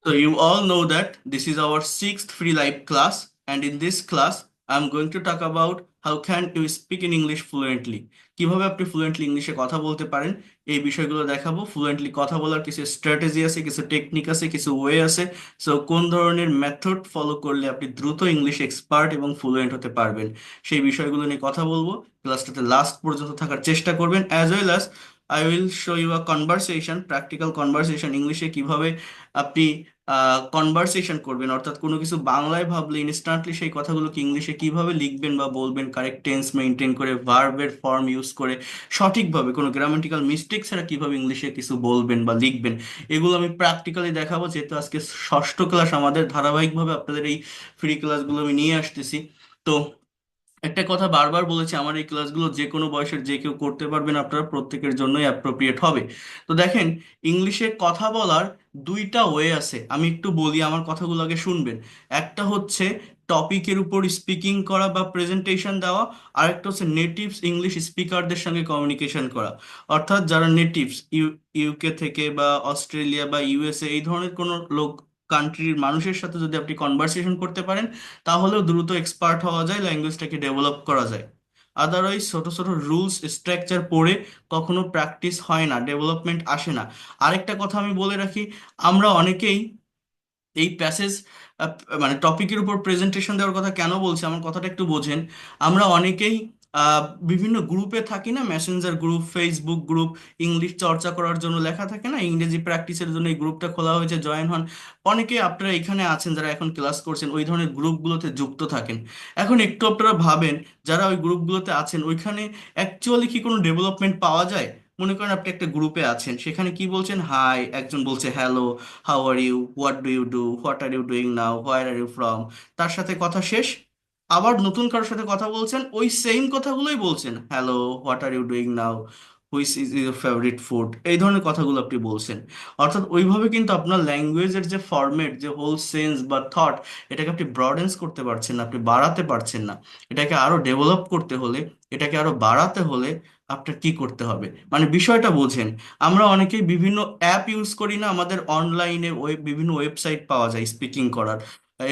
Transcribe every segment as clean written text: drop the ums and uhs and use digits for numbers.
So you all know that this is our sixth free live class, and in this class, I'm going to talk about how can you speak in English fluently. কিভাবে আপনি fluently ইংলিশে কথা বলতে পারেন এই বিষয়গুলো দেখাবো। Fluently কথা বলার কিছু স্ট্র্যাটেজি আছে, কিছু টেকনিক আছে, কিছু ওয়ে আছে। সো কোন ধরনের মেথড ফলো করলে আপনি দ্রুত ইংলিশ এক্সপার্ট এবং ফ্লুয়েন্ট হতে পারবেন সেই বিষয়গুলো নিয়ে কথা বলবো। ক্লাসটাতে লাস্ট পর্যন্ত থাকার চেষ্টা করবেন, as well as I will show you a conversation, practical conversation ইংলিশে কিভাবে আপনি কনভারসেশন করবেন, অর্থাৎ কোনো কিছু বাংলায় ভাবলে ইনস্ট্যান্টলি সেই কথাগুলোকে ইংলিশে কিভাবে লিখবেন বা বলবেন, কারেক্ট টেন্স মেনটেন করে, ভার্বের ফর্ম ইউজ করে, সঠিকভাবে কোনো গ্রামাটিক্যাল মিস্টেক ছাড়া কিভাবে ইংলিশে কিছু বলবেন বা লিখবেন, এগুলো আমি প্র্যাকটিক্যালি দেখাবো। যেহেতু আজকে ষষ্ঠ ক্লাস আমাদের, ধারাবাহিকভাবে আপনাদের এই ফ্রি ক্লাসগুলো আমি নিয়ে আসতেছি। তো একটা কথা বারবার বলেছি, আমার এই ক্লাসগুলো যে কোনো বয়সের যে কেউ করতে পারবেন, আপনারা প্রত্যেকের জন্যই অ্যাপ্রোপ্রিয়েট হবে। তো দেখেন, ইংলিশে কথা বলার দুইটা ওয়ে আছে, আমি একটু বলি, আমার কথাগুলো আগে শুনবেন। একটা হচ্ছে টপিকের উপর স্পিকিং করা বা প্রেজেন্টেশন দেওয়া, আর একটা হচ্ছে নেটিভস ইংলিশ স্পিকারদের সঙ্গে কমিউনিকেশন করা। অর্থাৎ যারা নেটিভস ইউকে থেকে বা অস্ট্রেলিয়া বা ইউএসএ এই ধরনের কোনো লোক, কান্ট্রির মানুষের সাথে যদি আপনি কনভারসেশন করতে পারেন, তাহলেও দ্রুত এক্সপার্ট হওয়া যায়, ল্যাঙ্গুয়েজটাকে ডেভেলপ করা যায়। আদারওয়াইজ ছোট ছোট রুলস স্ট্রাকচার পড়ে কখনো প্র্যাকটিস হয় না, ডেভেলপমেন্ট আসে না। আরেকটা কথা আমি বলে রাখি, আমরা অনেকেই এই প্যাসেজ, মানে টপিকের উপর প্রেজেন্টেশন দেওয়ার কথা কেন বলছি, আমার কথাটা একটু বোঝেন। আমরা অনেকেই আহ, বিভিন্ন গ্রুপে থাকি না, Messenger group, Facebook group, English চর্চা করার জন্য লেখা থাকে না, ইংরেজি প্র্যাকটিসের জন্য এই গ্রুপটা খোলা হয়েছে, জয়েন হন। অনেকেই আপনারা এখানে আছেন যারা এখন ক্লাস করছেন, ওই ধরনের গ্রুপগুলোতে যুক্ত থাকেন। এখন একটু আপনারা ভাবেন, যারা ওই গ্রুপগুলোতে আছেন ওইখানে অ্যাকচুয়ালি কি কোনো ডেভেলপমেন্ট পাওয়া যায়? মনে করেন আপনি একটা গ্রুপে আছেন, সেখানে কি বলছেন, হাই, একজন বলছে hello, how are you, what do you do, what are you doing now, where are you from, তার সাথে কথা শেষ। আবার নতুন কারোর সাথে কথা বলছেন, ওই সেম কথাগুলোই বলছেন, hello, what are you doing now, which is your favourite food, এই ধরনের কথাগুলো আপনি বলছেন। অর্থাৎ ওইভাবে কিন্তু আপনার ল্যাঙ্গুয়েজের যে ফরম্যাট, যে হোল সেন্স বা থট, এটাকে আপনি ব্রডেন্স করতে পারছেন না, আপনি বাড়াতে পারছেন না। এটাকে আরো ডেভেলপ করতে হলে, এটাকে আরো বাড়াতে হলে আপনার কি করতে হবে, মানে বিষয়টা বোঝেন। আমরা অনেকেই বিভিন্ন অ্যাপ ইউজ করি না, আমাদের অনলাইনে বিভিন্ন ওয়েবসাইট পাওয়া যায় স্পিকিং করার,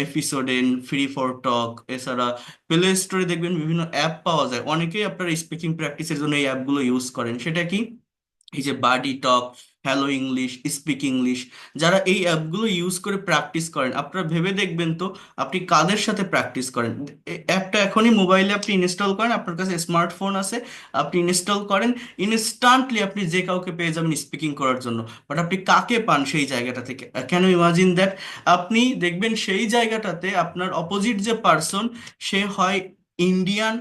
এপিসোডেন, ফ্রি ফর টক, এছাড়া প্লে স্টোরে দেখবেন বিভিন্ন অ্যাপ পাওয়া যায়। অনেকেই আপনারা স্পিকিং প্র্যাকটিসের জন্য এই অ্যাপগুলো ইউজ করেন। সেটা কি? এই যে বাডি টক, হ্যালো ইংলিশ, স্পিক ইংলিশ, যারা এই অ্যাপগুলো ইউজ করে প্র্যাকটিস করেন, আপনারা ভেবে দেখবেন তো আপনি কাদের সাথে প্র্যাকটিস করেন। অ্যাপটা এখনই মোবাইলে আপনি ইনস্টল করেন, আপনার কাছে স্মার্টফোন আছে, আপনি ইনস্টল করেন, ইনস্ট্যান্টলি আপনি যে কাউকে পেয়ে যাবেন স্পিকিং করার জন্য। বাট আপনি কাকে পান সেই জায়গাটা থেকে? Can you imagine that? আপনি দেখবেন সেই জায়গাটাতে আপনার অপোজিট যে পার্সন, সে হয় ইন্ডিয়ান,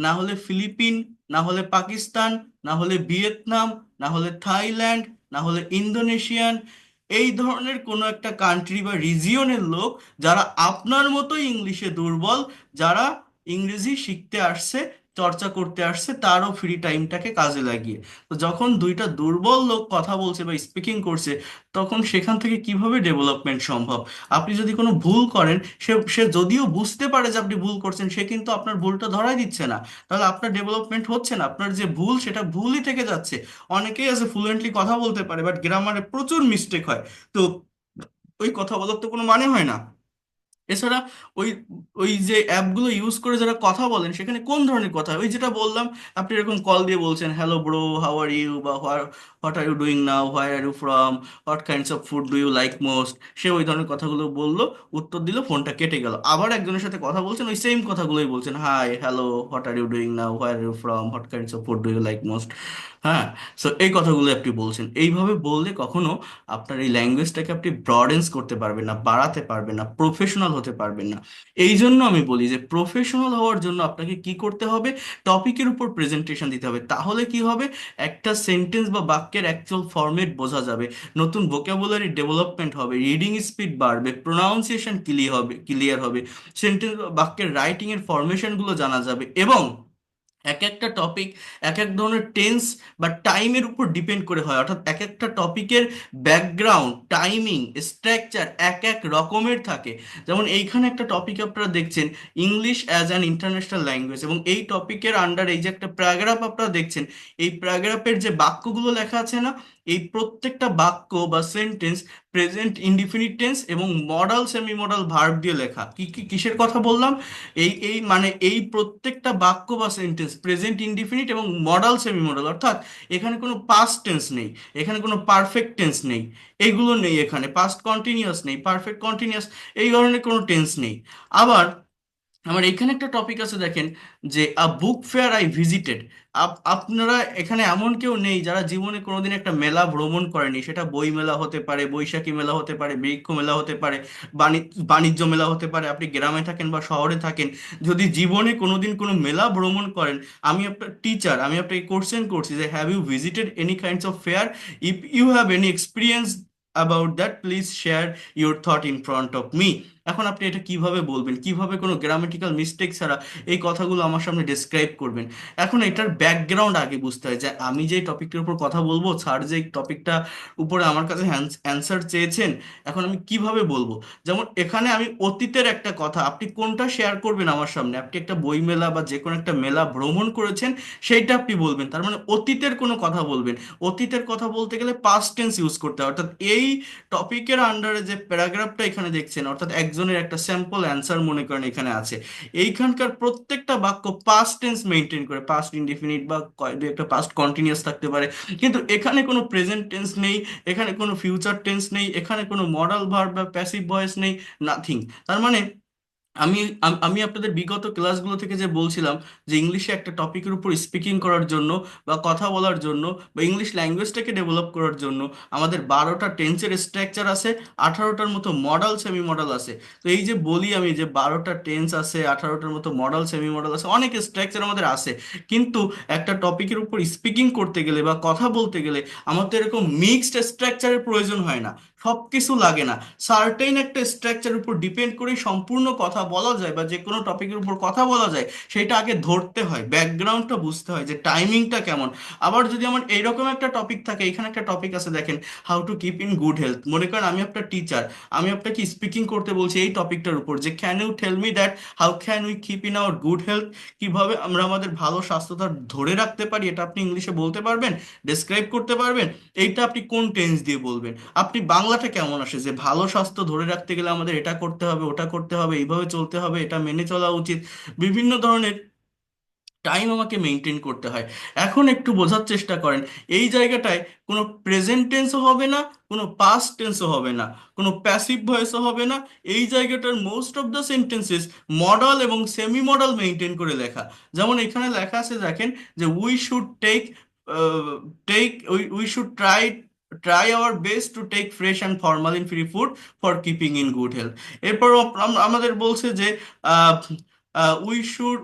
না হলে ফিলিপিন, না হলে পাকিস্তান, না হলে ভিয়েতনাম, না হলে থাইল্যান্ড, না হলে ইন্দোনেশিয়ান, এই ধরনের কোনো একটা কান্ট্রি বা রিজিয়নের লোক, যারা আপনার মতোই ইংলিশে দুর্বল, যারা ইংরেজি শিখতে আসছে, চর্চা করতে আসছে তারও ফ্রি টাইমটাকে কাজে লাগিয়ে। তো যখন দুইটা দুর্বল লোক কথা বলছে বা স্পিকিং করছে, তখন সেখান থেকে কিভাবে ডেভেলপমেন্ট সম্ভব? আপনি যদি কোনো ভুল করেন, সে সে যদিও বুঝতে পারে যে আপনি ভুল করছেন, সে কিন্তু আপনার ভুলটা ধরাই দিচ্ছে না, তাহলে আপনার ডেভেলপমেন্ট হচ্ছে না, আপনার যে ভুল সেটা ভুলই থেকে যাচ্ছে। অনেকেই আছে ফ্লুয়েন্টলি কথা বলতে পারে, বাট গ্রামারে প্রচুর মিস্টেক হয়। তো ওই কথা বলার তো কোনো মানে হয় না। এছাড়া ওই ওই যে অ্যাপগুলো ইউজ করে যারা কথা বলেন, সেখানে কোন ধরনের কথা, ওই যেটা বললাম, আপনি এরকম কল দিয়ে বলছেন, hello bro, how are you, বা what are you doing now, where are you from, what kinds of food do you like most. সে ওই ধরনের কথাগুলো বললো, উত্তর দিল, ফোনটা কেটে গেল। আবার একজনের সাথে কথা বলছেন, ওই সেম কথাগুলোই বলছেন, hi, hello, what are you doing now, where are you from, what kinds of food do you like most. হ্যাঁ। সো এই কথাগুলো আপনি বলছেন, এইভাবে বললে কখনো আপনার এই ল্যাঙ্গুয়েজটাকে আপনি ব্রডেন্স করতে পারবেন না, বাড়াতে পারবেন না, প্রফেশনাল হতে পারবেন না। এই জন্য আমি বলি যে প্রফেশনাল হওয়ার জন্য আপনাকে কি করতে হবে, টপিকের উপর প্রেজেন্টেশন দিতে হবে। তাহলে কি হবে, একটা সেন্টেন্স বা বাক্যের অ্যাকচুয়াল ফরম্যাট বোঝা যাবে, নতুন ভোকাবুলারি ডেভেলপমেন্ট হবে, রিডিং স্পিড বাড়বে, প্রোনাউন্সিয়েশন ক্লিয়ার হবে, সেন্টেন্স বা বাক্যের রাইটিং এর ফরমেশনগুলো জানা যাবে, এবং এক একটা টপিক এক এক ধরনের টেন্স বা টাইমের উপর ডিপেন্ড করে হয়। অর্থাৎ এক একটা টপিকের ব্যাকগ্রাউন্ড, টাইমিং, স্ট্রাকচার এক এক রকমের থাকে। যেমন এইখানে একটা টপিক আপনারা দেখছেন, English as an international language, এবং এই টপিকের আন্ডার এই যে একটা প্যারাগ্রাফ আপনারা দেখছেন, এই প্যারাগ্রাফের যে বাক্যগুলো লেখা আছে না, এই প্রত্যেকটা বাক্য বা সেন্টেন্স প্রেজেন্ট ইনডিফিনিট টেন্স এবং মডাল সেমি মডাল ভার্ব দিয়ে লেখা। কিসের কথা বললাম? এই প্রত্যেকটা বাক্য বা সেন্টেন্স প্রেজেন্ট ইনডিফিনিট এবং মডাল সেমি মডাল, অর্থাৎ এখানে কোনো পাস্ট টেন্স নেই, এখানে কোনো পারফেক্ট টেন্স নেই, এইগুলো নেই, এখানে পাস্ট কন্টিনিউয়াস নেই, পারফেক্ট কন্টিনিউয়াস এই ধরনের কোনো টেন্স নেই। আবার আমার এখানে একটা টপিক আছে দেখেন, যে আ বুক ফেয়ার আই ভিজিটেড। আপনারা এখানে এমন কেউ নেই যারা জীবনে কোনোদিন একটা মেলা ভ্রমণ করেনি। সেটা বই মেলা হতে পারে, বৈশাখী মেলা হতে পারে, বৃক্ষ মেলা হতে পারে, বাণিজ্য মেলা হতে পারে, আপনি গ্রামে থাকেন বা শহরে থাকেন, যদি জীবনে কোনোদিন কোনো মেলা ভ্রমণ করেন, আমি আপনার টিচার, আমি আপনাকে কোশ্চেন করছি যে have you visited any kinds of fair? If you have any experience about that, please share your thought in front of me. এখন আপনি এটা কিভাবে বলবেন, কিভাবে কোনো গ্রামেটিক্যাল মিস্টেক ছাড়া এই কথাগুলো আমার সামনে ডেসক্রাইব করবেন? এখন এটার ব্যাকগ্রাউন্ড আগে বুঝতে হয়, যে আমি যে টপিকটার উপর কথা বলবো, স্যার যে টপিকটা উপরে আমার কাছে অ্যান্সার চেয়েছেন, এখন আমি কিভাবে বলবো? যেমন এখানে আমি অতীতের একটা কথা, আপনি কোনটা শেয়ার করবেন আমার সামনে? আপনি একটা বই মেলা বা যে কোনো একটা মেলা ভ্রমণ করেছেন, সেইটা আপনি বলবেন, তার মানে অতীতের কোনো কথা বলবেন। অতীতের কথা বলতে গেলে পাস্ট টেন্স ইউজ করতে হয়। অর্থাৎ এই টপিকের আন্ডারে যে প্যারাগ্রাফটা এখানে দেখছেন, অর্থাৎ একজনের একটা স্যাম্পল অ্যান্সার মনে করেন এখানে আছে, এইখানকার প্রত্যেকটা বাক্য পাস্ট টেন্স মেনটেন করে, পাস্ট ইনডিফিনিট বা দুই একটা পাস্ট কন্টিনিউয়াস থাকতে পারে, কিন্তু এখানে কোনো প্রেজেন্ট টেন্স নেই, এখানে কোনো ফিউচার টেন্স নেই, এখানে কোনো মডাল ভার্ব বা প্যাসিভ ভয়েস নেই, নাথিং। তার মানে আমি আমি আপনাদের বিগত ক্লাসগুলো থেকে যে বলছিলাম, যে ইংলিশে একটা টপিকের উপর স্পিকিং করার জন্য বা কথা বলার জন্য বা ইংলিশ ল্যাঙ্গুয়েজটাকে ডেভেলপ করার জন্য আমাদের 12টা টেন্সের স্ট্রাকচার আছে, 18টার মতো মডাল সেমি মডাল আছে। তো এই যে বলি আমি যে 12টা টেন্স আছে, 18টার মতো মডাল সেমি মডাল আছে, অনেক স্ট্রাকচার আমাদের আছে, কিন্তু একটা টপিকের উপর স্পিকিং করতে গেলে বা কথা বলতে গেলে আমার তো এরকম মিক্সড স্ট্রাকচারের প্রয়োজন হয় না, সব কিছু লাগে না। সার্টেন একটা স্ট্রাকচারের উপর ডিপেন্ড করেই সম্পূর্ণ কথা বলা যায় বা যে কোনো টপিকের উপর কথা বলা যায়, সেটা আগে ধরতে হয়, ব্যাকগ্রাউন্ডটা বুঝতে হয় যে টাইমিংটা কেমন। আবার যদি আমার এইরকম একটা টপিক থাকে, এখানে একটা টপিক আছে দেখেন, how to keep in good health, মনে করেন আমি আপনার টিচার, আমি আপনাকে স্পিকিং করতে বলছি এই টপিকটার উপর, যে can you tell me that how can we keep in our good health, কিভাবে আমরা আমাদের ভালো স্বাস্থ্যটা ধরে রাখতে পারি, এটা আপনি ইংলিশে বলতে পারবেন, ডেসক্রাইব করতে পারবেন? এইটা আপনি কোন টেন্স দিয়ে বলবেন? আপনি বাংলাটা কেমন আসে, যে ভালো স্বাস্থ্য ধরে রাখতে গেলে আমাদের এটা করতে হবে, ওটা করতে হবে, এইভাবে চলতে হবে, এটা মেনে চলা উচিত, বিভিন্ন ধরনের টাইম আমাকে মেনটেন করতে হয়। এখন একটু বোঝার চেষ্টা করেন, এই জায়গাটায় কোনো প্রেজেন্ট টেন্সও হবে না, কোনো পাস্ট টেন্সও হবে না, কোনো প্যাসিভ ভয়েসও হবে না। এই জায়গাটার most of the sentences modal এবং সেমি মডাল মেনটেন করে লেখা। যেমন এখানে লেখা আছে দেখেন, যে we should take take we should try our best to take fresh and formalin free food for keeping in good health. এরপর আমাদের বলছে যে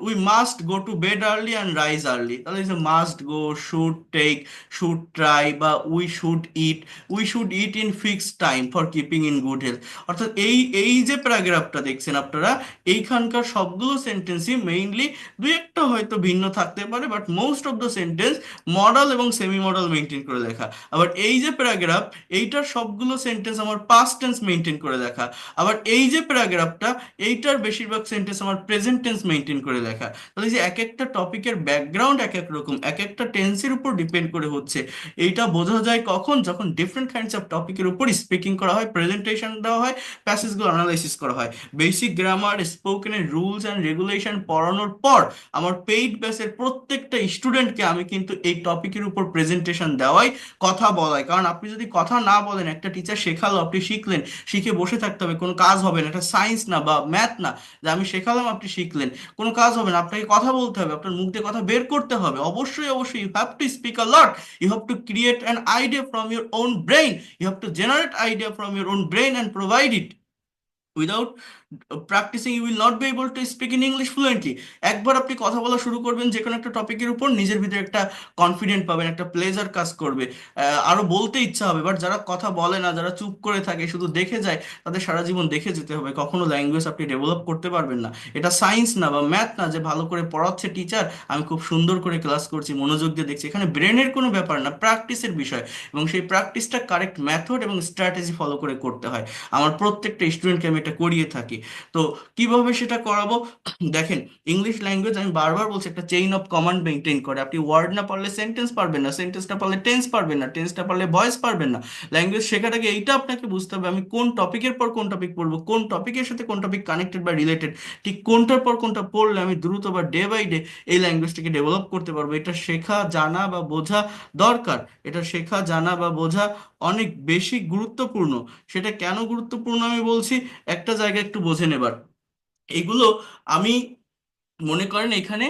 we must go to bed early and rise early. তাহলে যে must go, should take, should try, বা we should eat in fixed time for keeping in good health. অর্থাৎ এই এই যে প্যারাগ্রাফটা দেখছেন আপনারা, এইখানকার সবগুলো সেন্টেন্সই মেইনলি দুই একটা হয়তো ভিন্ন থাকতে পারে, but most of the sentence modal এবং সেমি মডাল মেনটেন করে লেখা। আবার এই যে প্যারাগ্রাফ, এইটার সবগুলো সেন্টেন্স আমার পাস্ট টেন্স মেনটেন করে লেখা। আবার এই যে প্যারাগ্রাফটা, এইটার বেশিরভাগ সেন্টেন্স আমার প্রেজেন্ট টেন্স মেনটেন করে লেখা। তাহলে যে এক একটা টপিকের ব্যাকগ্রাউন্ড এক এক রকম, এক একটা টেন্সের উপর ডিপেন্ড করে হচ্ছে। এইটা বোঝা যায় কখন, যখন ডিফারেন্ট কাইন্ডস অফ টপিকের উপর স্পিকিং করা হয়, প্রেজেন্টেশন দেওয়া হয়, প্যাসেজগুলো অ্যানালাইসিস করা হয়। বেসিক গ্রামার, স্পোকেনের রুলস অ্যান্ড রেগুলেশন পড়ানোর পর আমার পেইড ব্যাচের প্রত্যেকটা স্টুডেন্টকে আমি কিন্তু এই টপিকের উপর প্রেজেন্টেশন দেওয়াই, কথা বলাই। কারণ আপনি যদি কথা না বলেন, একটা টিচার শেখালো, আপনি শিখলেন, শিখে বসে থাকতে হবে, কোনো কাজ হবে না। এটা সায়েন্স না বা ম্যাথ না, যে আমি শেখালাম আপনি শিখলেন, কোনো কাজ হবে না। আপনাকে কথা বলতে হবে, আপনার মুখ দিয়ে কথা বের করতে হবে, অবশ্যই অবশ্যই। You have to speak a lot, you have to create an idea from your own brain, you have to generate idea from your own brain and provide it. Without practising you will not be able to speak in English fluently. একবার আপনি কথা বলা শুরু করবেন যে কোনো একটা টপিকের উপর, নিজের ভিতরে একটা কনফিডেন্ট পাবেন, একটা প্লেজার কাজ করবে, আরো বলতে ইচ্ছা হবে। বাট যারা কথা বলে না, যারা চুপ করে থাকে, শুধু দেখে যায়, তাদের সারা জীবন দেখে যেতে হবে, কখনো ল্যাঙ্গুয়েজ আপনি ডেভেলপ করতে পারবেন না। এটা সায়েন্স না বা ম্যাথ না, যে ভালো করে পড়াচ্ছে টিচার, আমি খুব সুন্দর করে ক্লাস করছি, মনোযোগ দিয়ে দেখছি। এখানে ব্রেনের কোনো ব্যাপার না, প্র্যাকটিসের বিষয়, এবং সেই প্র্যাকটিসটা কারেক্ট মেথড এবং স্ট্র্যাটেজি ফলো করে করতে হয়। আমার প্রত্যেকটা স্টুডেন্টকে আমি এটা এটা করিয়ে থাকি। তো কিভাবে সেটা করাবো? দেখেন, ইংলিশ ল্যাঙ্গুয়েজ আমি বারবার বলছি একটা চেইন অফ কমান্ড মেনটেন করে। আপনি ওয়ার্ড না পারলে সেন্টেন্স পারবেন না, সেন্টেন্স না পারলে টেন্স পারবেন না, টেন্স না পারলে ভয়েস পারবেন না। ল্যাঙ্গুয়েজ শেখার আগে এইটা আপনাকে বুঝতে হবে, আমি কোন টপিকের পর কোন টপিক পড়বো, কোন টপিকের সাথে কোন টপিক কানেক্টেড বা রিলেটেড, ঠিক কোনটার পর কোনটা পড়লে আমি দ্রুত বা ডে বাই ডে এই ল্যাঙ্গুয়েজটাকে ডেভেলপ করতে পারবো। এটা শেখা জানা বা বোঝা দরকার। এটা শেখা জানা বা বোঝা অনেক বেশি গুরুত্বপূর্ণ। সেটা কেন গুরুত্বপূর্ণ আমি বলছি, একটা জায়গা একটু বোঝে নেবার। এগুলো আমি মনে করেন এখানে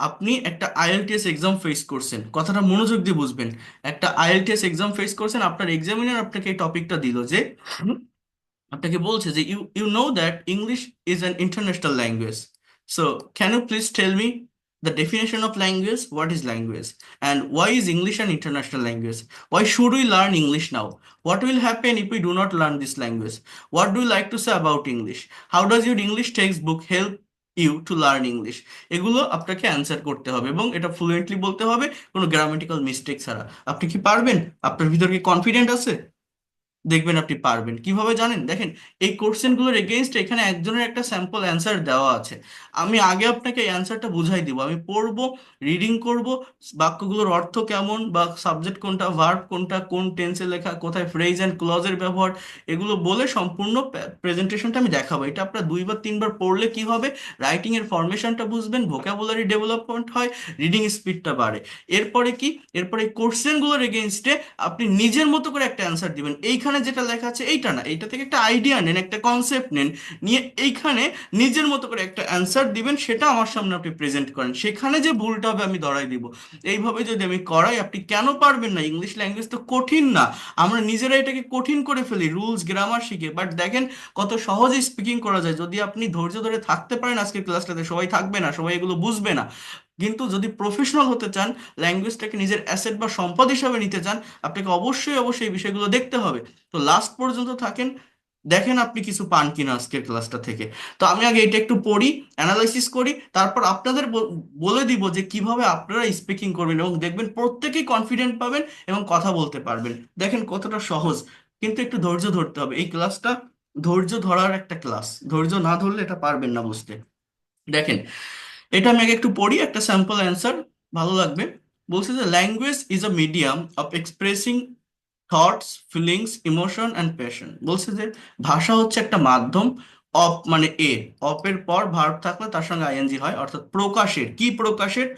আপনি একটা আইএলটিএস এক্সাম ফেস করছেন, কথাটা মনোযোগ দিয়ে বুঝবেন। একটা আইএলটিএস এক্সাম ফেস করছেন, আপনার এক্সামিনার আপনাকে এই টপিকটা দিল যে আপনাকে বলছে যে you know that English is an international language, so can you please tell me the definition of language, what is language, and why is English an international language, why should we learn English now, what will happen if we do not learn this language, what do you like to say about English, how does your English textbook help you to learn English? এগুলো আপনাকে answer করতে হবে এবং এটা fluently বলতে হবে, কোনো grammatical mistake ছাড়া। আপনি কি পারবেন? আপনার ভিতর কি কনফিডেন্ট আছে? দেখবেন আপনি পারবেন। কিভাবে জানেন? দেখেন, এই কোশ্চেনগুলোর এগেইনস্ট এখানে একজনের একটা স্যাম্পল অ্যান্সার দেওয়া আছে। আমি আগে আপনাকে এই অ্যান্সারটা বুঝাই দিব, আমি পড়বো, রিডিং করব, বাক্যগুলোর অর্থ কেমন বা সাবজেক্ট কোনটা, ভার্ব কোনটা, কোন টেন্সে লেখা, কোথায় ফ্রেজ অ্যান্ড ক্লজের ব্যবহার, এগুলো বলে সম্পূর্ণ প্রেজেন্টেশনটা আমি দেখাবো। এটা আপনার দুইবার তিনবার পড়লে কি হবে, রাইটিং এর ফরমেশনটা বুঝবেন, ভোকাবুলারি ডেভেলপমেন্ট হয়, রিডিং স্পিডটা বাড়ে। এরপরে কি, এরপরে কোশ্চেনগুলোর এগেইনস্টে আপনি নিজের মতো করে একটা অ্যান্সার দিবেন। এইখানে যেটা লেখা আছে এইটা না, এইটা থেকে একটা আইডিয়া নেন, একটা কনসেপ্ট নেন, নিয়ে এইখানে নিজের মতো করে একটা অ্যান্সার দিবেন, সেটা আমার সামনে আপনি প্রেজেন্ট করেন। সেখানে যে ভুলটা হবে আমি ধরাই দিব। এইভাবে যদি আমি করাই, আপনি কেন পারবেন না? ইংলিশ ল্যাঙ্গুয়েজ তো কঠিন না, আমরা নিজেরা এটাকে কঠিন করে ফেলি রুলস গ্রামার শিখে। বাট দেখেন কত সহজে স্পিকিং করা যায় যদি আপনি ধৈর্য ধরে থাকতে পারেন। আজকের ক্লাসটাতে সবাই থাকবে না, সবাই এগুলো বুঝবে না, কিন্তু যদি প্রফেশনাল হতে চান, ল্যাঙ্গুয়েজটাকে নিজের অ্যাসেট বা সম্পদ হিসাবে নিতে চান, আপনাকে অবশ্যই অবশ্যই এই বিষয়গুলো দেখতে হবে। তো লাস্ট পর্যন্ত থাকেন, দেখেন আপনি কিছু পান কিনা আজকের ক্লাসটা থেকে। তো আমি আগে এটা একটু পড়ি, অ্যানালাইসিস করি, তারপর আপনাদের বলে দিব যে কিভাবে আপনারা স্পিকিং করবেন, এবং দেখবেন প্রত্যেকেই কনফিডেন্ট পাবেন এবং কথা বলতে পারবেন। দেখেন কতটা সহজ, কিন্তু একটু ধৈর্য ধরতে হবে। এই ক্লাসটা ধৈর্য ধরার একটা ক্লাস, ধৈর্য না ধরলে এটা পারবেন না বুঝতে। দেখেন, এটা আমি আগে একটু পড়ি, একটা স্যাম্পল অ্যান্সার, ভালো লাগবে। বলছে যে language is a medium of expressing thoughts, feelings, emotion and passion. বলছে যে ভাষা হচ্ছে একটা মাধ্যম, অফ মানে অপের পর ভার্ব থাকলে তার সঙ্গে আইএনজি হয়, অর্থাৎ প্রকাশের, কি প্রকাশের?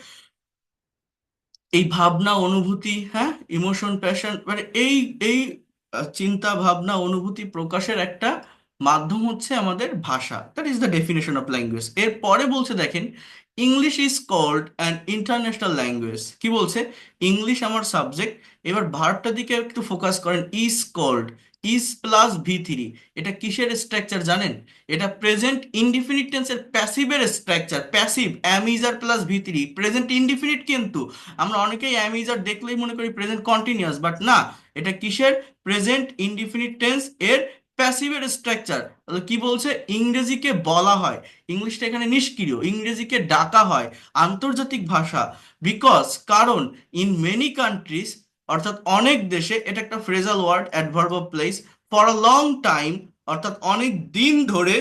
এই ভাবনা অনুভূতি, হ্যাঁ, ইমোশন প্যাশন, মানে এই এই চিন্তা ভাবনা অনুভূতি প্রকাশের একটা মাধ্যম হচ্ছে আমাদের ভাষা। That is the definition of language. এর পরে বলছে দেখেন, English is called an international language. কি বলছে? ইংলিশ আমার সাবজেক্ট। এবার ভার্বটার দিকে একটু ফোকাস করেন। ইজ কল্ড, ইজ প্লাস ভি3, এটা কিসের স্ট্রাকচার জানেন? এটা প্রেজেন্ট ইনডিফিনিট টেন্সের প্যাসিভের structure. Passive am is are plus ভি3, প্রেজেন্ট ইনডিফিনিট কিন্তু। আমরা অনেকেই অ্যাম ইজ আর দেখলেই মনে করি প্রেজেন্ট কন্টিনিউয়াস, বাট না, এটা কিসের? প্রেজেন্ট ইনডিফিনিট টেন্স এর প্যাসিভের স্ট্রাকচার। কি বলছে? ইংরেজিকে বলা হয়, ইংলিশটা এখানে নিষ্ক্রিয়, ইংরেজিকে ডাকা হয় আন্তর্জাতিক ভাষা। বিকজ, কারণ, ইন মেনি কান্ট্রিজ, অর্থাৎ অনেক দেশে, এটা একটা phrasal word, adverb of place, for a long time, অর্থাৎ অনেক দিন ধরে,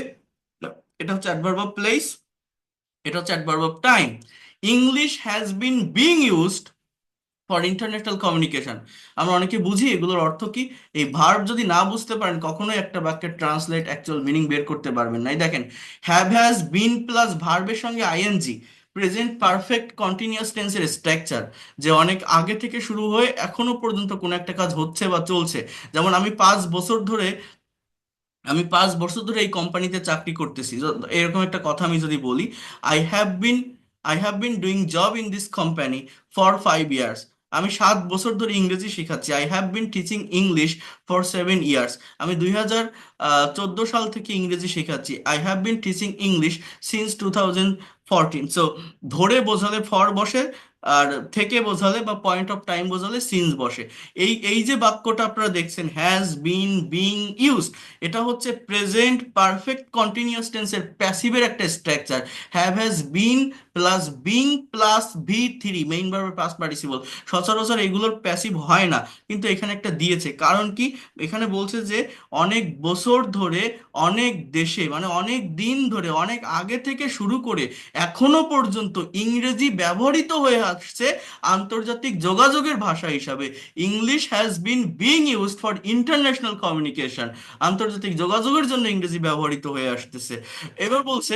এটা হচ্ছে অ্যাডভার্ব অফ প্লেস, এটা হচ্ছে adverb of time. English has been being used for international communication. আমরা অনেকে বুঝি এগুলোর অর্থ কি। এই ভার্ব যদি না বুঝতে পারেন, কখনোই একটা বাক্যের ট্রান্সলেট অ্যাকচুয়াল মিনিং বের করতে পারবেন না। এই দেখেন, হ্যাভ হ্যাজ বিন প্লাস ভার্বের সঙ্গে আইএনজি, প্রেজেন্ট পারফেক্ট কন্টিনিউয়াস টেন্সের স্ট্রাকচার, যে অনেক আগে থেকে শুরু হয়ে এখনো পর্যন্ত কোনো একটা কাজ হচ্ছে বা চলছে। যেমন আমি 5 বছর ধরে এই কোম্পানিতে চাকরি করতেছি, এরকম একটা কথা আমি যদি বলি, I have been I have been doing job in this company for 5 years. আমি 7 বছর ধরে ইংরেজি শেখাচ্ছি। I have been teaching English for 7 years. আমি 2014 সাল থেকে ইংরেজি শেখাচ্ছি। I have been teaching English since 2014। So ধরে বোঝালে ফর বসে, আর থেকে বোঝালে বা পয়েন্ট অফ টাইম বোঝালে সিন্স বসে। এই এই যে বাক্যটা আপনারা দেখছেন, হ্যাজ বিন বিং ইউজ, এটা হচ্ছে প্রেজেন্ট পারফেক্ট কন্টিনিউয়াস টেন্সের প্যাসিভের একটা structure. Have has been plus being plus V3 main ভার্বের পাস্ট পার্টিসিপল। সচরাচর এগুলোর প্যাসিভ হয় না, কিন্তু এখানে একটা দিয়েছে। কারণ কি? এখানে বলছে যে অনেক বছর ধরে, অনেক দেশে, মানে অনেক দিন ধরে, অনেক আগে থেকে শুরু করে এখনো পর্যন্ত ইংরেজি ব্যবহৃত হয়ে আসছে আন্তর্জাতিক যোগাযোগের ভাষা হিসাবে। English has been being used for international communication. আন্তর্জাতিক যোগাযোগের জন্য ইংরেজি ব্যবহৃত হয়ে আসতেছে। এবার বলছে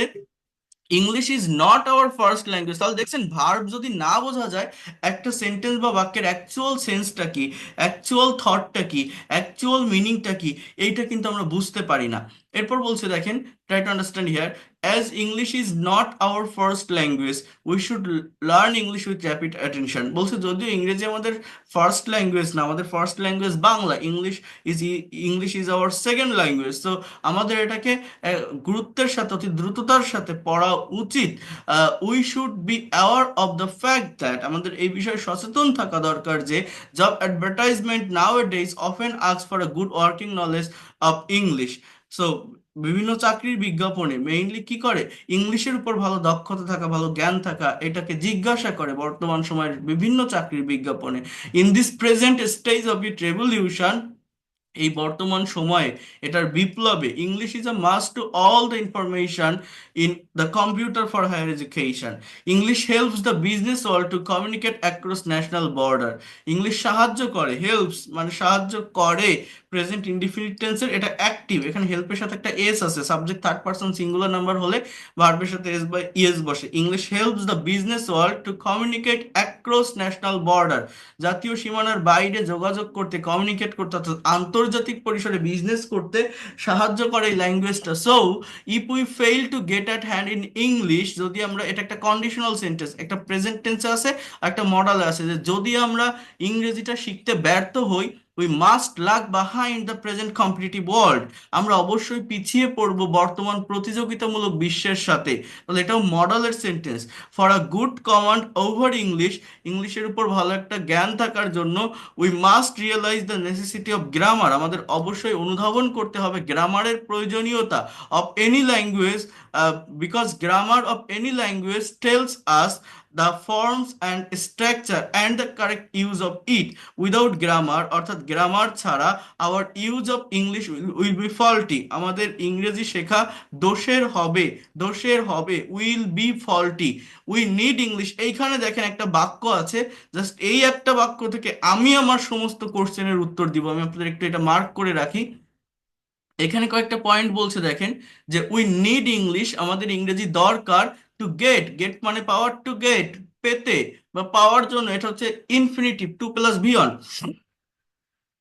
English is not our first language. তাহলে দেখছেন, ভার্ব যদি না বোঝা যায় একটা সেন্টেন্স বা বাক্যের অ্যাকচুয়াল সেন্সটা কি, অ্যাকচুয়াল থটটা কি, অ্যাকচুয়াল মিনিংটা কি, এইটা কিন্তু আমরা বুঝতে পারি না। এরপর বলছে দেখেন, try to understand here, as English is not our first language we should learn English with rapid attention. বলছে যদিও ইংরেজি আমাদের ফার্স্ট ল্যাঙ্গুয়েজ না, আমাদের first language Bangla, is English is our second language. তো আমাদের এটাকে গুরুত্বের সাথে, অতি দ্রুততার সাথে পড়া উচিত। We should be aware of the fact that, আমাদের এই বিষয়ে সচেতন থাকা দরকার যে job advertisement now days often ask for a good working knowledge of English. So বিভিন্ন চাকরির বিজ্ঞাপনে মেইনলি কি করে, ইংলিশের উপর ভালো দক্ষতা থাকা, ভালো জ্ঞান থাকা, এটাকে জিজ্ঞাসা করে বর্তমান সময়ের বিভিন্ন চাকরির বিজ্ঞাপনে। In this present stage of it revolution, এই বর্তমান সময়ে, এটার বিপ্লবে, English is a must to all the information in the computer for higher education. English helps the business world to communicate across national border. English সাহায্য করে, helps মানে সাহায্য করে, প্রেজেন্ট ইনডিফিনিট টেন্সের, এটা অ্যাক্টিভ, এখানে হেল্পের সাথে একটা এস আছে, subject third person singular number হলে ভার্বের সাথে এস বা ইএস বসে। English helps the business world to communicate across national border, জাতীয় সীমানার বাইরে যোগাযোগ করতে, কমিউনিকেট করতে, অর্থাৎ আন্তর্জাতিক পরিসরে বিজনেস করতে সাহায্য করে এই ল্যাঙ্গুয়েজটা। So if we fail to get at hand in English, যদি আমরা, এটা একটা কন্ডিশনাল সেন্টেন্স, একটা প্রেজেন্ট টেন্সে আছে, একটা মডালে আছে, যে যদি আমরা ইংরেজিটা শিখতে ব্যর্থ হই, উই মাস্ট লাগ behind the present competitive world, আমরা অবশ্যই পিছিয়ে পড়ব বর্তমান প্রতিযোগিতামূলক বিশ্বের সাথে। তাহলে এটাও মডালের sentence. For a good command over English, ইংলিশের উপর ভালো একটা জ্ঞান থাকার জন্য, we must realise the necessity of grammar, আমাদের অবশ্যই অনুধাবন করতে হবে গ্রামারের প্রয়োজনীয়তা, of any language, because grammar of any language tells us the forms and structure and the correct use of it. Without grammar, অর্থাৎ গ্রামার ছাড়া, our use of English will be faulty, আমাদের ইংরেজি শেখা দোষের হবে, দোষের হবে, will be faulty. We need English. এইখানে দেখেন একটা বাক্য আছে, জাস্ট এই একটা বাক্য থেকে আমি আমার সমস্ত কোশ্চেনের উত্তর দিব। আমি আপনাদের একটু এটা মার্ক করে রাখি। এখানে কয়েকটা পয়েন্ট বলছে দেখেন, যে উই নিড ইংলিশ, আমাদের ইংরেজি দরকার, টু গেট, গেট মানে পাওয়ার, টু গেট পেতে বা পাওয়ার জন্য, এটা হচ্ছে ইনফিনিটিভ, টু প্লাস ভিয়ন।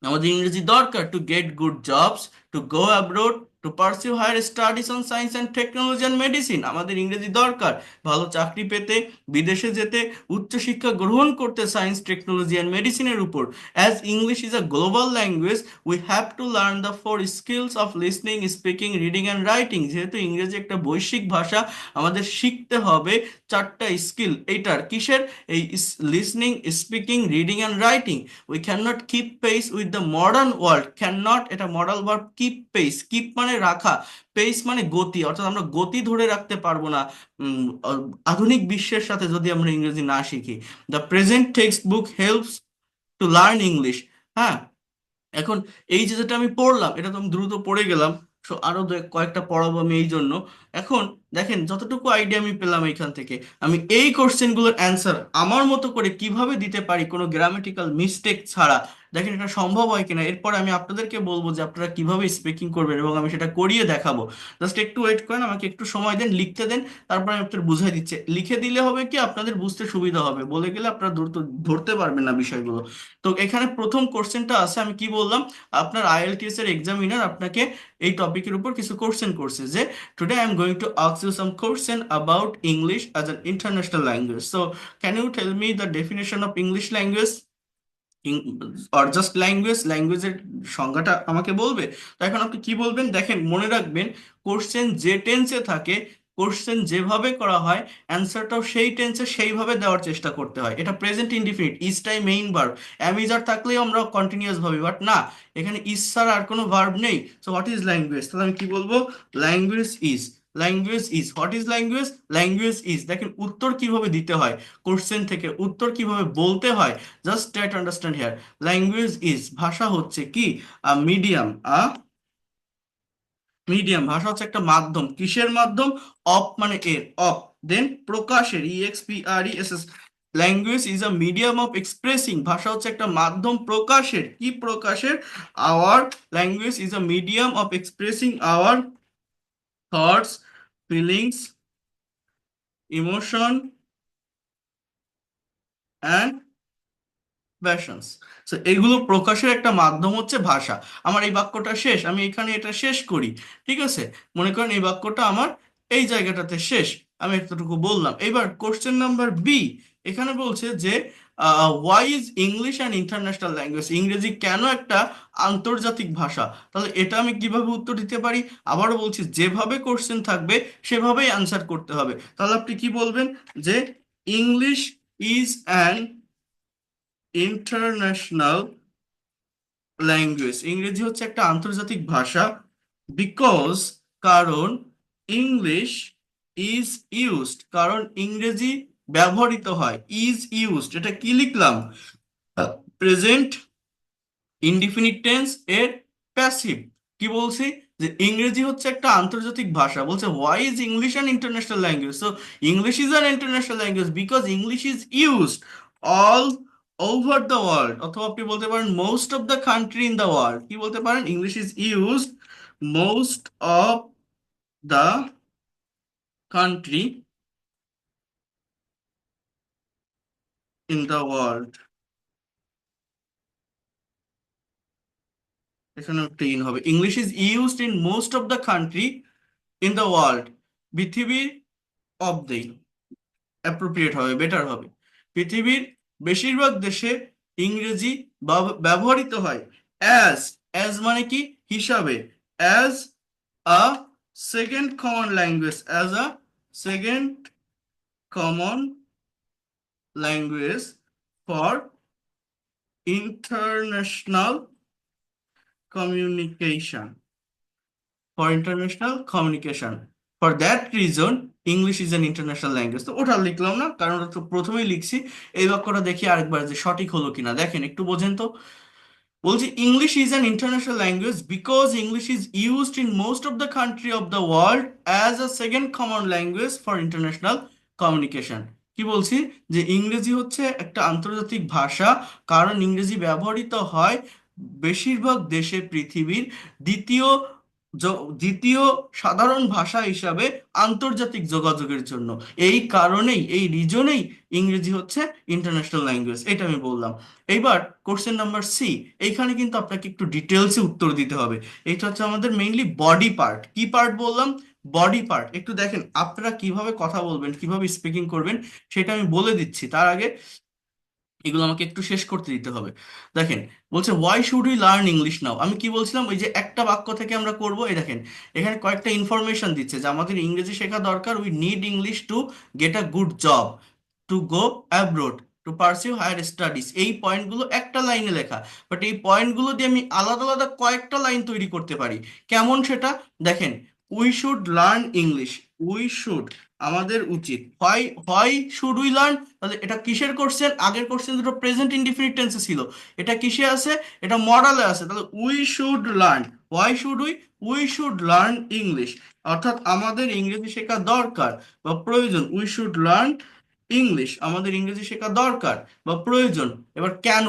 আমাদের ইংরেজি দরকার to get good jobs, to go abroad, to pursue higher studies on science and technology and medicine. আমাদের ইংরেজি দরকার ভালো চাকরি পেতে, বিদেশে যেতে, উচ্চশিক্ষা গ্রহণ করতে সায়েন্স, টেকনোলজি অ্যান্ড মেডিসিনের উপর। As English is a global language we have to learn the four skills of listening, speaking, reading and writing. যেহেতু ইংরেজি একটা বৈশ্বিক ভাষা, আমাদের শিখতে হবে চারটা স্কিল। এইটার কিসের? এই listening, speaking, reading and writing. We can not keep pace with the modern world. Can not, এটা modal verb, keep pace, keep মানে রাখা, পেস মানে গতি, অর্থাৎ আমরা গতি ধরে রাখতে পারবো না আধুনিক বিশ্বের সাথে যদি আমরা ইংরেজি না শিখি। The present text book helps to learn English. হ্যাঁ, এখন এই যে যেটা আমি পড়লাম, এটা তো আমি দ্রুত পড়ে গেলাম, সো আরো কয়েকটা পড়াবো আমি এই জন্য। এখন দেখেন, যতটুকু আইডিয়া আমি পেলাম এখান থেকে, আমি এই কোশ্চেনগুলোর অ্যান্সার আমার মতো করে কিভাবে দিতে পারি কোনো গ্রামেটিক্যাল মিস্টেক ছাড়া, দেখেন এটা সম্ভব হয় কিনা। এরপর আমি আপনাদেরকে বলবো যে আপনারা কিভাবে স্পিকিং করবেন, এবং আমি সেটা করিয়ে দেখাবো। জাস্ট একটু ওয়েট করেন, আমাকে একটু সময় দেন, লিখতে দেন, তারপর আমি আপনাদের বুঝাই দিচ্ছি। লিখে দিলে হবে কি, আপনাদের বুঝতে সুবিধা হবে, বলে গেলে আপনারা ধরতে ধরতে পারবেন না বিষয়গুলো। তো এখানে প্রথম কোশ্চেনটা আছে, আমি কি বললাম, আপনার আইএলটিএস এর এক্সামিনার আপনাকে এই টপিকের উপর কিছু কোশ্চেন করছে, যে today I am going to ask you some question about English as an international language. So can you tell me the definition of English language, or just language, ল্যাঙ্গুয়েজের সংজ্ঞাটা আমাকে বলবে। তো এখন আপনি কি বলবেন, দেখেন মনে রাখবেন, কোশ্চেন যে টেন্সে থাকে, কোশ্চেন যেভাবে করা হয়, অ্যান্সারটাও সেই টেন্সে সেইভাবে দেওয়ার চেষ্টা করতে হয়। এটা present indefinite, is tie main verb, am is are থাকলেই আমরা কন্টিনিউয়াস ভাবি, বাট না, এখানে ইজ ছাড়া আর কোনো ভার্ব নেই। So what is language? তাহলে আমি কি বলবো, language is, language is, what is language? Language is, দেখেন উত্তর কিভাবে দিতে হয়, কোশ্চেন থেকে উত্তর কিভাবে বলতে হয়, just try to understand here. Language is, ভাষা হচ্ছে কি, মিডিয়াম, মিডিয়াম, ভাষা হচ্ছে একটা মাধ্যম, কিসের মাধ্যম? অফ মানে এর, অফ, দেন প্রকাশের, EXPRESS, language is a medium of expressing, ভাষা হচ্ছে একটা মাধ্যম প্রকাশের, কি প্রকাশের? Our, language is a medium of expressing our thoughts, feelings, emotion and passions. So এগুলো প্রকাশের একটা মাধ্যম হচ্ছে ভাষা। আমার এই বাক্যটা শেষ, আমি এখানে এটা শেষ করি, ঠিক আছে? মনে করেন এই বাক্যটা আমার এই জায়গাটাতে শেষ, আমি এতটুকু বললাম। এবার কোশ্চেন নাম্বার বি, এখানে বলছে যে why is English and international language, ইংরেজি কেন একটা আন্তর্জাতিক ভাষা? তাহলে এটা আমি কিভাবে উত্তর দিতে পারি? আবারও বলছি, যেভাবে কোশ্চেন থাকবে সেভাবেই আনসার করতে হবে। তাহলে আপনি কি বলবেন? যে English is an international language, ইংরেজি হচ্ছে একটা আন্তর্জাতিক ভাষা, বিকজ, কারণ, ইংলিশ ইজ ইউজড, কারণ ইংরেজি ব্যবহৃত হয়, ইজ ইউজড, এটা কি লিখলাম? প্রেজেন্ট ইনডিফিনিট টেন্স এর প্যাসিভ। কি বলছি? যে ইংরেজি হচ্ছে একটা আন্তর্জাতিক ভাষা, বলছে why is English an international language, so English is an international language because English is used all over the world, অথবা আপনি বলতে পারেন most of the country in the world. কি বলতে পারেন? English is used most of the country in the world, এখানে একটা in হবে, English is used in most of the country in the world, পৃথিবীর, অফ দ্য, অ্যাপ্রোপ্রিয়েট হবে, better হবে, পৃথিবীর বেশিরভাগ দেশে ইংরেজি ব্যবহৃত হয়, অ্যাজ, অ্যাজ মানে কি? হিসাবে, as a second common language, as a second common language for international communication, for international communication, for that reason English is an international language. তো ওটা লিখলাম না, কারণ ওটা তো প্রথমেই লিখছি। এই বাক্যটা দেখি আরেকবার যে সঠিক হলো কিনা, দেখেন একটু বোঝেন তো। বলছি English is an international language because English is used in most of the country of the world as a second common language for international communication. কি বলছি? যে ইংরেজি হচ্ছে একটা আন্তর্জাতিক ভাষা, কারণ ইংরেজি ব্যবহৃত হয় বেশিরভাগ দেশে পৃথিবীর দ্বিতীয় দ্বিতীয় সাধারণ ভাষা হিসাবে আন্তর্জাতিক যোগাযোগের জন্য। এই কারণেই, এই রিজনেই ইংরেজি হচ্ছে ইন্টারন্যাশনাল ল্যাঙ্গুয়েজ, এটা আমি বললাম। এইবার কোশ্চেন নাম্বার সি, এইখানে কিন্তু আপনাকে একটু ডিটেলসে উত্তর দিতে হবে। এটা হচ্ছে আমাদের মেইনলি বডি পার্ট। কি পার্ট বললাম? Body part. একটু দেখেন আপনারা কিভাবে কথা বলবেন, কিভাবে স্পিকিং করবেন, সেটা আমি বলে দিচ্ছি। তার আগে এগুলো আমাকে একটু শেষ করতে দিতে হবে। দেখেন, বলছে why should we learn English নাও। আমি কি বলছিলাম? ওই যে একটা বাক্য থেকে আমরা করব, এই দেখেন এখানে কয়েকটা ইনফরমেশন দিচ্ছে যে আমাদের ইংরেজি শেখা দরকার, we need English to get a good job, to go abroad, to pursue higher studies. এই পয়েন্টগুলো একটা লাইনে লেখা, বাট এই পয়েন্টগুলো দিয়ে আমি আলাদা আলাদা কয়েকটা লাইন তৈরি করতে পারি। কেমন সেটা? দেখেন, we should learn English, we should, আমাদের উচিত, হয় হয় শুড উই লার্ন, তাহলে এটা কিসের কোশ্চেন? আগের কোশ্চেন দুটো প্রেজেন্ট ইনডিফিনিট টেন্সে ছিল, এটা কিসে আছে? এটা মডালে আছে। তাহলে we should learn, why should we, we should learn English, অর্থাৎ আমাদের ইংরেজি শেখা দরকার বা প্রয়োজন, উই শুড লার্ন ইংলিশ, আমাদের ইংরেজি শেখা দরকার বা প্রয়োজন। এবার কেন?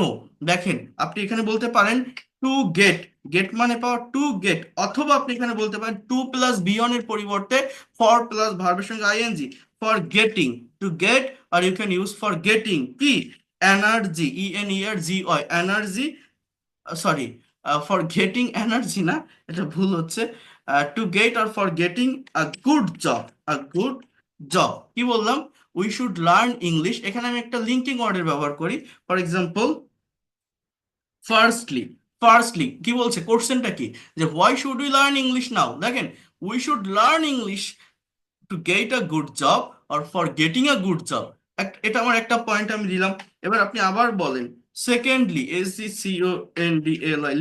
দেখেন আপনি এখানে বলতে পারেন টু গেট, গেট মানে পাওয়া, টু গেট, অথবা আপনি এখানে বলতে পারেন টু প্লাস বি অন এর পরিবর্তে ফর প্লাস ভার্বের সঙ্গে ING, for getting, to get, আর you can use for getting কি, energy, ENERGY, energy, sorry, for getting energy না, এটা ভুল হচ্ছে, টু গেট আর for getting a good job, a good job. কি বললাম? উই শুড লার্ন ইংলিশ, এখানে আমি একটা লিঙ্কিং ওয়ার্ডের ব্যবহার করি। ফর এক্সাম্পল, ফার্স্টলি, ফার্স্টলি কি বলছে? কোশ্চেনটা কি? যে why should we learn English now. দেখেন, we should learn English to get a good job or for getting a good job. এটা আমার একটা পয়েন্ট আমি দিলাম। এবার আপনি আবার বলেন, সেকেন্ডলি, SECONDLY,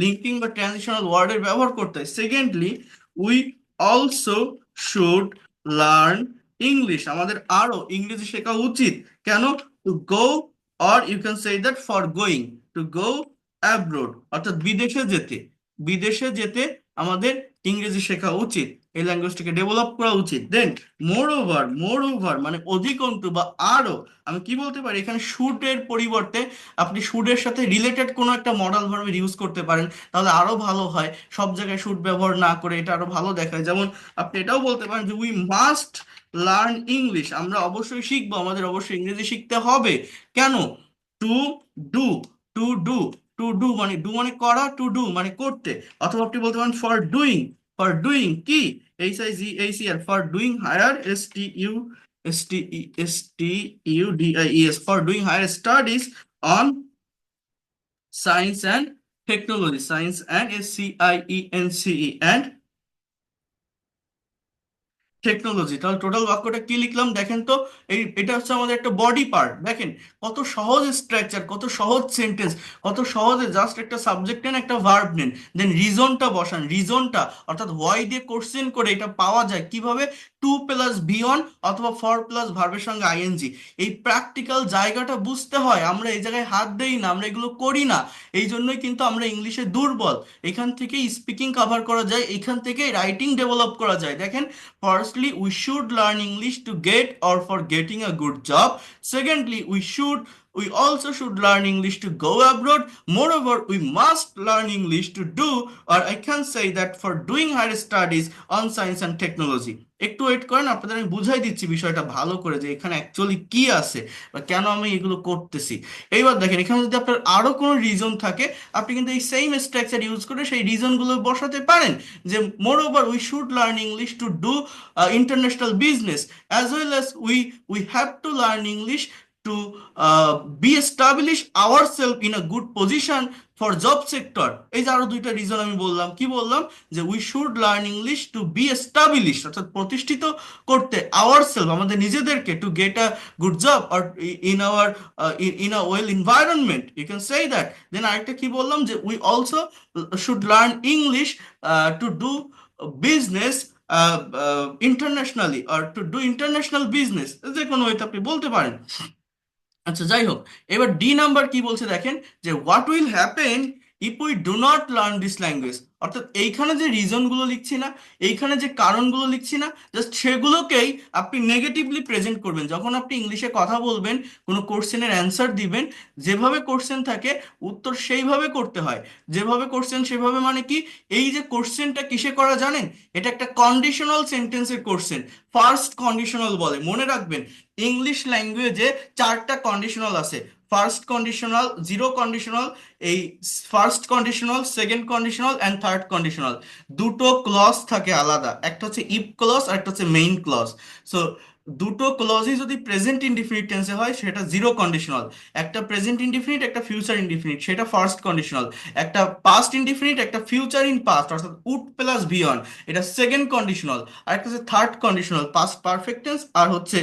লিঙ্কিং বা ট্রানজিশনাল ওয়ার্ডের ব্যবহার করতে হয়। Secondly, we also should learn English, আমাদের আরো ইংরেজি শেখা উচিত। কেন? To go, or you can say that for going, to go abroad, অর্থাৎ বিদেশে যেতে, বিদেশে যেতে আমাদের ইংরেজি শেখা উচিত, এই ল্যাঙ্গুয়েজটাকে ডেভেলপ করা উচিত। দেন মোর ওভার মানে অধিকন্তু বা আরো, আমি কি বলতে পারি এখানে শুড এর পরিবর্তে আপনি শুড এর সাথে রিলেটেড কোনো একটা মডাল ভার্বের ইউজ করতে পারেন, তাহলে আরো ভালো হয়। সব জায়গায় শুড ব্যবহার না করে এটা আরো ভালো দেখায়। যেমন আপনি এটাও বলতে পারেন যে উই মাস্ট লার্ন ইংলিশ, আমরা অবশ্যই শিখবো, আমাদের অবশ্যই ইংরেজি শিখতে হবে। কেন? To do, to do, to do মানে ডু মানে করা, টু ডু মানে করতে। অথবা আপনি বলতে পারেন ফর ডুইং, ফর ডুইং কি, HIGHER, for doing higher, STUDIES, for doing higher studies on science and technology, science and SCIENCE and technology. তাহলে টোটাল বাক্যটা কি লিখলাম দেখেন তো, এটা হচ্ছে আমাদের একটা বডি পার্ট। দেখেন কত সহজ স্ট্রাকচার, কত সহজ সেন্টেন্স, কত সহজে জাস্ট একটা সাবজেক্ট নেন, একটা ভার্ব নেন, দেন রিজনটা বসান। রিজনটা অর্থাৎ হোয়াই দিয়ে কোশ্চেন করে এটা পাওয়া যায় কিভাবে? টু প্লাস ভি ওয়ান অথবা ফর প্লাস ভার্বের সঙ্গে আইএনজি। এই প্র্যাকটিক্যাল জায়গাটা বুঝতে হয়, আমরা এই জায়গায় হাত দেই না, আমরা এগুলো করি না। এই জন্যই কিন্তু আমরা ইংলিশে দুর্বল। এখান থেকেই স্পিকিং কভার করা যায়, এখান থেকে রাইটিং ডেভেলপ করা যায়। দেখেন, firstly we should learn English to get or for getting a good job. Secondly we also should learn English to go abroad. Moreover, we must learn English to do, or I can say that for doing higher studies on science and technology. একটু wait করেন, আপনাদের আমি বুঝাই দিচ্ছি বিষয়টা ভালো করে যে এখানে অ্যাকচুয়ালি কি আছে বা কেন আমি এগুলো করতেছি। এইবার দেখেন, এখানে যদি আপনার আরো কোনো রিজন থাকে, আপনি কিন্তু এই সেম স্ট্রাকচার ইউজ করে সেই রিজনগুলো বসাতে পারেন। যে মোর over we should learn English to do international business, as well as we have to learn English to be establish ourselves in a good position for job sector। এই যে আরো দুইটা reason আমি বললাম, কি বললাম? যে we should learn English to be establish, অর্থাৎ প্রতিষ্ঠিত করতে, আওয়ারসেলফ আমাদের নিজেদেরকে, to get a good job or in our in a well environment, you can say that. Then আরেকটা কি বললাম? যে we also should learn English to do business internationally, আর টু ডু ইন্টারন্যাশনাল বিজনেস, যে কোনো ওয়েতে আপনি বলতে পারেন। আচ্ছা, যাই হোক, এবার ডি নাম্বার কি বলছে দেখেন, যে what will happen if we do not learn this language. অর্থাৎ এইখানে যে রিজনগুলো লিখছি না, এইখানে যে কারণগুলো লিখছি না, জাস্ট সেগুলোকেই আপনি নেগেটিভলি প্রেজেন্ট করবেন। যখন আপনি ইংলিশে কথা বলবেন, কোনো কোশ্চেনের অ্যান্সার দিবেন, যেভাবে কোশ্চেন থাকে উত্তর সেইভাবে করতে হয়। যেভাবে কোশ্চেন সেভাবে মানে কি? এই যে কোশ্চেনটা কিসে করা জানেন? এটা একটা কন্ডিশনাল সেন্টেন্সের কোশ্চেন, ফার্স্ট কন্ডিশনাল বলে, মনে রাখবেন। ইংলিশ ল্যাঙ্গুয়েজে চারটা কন্ডিশনাল আছে: ফার্স্ট কন্ডিশনাল, জিরো কন্ডিশনাল, এই first conditional, second conditional and third conditional. দুটো ক্লজ থাকে আলাদা, একটা হচ্ছে ইফ ক্লজ আর একটা হচ্ছে মেইন ক্লজ। সো দুটো ক্লজই যদি প্রেজেন্ট ইনডিফিনিট টেন্সে হয় সেটা জিরো কন্ডিশনাল, একটা প্রেজেন্ট ইনডিফিনিট একটা ফিউচার ইনডিফিনিট সেটা ফার্স্ট কন্ডিশনাল, একটা পাস্ট ইনডিফিনিট একটা ফিউচার ইন পাস্ট অর্থাৎ উড প্লাস ভি অন এটা সেকেন্ড কন্ডিশনাল, আর একটা হচ্ছে third conditional, past perfect tense আর হচ্ছে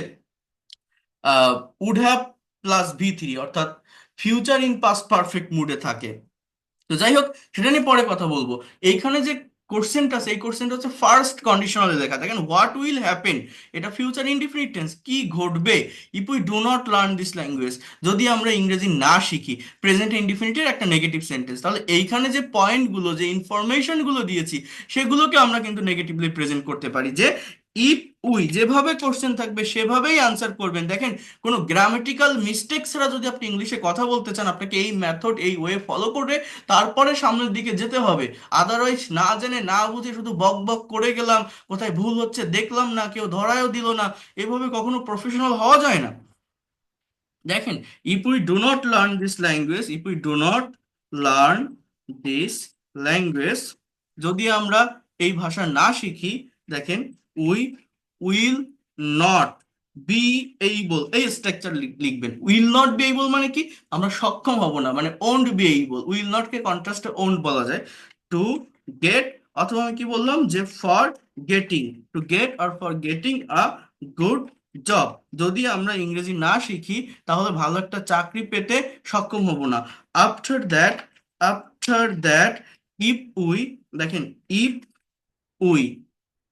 উড হ্যাভ প্লাস ভি3, অর্থাৎ ফিউচার ইন পাস্ট পারফেক্ট মুডে থাকে। তো যাই হোক, সেটা নিয়ে পরে কথা বলবো। এইখানে যে কোশ্চেনটা আছে, এই কোশ্চেনটা হচ্ছে ফার্স্ট কন্ডিশনালে লেখা। দেখেন, হোয়াট উইল হ্যাপেন, এটা ফিউচার ইনডিফিনিট টেন্স, কি ঘটবে if we do not learn this language, যদি আমরা ইংরেজি না শিখি, প্রেজেন্ট ইনডিফিনিটের একটা নেগেটিভ সেন্টেন্স। তাহলে এইখানে যে পয়েন্টগুলো, যে ইনফরমেশনগুলো দিয়েছি, সেগুলোকে আমরা কিন্তু নেগেটিভলি প্রেজেন্ট করতে পারি। যে ইফ উই, যেভাবে কোশ্চেন থাকবে সেভাবেই আনসার করবেন। দেখেন, কোনো গ্রামেটিক্যাল মিস্টেক ছাড়া যদি আপনি ইংলিশে কথা বলতে চান, আপনাকে এই মেথড, এই ওয়ে ফলো করে তারপরে সামনের দিকে যেতে হবে। আদারওয়াইজ না জেনে না বুঝে শুধু বক বক করে গেলাম, কোথায় ভুল হচ্ছে দেখলাম না, কেউ ধরায়ও দিল না, এভাবে কখনো প্রফেশনাল হওয়া যায় না। দেখেন, if we do not learn this language, if we do not learn this language, যদি আমরা এই ভাষা না শিখি, দেখেন, we will not be able, এই স্ট্রাকচার লিখবেন। উইল নট বি এইবল মানে কি? আমরা সক্ষম হব না, মানে won't be able. Will not কে কন্ট্রাস্টে ওন্ট বলা যায়। টু গেট, অথবা আমি কি বললাম যে for getting, to get or for getting a good job, যদি আমরা ইংরেজি না শিখি তাহলে ভালো একটা চাকরি পেতে সক্ষম হব না। After that, after that if we, দেখেন, ইফ উই,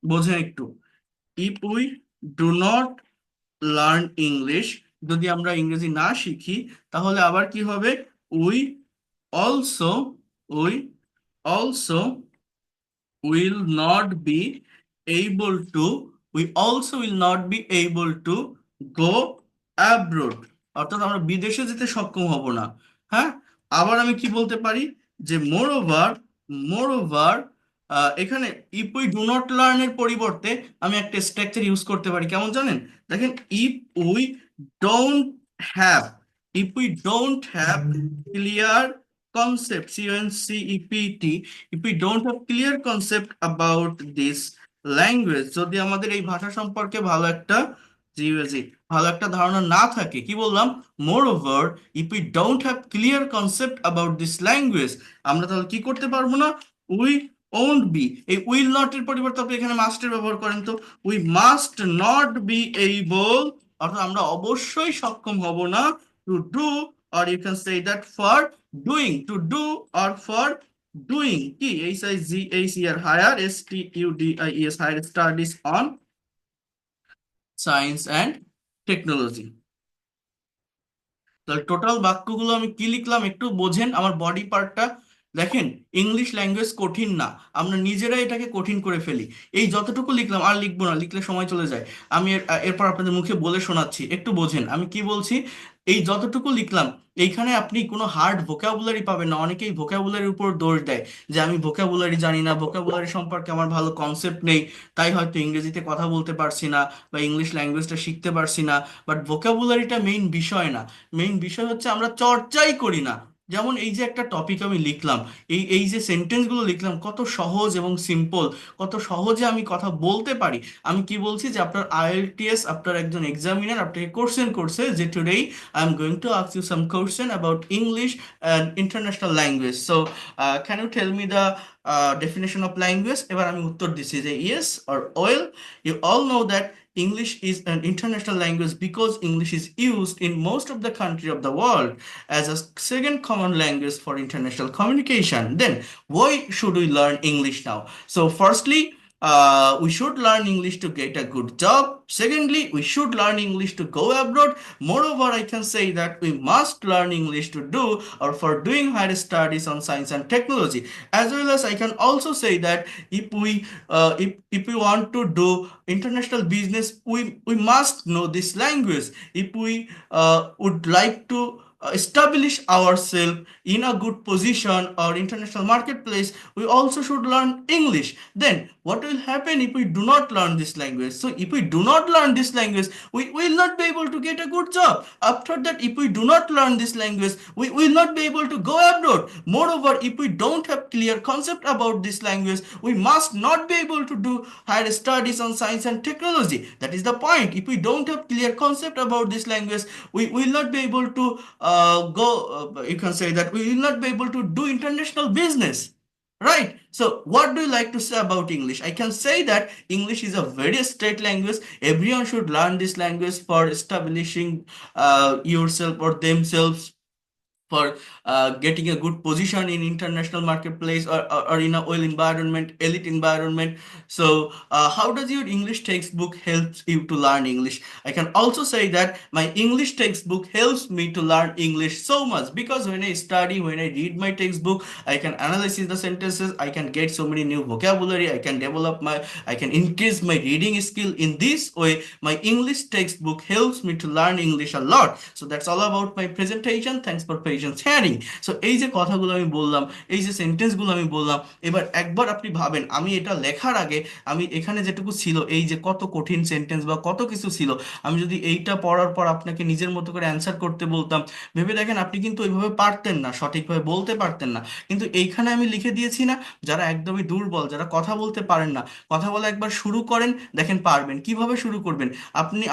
বোঝেন একটু, if we do not learn English, যদি আমরা ইংরেজি না শিখি তাহলে আবার কি হবে? We also we also will not be able to we also will not be able to go abroad, অর্থাৎ আমরা বিদেশে যেতে সক্ষম হব না। হ্যাঁ, আবার আমি কি বলতে পারি যে মোর ওভার এখানে if we do not learn এর পরিবর্তে আমি একটা স্ট্রাকচার ইউজ করতে পারি, কেমন জানেন? দেখেন, if we don't have if we don't have clear concept, concept, if we don't have clear concept about this language, যদি আমাদের এই ভাষা সম্পর্কে ভালো একটা ধারণা না থাকে, কি বললাম? মোর over, if we don't have clear concept about this language, আমরা তাহলে কি করতে পারবো না? উই ওন্ট বি, এই উইল নট এর পরিবর্তে আপনি এখানে মাস্টের ব্যবহার করেন তো, we must not be able, অর্থাৎ আমরা অবশ্যই সক্ষম হব না to do, or you can say that for doing, to do or for doing কি HIGHER higher STUDIES higher studies on science and technology। তাহলে টোটাল বাক্যগুলো আমি কি লিখলাম একটু বোঝেন আমার বডি পার্টটা। দেখেন, ইংলিশ ল্যাঙ্গুয়েজ কঠিন না, আমরা নিজেরাই এটাকে কঠিন করে ফেলি। এই যতটুকু লিখলাম, আর লিখবো না, লিখলে সময় চলে যায়। আমি এরপর আপনাদের মুখে বলে শোনাচ্ছি, একটু বোঝেন আমি কি বলছি। এই যতটুকু লিখলাম, এইখানে আপনি কোনো হার্ড ভোকাবুলারি পাবেন না। অনেকেই ভোকাবুলারির উপর দোষ দেয় যে আমি ভোকাবুলারি জানি না, ভোকাবুলারি সম্পর্কে আমার ভালো কনসেপ্ট নেই, তাই হয়তো ইংরেজিতে কথা বলতে পারছি না বা ইংলিশ ল্যাঙ্গুয়েজটা শিখতে পারছি না। বাট ভোকাবুলারিটা মেইন বিষয় না, মেইন বিষয় হচ্ছে আমরা চর্চাই করি না। যেমন এই যে একটা টপিক আমি লিখলাম, এই এই যে সেন্টেন্সগুলো লিখলাম, কত সহজ এবং সিম্পল, কত সহজে আমি কথা বলতে পারি। আমি কি বলছি যে আপনার আইএলটিএস, আপনার একজন এক্সামিনার আপনাকে কোশ্চেন করছে যে today I am going to ask you some question about English and international language, so can you tell me the definition of language. এবার আমি উত্তর দিচ্ছি যে yes or well, you all know that English is an international language because English is used in most of the country of the world as a second common language for international communication. Then, why should we learn English now? So, firstly, we should learn English to get a good job. Secondly, we should learn English to go abroad. Moreover, I can say that we must learn English to do or for doing higher studies on science and technology. As well as I can also say that if we want to do international business, we must know this language. If we would like to establish ourselves in a good position or international marketplace, we also should learn English. Then what will happen if we do not learn this language? So if we do not learn this language, we will not be able to get a good job. After that, if we do not learn this language, we will not be able to go abroad. Moreover, if we don't have clear concept about this language, we must not be able to do higher studies on science and technology. That is the point. If we don't have clear concept about this language, we will not be able to you can say that we will not be able to do international business. Right. So, what do you like to say about English? I can say that English is a very straight language. Everyone should learn this language for establishing yourself or themselves, for getting a good position in international marketplace, or in a well environment, elite environment. So how does your English textbook helps you to learn English? I can also say that my English textbook helps me to learn English so much, because when I study, when I read my textbook, I can analyze the sentences, I can get so many new vocabulary, I can increase my reading skill. In this way, my English textbook helps me to learn English a lot. So that's all about my presentation. Thanks for patience hearing. So এই যে কথাগুলো আমি বললাম, এই যে সেন্টেন্সগুলো আমি বললাম, এবার একবার আপনি ভাবেন আমি এটা লেখার আগে আমি এখানে যেটুকু ছিল, এই যে কত কঠিন সেন্টেন্স বা কত কিছু ছিল, আমি যদি এইটা পড়ার পর আপনাকে নিজের মতো করে অ্যান্সার করতে বলতাম, ভেবে দেখেন আপনি কিন্তু ওইভাবে পারতেন না, সঠিকভাবে বলতে পারতেন না। কিন্তু এইখানে আমি লিখে দিয়েছি না, যারা একদমই দুর্বল, যারা কথা বলতে পারেন না, কথা বলা একবার শুরু করেন, দেখেন পারবেন। কিভাবে শুরু করবেন?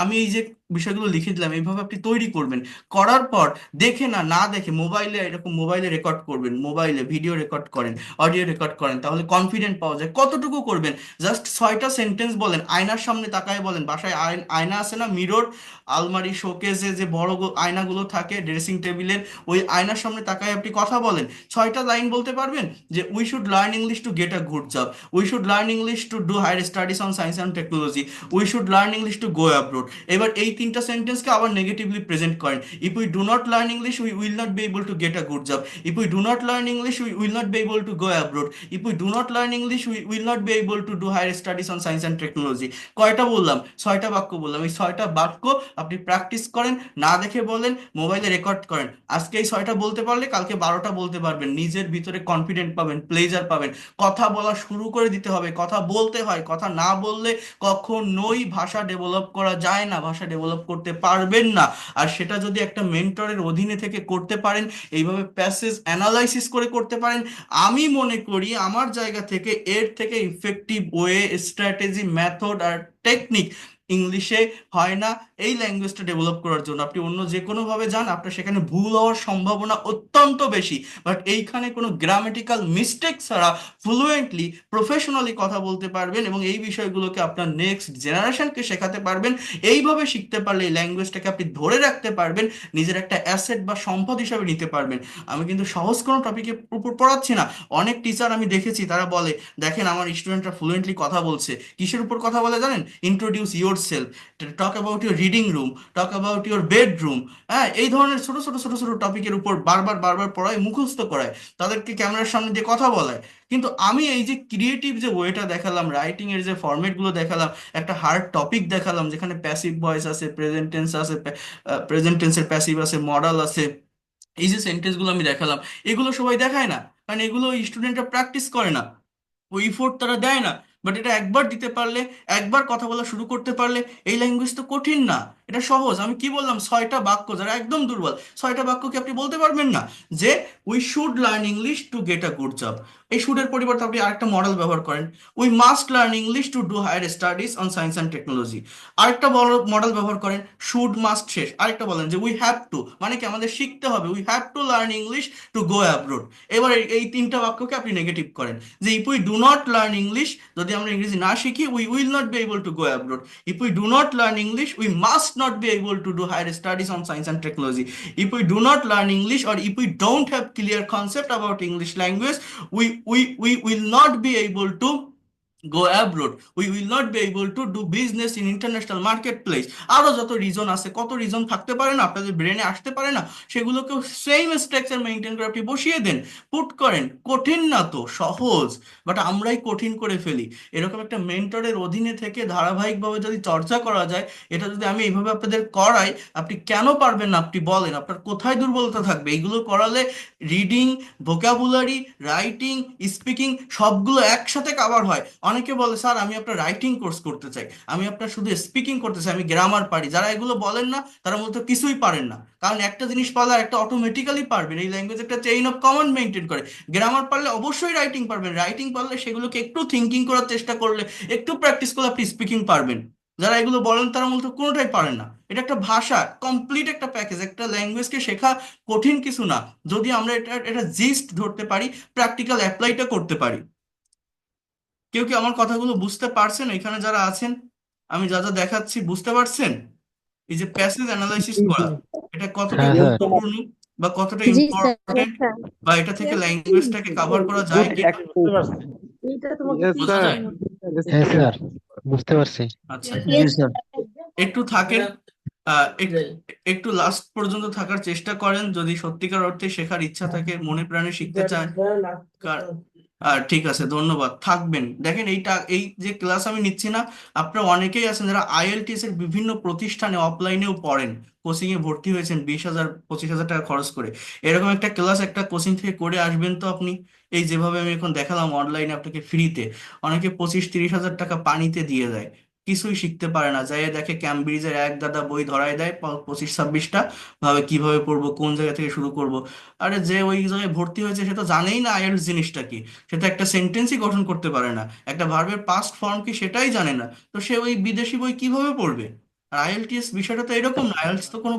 আমি এই যে বিষয়গুলো লিখে দিলাম, এইভাবে আপনি তৈরি করবেন। করার পর দেখে না, না দেখে মোবাইলে, এরকম মোবাইলে রেকর্ড করবেন, মোবাইলে ভিডিও রেকর্ড করেন, অডিও রেকর্ড করেন, তাহলে কনফিডেন্ট পাওয়া যায়। কতটুকু করবেন? জাস্ট 6টা সেন্টেন্স বলেন, আয়নার সামনে তাকায় বলেন। বাসায় আয়না আছে না, মিরর, আলমারি, শোকেসে যে বড় আয়নাগুলো থাকে ড্রেসিং টেবিলের, ওই আয়নার সামনে তাকায় আপনি কথা বলেন। 6টা লাইন বলতে পারবেন যে we should learn English to get a good job, we should learn English to do higher studies on science and technology, we should learn English to go abroad. এবার এই 3টা সেন্টেন্সকে আবার নেগেটিভলি প্রেজেন্ট করেন। If we do not learn English we will not be able to get a good job, if we do not learn English we will not be able to go abroad, if we do not learn English we will not be able to do higher studies on science and technology. কয়টা বললাম? 6টা বাক্য বললাম। এই 6টা বাক্য আপনি practice করেন, না দেখে বলেন, মোবাইলে রেকর্ড করেন। আজকে এই 6টা বলতে পারলে কালকে 12টা বলতে পারবেন। নিজের ভিতরে কনফিডেন্ট পাবেন, প্লেজার পাবেন। কথা বলা শুরু করে দিতে হবে, কথা বলতে হয়, কথা না বললে কখনোই ভাষা ডেভেলপ করা যায় না, ভাষা ডেভেলপ করতে পারবেন না। আর সেটা যদি একটা মেন্টরের অধীনে থেকে করতে পারেন, এইভাবে প্যাসেজ অ্যানালাইসিস করে করতে পারেন, আমি মনে করি আমার জায়গা থেকে এর থেকে ইফেক্টিভ ওয়ে, স্ট্র্যাটেজি, মেথড আর টেকনিক ইংলিশে হয় না। এই ল্যাঙ্গুয়েজটা ডেভেলপ করার জন্য আপনি অন্য যে কোনো ভাবে যান, আপনার সেখানে ভুল হওয়ার সম্ভাবনা অত্যন্ত বেশি। বাট এইখানে কোনো গ্রামেটিক্যাল মিস্টেক ছাড়া ফ্লুয়েন্টলি, প্রফেশনালি কথা বলতে পারবেন এবং এই বিষয়গুলোকে আপনার নেক্সট জেনারেশনকে শেখাতে পারবেন। এইভাবে শিখতে পারলে এই ল্যাঙ্গুয়েজটাকে আপনি ধরে রাখতে পারবেন, নিজের একটা অ্যাসেট বা সম্পদ হিসাবে নিতে পারবেন। আমি কিন্তু সহজ কোনো টপিকের উপর পড়াচ্ছি না। অনেক টিচার আমি দেখেছি, তারা বলে দেখেন আমার স্টুডেন্টরা ফ্লুয়েন্টলি কথা বলছে। কিসের উপর কথা বলে জানেন? Introduce your self, talk about your reading room, talk about your bedroom. হ্যাঁ, এই ধরনের ছোট ছোট ছোট ছোট টপিকের উপর বারবার বারবার পড়ায়, মুখস্থ করায়, তাদেরকে ক্যামেরার সামনে দিয়ে কথা বলায়। কিন্তু আমি এই যে ক্রিয়েটিভ যে ওয়েটা দেখালাম, রাইটিং এর যে ফরম্যাট গুলো দেখালাম, একটা হার্ড টপিক দেখালাম যেখানে প্যাসিভ ভয়েস আছে, প্রেজেন্ট টেন্স আছে, প্রেজেন্ট টেন্সের প্যাসিভ আছে, মডাল আছে, এই যে সেন্টেন্স গুলো আমি দেখালাম, এগুলো সবাই দেখায় না, কারণ এগুলো স্টুডেন্টরা প্র্যাকটিস করে না, ওই ইফোর্ট তারা দেয় না। বাট এটা একবার দিতে পারলে, একবার কথা বলা শুরু করতে পারলে, এই ল্যাঙ্গুয়েজ তো কঠিন না, এটা সহজ। আমি কি বললাম? 6টা বাক্য, যারা একদম দুর্বল, 6টা বাক্য কি আপনি বলতে পারবেন না? যে we should learn English to get a good job, এই শুডের পরিবর্তে আপনি আরেকটা মডেল ব্যবহার করেন, we must learn English to do higher studies on science and technology. আরেকটা বড় মডেল ব্যবহার করেন, শুড মাস্ট শেষ, আরেকটা বলেন যে উই হ্যাভ টু, মানে কি আমাদের শিখতে হবে, we have to learn English to go abroad. এবার এই 3টা বাক্যকে আপনি নেগেটিভ করেন, যে if we do not learn English, যদি আমরা ইংরেজি না শিখি, we will not be able to go abroad. If we do not learn English we must not be able to do higher studies on science and technology. If we do not learn English or if we don't have clear concept about English language, we will not be able to go abroad, we will not be able to do business in international marketplace। আরো যত reason আছে, কত reason থাকতে পারে না আপনাদের ব্রেনে আসতে পারে না, সেগুলোকেও সেম স্ট্রাকচার মেনটেন করে আপনি বসিয়ে দেন, পুট করেন। কঠিন না তো, সহজ। বাট আমরাই কঠিন করে ফেলি। এরকম একটা মেন্টরের অধীনে থেকে ধারাবাহিকভাবে যদি চর্চা করা যায়, এটা যদি আমি এইভাবে আপনাদের করাই, আপনি কেন পারবেন না? আপনি বলেন আপনার কোথায় দুর্বলতা থাকবে? এইগুলো করালে রিডিং, ভোকাবুলারি, রাইটিং, স্পিকিং সবগুলো একসাথে কাভার হয়। অনেকে বলে স্যার আমি আপনার রাইটিং কোর্স করতে চাই, আমি আপনার শুধু স্পিকিং করতে চাই, আমি গ্রামার পারি। যারা এগুলো বলেন না তারা মূলত কিছুই পারেন না, কারণ একটা জিনিস পারলে আর একটা অটোমেটিক্যালি পারবেন। এই ল্যাঙ্গুয়েজ একটা চেইন অফ কমান্ড মেনটেন করে। গ্রামার পারলে অবশ্যই রাইটিং পারবেন, রাইটিং পারলে সেগুলোকে একটু থিঙ্কিং করার চেষ্টা করলে, একটু প্র্যাকটিস করলে আপনি স্পিকিং পারবেন। যারা এগুলো বলেন তারা মূলত কোনোটাই পারেন না। এটা একটা ভাষা, কমপ্লিট একটা প্যাকেজ। একটা ল্যাঙ্গুয়েজকে শেখা কঠিন কিছু না, যদি আমরা এটা এটা জিস্ট ধরতে পারি, প্র্যাকটিক্যাল অ্যাপ্লাইটা করতে পারি। কেউ কি আমার কথাগুলো বুঝতে পারছেন? এখানে যারা আছেন, আমি যা যা দেখাচ্ছি বুঝতে পারছেন? এই যে প্যাসেজ অ্যানালাইসিস জি জি করা, এটা কতটা হ্যাঁ স্যার গুরুত্বপূর্ণ বা কতটা জি স্যার। ইম্পর্টেন্ট, বা এটা থেকে ল্যাঙ্গুয়েজটাকে কাভার করা যায় কি না, বুঝতে পারছি এটা তোমাকে ইয়েস বোঝা স্যার যায়? হ্যাঁ স্যার বুঝতে পারছি আচ্ছা, জি স্যার একটু থাকেন, একটু লাস্ট পর্যন্ত থাকার চেষ্টা করেন, যদি সত্যিকার অর্থে শেখার ইচ্ছা থাকে, মনে প্রাণে শিখতে চান। ঠিক আছে, ধন্যবাদ, থাকবেন। দেখেন এইটা, এই যে ক্লাস আমি নিচ্ছি না, আপনারা অনেকেই আছেন যারা আইএলটিএস এর বিভিন্ন প্রতিষ্ঠানে অফলাইনেও পড়েন, কোচিং এ ভর্তি হয়েছেন 20,000 25,000 টাকা খরচ করে। এরকম একটা ক্লাস একটা কোচিং থেকে করে আসবেন তো আপনি। এই যেভাবে আমি এখন দেখালাম অনলাইনে আপনাকে ফ্রিতে, অনেকে 25-30 হাজার টাকা পানিতে দিয়ে দেয়, কিছুই শিখতে পারে না, যাই দেখে ক্যামব্রিজের এক গাদা বই ধরায় দেয় 25-26টা, ভাবে কিভাবে পড়বো, কোন জায়গা থেকে শুরু করব। আরে যে ওই জায়গায় ভর্তি হয়েছে সে তো জানেই না আইএলটিএস জিনিসটা কি, সে তো একটা সেন্টেন্সই গঠন করতে পারে না, একটা ভার্বের পাস্ট ফর্ম কি সেটাই জানে না, তো সে ওই বিদেশি বই কিভাবে পড়বে? আর আইএলটিএস বিষয়টা তো এরকম না, আইএলটিএস তো কোনো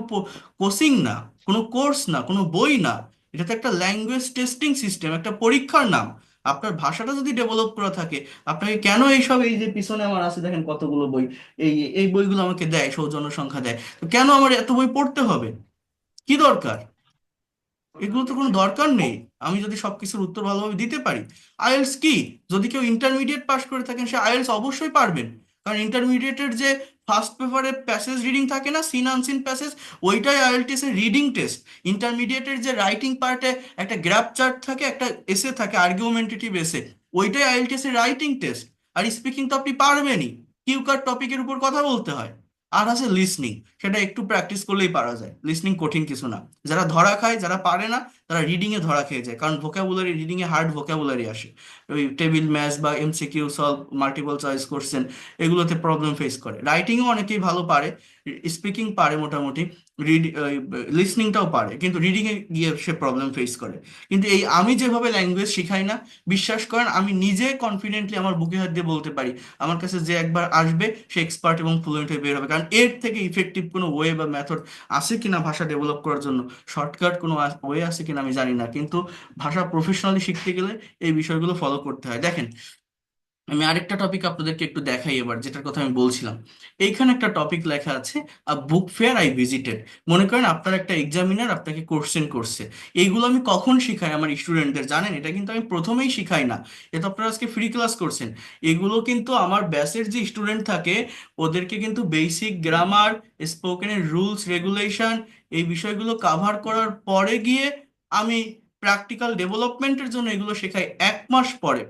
কোচিং না, কোনো কোর্স না, কোনো বই না। এটা তো একটা ল্যাঙ্গুয়েজ টেস্টিং সিস্টেম, একটা পরীক্ষার নাম। আপনার ভাষাটা যদি ডেভেলপ করা থাকে, আপনাকে কেন এইসব, এই যে পিছনে আমার আছে দেখেন কতগুলো বই, এই এই বইগুলো আমাকে দেয়, সৌজন্য সংখ্যা দেয়, তো কেন আমার এত বই পড়তে হবে? কি দরকার? এগুলো তো কোনো দরকার নেই। আমি যদি সবকিছুর উত্তর ভালোভাবে দিতে পারি। আইএলটিএস কি? যদি কেউ ইন্টারমিডিয়েট পাস করে থাকেন, সে আইএলটিএস অবশ্যই পারবেন। কারণ ইন্টারমিডিয়েটের যে ফার্স্ট পেপারে প্যাসেজ রিডিং থাকে না, সিন আনসিন প্যাসেজ, ওইটাই আইএলটিএস এর রিডিং টেস্ট। ইন্টারমিডিয়েটের যে রাইটিং পার্টে একটা গ্রাফ চার্ট থাকে, একটা এসে থাকে আর্গুমেন্টেটিভ এসে, ওইটাই আইএলটিএস এর রাইটিং টেস্ট। আর স্পিকিং তো আপনি পারবেনই, কিউ কার টপিকের উপর কথা বলতে হয়। আর আছে লিসনিং, সেটা একটু প্র্যাকটিস করলেই পারা যায়, লিসনিং কঠিন কিছু না। যারা ধরা খায়, যারা পারে না, তারা রিডিং এ ধরা খেয়ে যায়, কারণ vocabulary, reading a hard vocabulary আসে। ওই টেবিল ম্যাথ বা MCQ solve, multiple choice question, এগুলোতে প্রবলেম ফেস করে। রাইটিংও অনেকেই ভালো পারে, স্পিকিং পারে মোটামুটি, রিড লিসনিংটাও পারে, কিন্তু রিডিং এ গিয়ে সে প্রবলেম ফেস করে। কিন্তু এই আমি যেভাবে ল্যাঙ্গুয়েজ শিখাই না, বিশ্বাস করেন আমি নিজে কনফিডেন্টলি আমার বুকে হাত দিয়ে বলতে পারি, আমার কাছে যে একবার আসবে সে এক্সপার্ট এবং ফ্লুয়েন্ট হয়ে বের হবে। কারণ এর থেকে ইফেক্টিভ কোনো ওয়ে বা মেথড আছে কিনা ভাষা ডেভেলপ করার জন্য, শর্টকাট কোনো ওয়ে আছে কিনা আমি জানি না, কিন্তু ভাষা প্রফেশনালি শিখতে গেলে এই বিষয়গুলো ফলো করতে হয়। দেখেন, আমি আরেকটা টপিক আপনাদেরকে একটু দেখাই এবার, যেটার কথা আমি বলছিলাম। এইখানে একটা টপিক লেখা আছে, আ বুক ফেয়ার আই ভিজিটেড। মনে করেন আপনার একটা এক্সামিনার আপনাকে কোশ্চেন করছে। এইগুলো আমি কখন শিখাই আমার স্টুডেন্টদের জানেন? এটা কিন্তু আমি প্রথমেই শিখাই না, এটা আপনারা আজকে ফ্রি ক্লাস করছেন। এগুলো কিন্তু আমার ব্যাচের যে স্টুডেন্ট থাকে, ওদেরকে কিন্তু বেসিক গ্রামার, স্পোকেনের রুলস রেগুলেশন, এই বিষয়গুলো কাভার করার পরে গিয়ে আমি প্র্যাকটিক্যাল ডেভেলপমেন্টের জন্য এগুলো শেখাই 1 মাস পরে।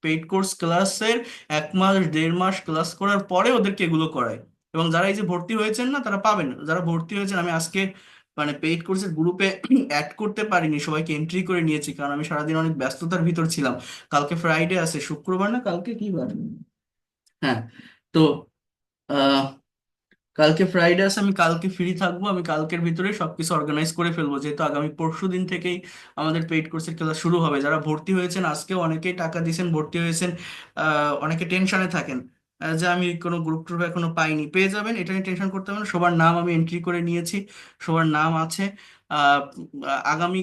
পেইড কোর্স ক্লাসের 1 মাস 1.5 মাস ক্লাস করার পরে ওদেরকে এগুলো করায়। এবং যারা এই যে ভর্তি হয়েছেন না, তারা পাবেন। যারা ভর্তি হয়েছেন, আমি আজকে মানে পেইড কোর্সের গ্রুপে অ্যাড করতে পারিনি, সবাইকে এন্ট্রি করে নিয়েছি, কারণ আমি সারাদিন অনেক ব্যস্ততার ভিতর ছিলাম। কালকে ফ্রাইডে আছে, শুক্রবার না, কালকে কি বার? হ্যাঁ। তো আহ কালকে ফ্রাইডে আছে, আমি কালকে ফ্রি থাকবো, আমি কালকের ভিতরে সবকিছু অর্গানাইজ করে ফেলবো, যেহেতু আগামী পরশু দিন থেকেই আমাদের পেইড কোর্সের ক্লাস শুরু হবে। যারা ভর্তি হয়েছেন, আজকে অনেকেই টাকা দিয়েছেন, ভর্তি হয়েছেন, অনেকে টেনশনে থাকেন, যে আমি কোনো গ্রুপ ট্রুপ এখনো পাইনি। পেয়ে যাবেন, এটা নিয়ে টেনশন করতে হবে না। সবার নাম আমি এন্ট্রি করে নিয়েছি, সবার নাম আছে। আহ, আগামী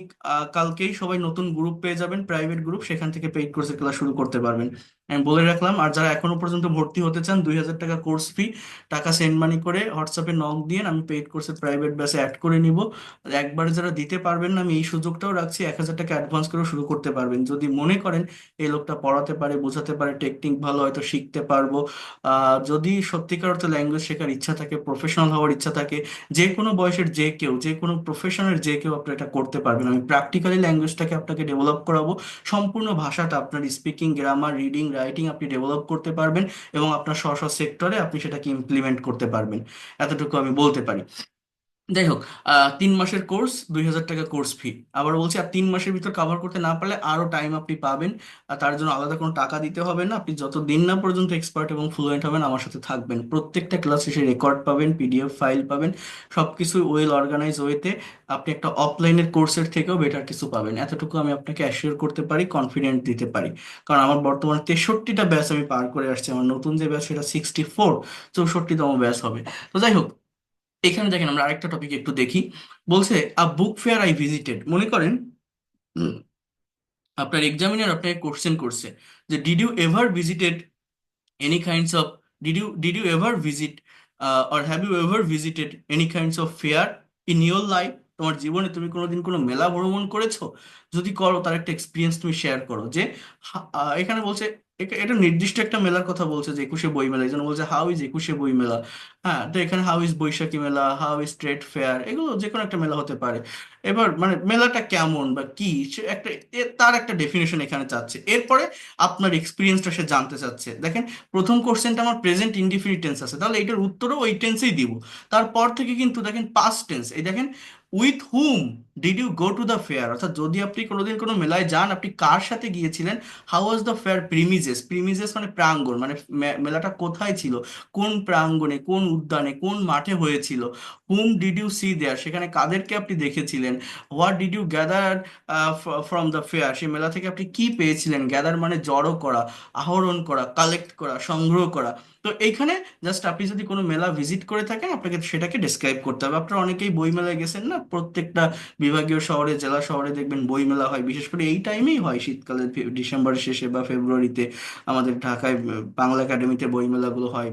কালকেই সবাই নতুন গ্রুপ পেয়ে যাবেন, প্রাইভেট গ্রুপ, সেখান থেকে পেইড কোর্সের ক্লাস শুরু করতে পারবেন। আমি বলে রাখলাম। আর যারা এখনো পর্যন্ত ভর্তি হতে চান, 2,000 টাকা কোর্স ফি, টাকা সেন্ড মানি করে হোয়াটসঅ্যাপে নক দিয়ে আমি পেইড কোর্সে প্রাইভেট ব্যাচে অ্যাড করে নিব। একবার যারা দিতে পারবেন না, আমি এই সুযোগটাও রাখছি, 1,000 টাকা অ্যাডভান্স করে শুরু করতে পারবেন। যদি মনে করেন এই লোকটা পড়াতে পারে, বোঝাতে পারে, টেকনিক ভালো, হয়তো শিখতে পারবো। যদি সত্যিকার অর্থে ল্যাঙ্গুয়েজ শেখার ইচ্ছা থাকে, প্রফেশনাল হওয়ার ইচ্ছা থাকে, যে কোনো বয়সের যে কেউ, যে কোনো প্রফেশনের যে কেউ আপনি এটা করতে পারবেন। আমি প্র্যাকটিক্যালি ল্যাঙ্গুয়েজটাকে আপনাকে ডেভেলপ করাবো, সম্পূর্ণ ভাষাটা, আপনার স্পিকিং, গ্রামার, রিডিং, রাইটিং আপনি ডেভেলপ করতে পারবেন, এবং আপনার স্ব স্ব সেক্টরে আপনি সেটাকে ইমপ্লিমেন্ট করতে পারবেন। এতটুকু আমি বলতে পারি। যাই হোক, 3 মাসের কোর্স, 2,000 টাকা কোর্স ফি। আবার বলছি, আর 3 মাসের ভিতর কাভার করতে না পারলে আরো টাইম আপনি পাবেন। আর তার জন্য আলাদা কোনো টাকা দিতে হবে না। আপনি যত দিন না পর্যন্ত এক্সপার্ট এবং ফ্লুয়েন্ট হবেন, আমার সাথে থাকবেন, প্রত্যেকটা ক্লাস শেষে রেকর্ড পাবেন, পিডিএফ ফাইল পাবেন, সবকিছু ওয়েল অর্গানাইজ ওয়েতে। আপনি একটা অফলাইনের কোর্সের থেকেও বেটার কিছু পাবেন, এতটুকু আমি আপনাকে অ্যাসিওর করতে পারি, কনফিডেন্ট দিতে পারি। কারণ আমার বর্তমানে 63টা ব্যাচ আমি পার করে আসছি, আমার নতুন যে ব্যাচ সেটা 64, 64তম ব্যাচ হবে। তো যাই হোক, এখানে দেখেন আমরা আরেকটা টপিক একটু দেখি। বলছে, a book fair I visited. মনে করেন উম, আপনার এক্সামিনার আপনাকে কোশ্চেন করছে যে, did you ever visited any kinds of did you ever visit or have you ever visited any kinds of fair in your life? তোমার জীবনে তুমি কোনোদিন কোনো মেলা ভ্রমণ করেছো? যদি করো, তার একটা এক্সপিরিয়েন্স তুমি শেয়ার করো। যে এখানে বলছে, এটা নির্দিষ্ট একটা মেলার কথা বলছে, যে 21শে বই মেলা, এই জন্য বলছে হাউ ইজ 21শে বই মেলা। হ্যাঁ, তো এখানে হাউ ইজ বৈশাখী মেলা, হাউ ইজ ট্রেড ফেয়ার, এগুলো যে কোনো একটা মেলা হতে পারে। এবার মানে মেলাটা কেমন বা কি, সে একটা তার একটা ডেফিনেশন এখানে চাচ্ছে। এরপরে আপনার এক্সপিরিয়েন্সটা সে জানতে চাচ্ছে। দেখেন, প্রথম কোশ্চেনটা আমার প্রেজেন্ট ইনডিফিনিট টেন্স আছে, তাহলে এটার উত্তরও ওই টেন্সেই দিব। তারপর থেকে কিন্তু দেখেন পাস্ট টেন্স, এই দেখেন, with whom, did you go to the fair, অর্থাৎ যদি আপনি কোনোদিন কোনো মেলায় যান, আপনি কার সাথে গিয়েছিলেন। হাউ ওয়াজ দ্য ফেয়ার প্রিমিজেস, প্রিমিজেস মানে প্রাঙ্গণ, মানে মেলাটা কোথায় ছিল, কোন প্রাঙ্গণে, কোন উদ্যানে, কোন মাঠে হয়েছিল। Whom did you see there, সেখানে কাদেরকে আপনি দেখেছিলেন। What did you gather from the fair, সেই মেলা থেকে আপনি কি পেয়েছিলেন। গ্যাদার মানে জড়ো করা, আহরণ করা, কালেক্ট করা, সংগ্রহ করা। তো এইখানে জাস্ট আপনি যদি কোনো মেলা ভিজিট করে থাকেন, আপনাকে সেটাকে ডেসক্রাইব করতে হবে। আপনারা অনেকেই বই মেলায় গেছেন না, প্রত্যেকটা বিভাগীয় শহরে, জেলা শহরে দেখবেন বই মেলা হয়, বিশেষ করে এই টাইমেই হয়, শীতকালে ডিসেম্বরের শেষে বা ফেব্রুয়ারিতে। আমাদের ঢাকায় বাংলা একাডেমিতে বই মেলাগুলো হয়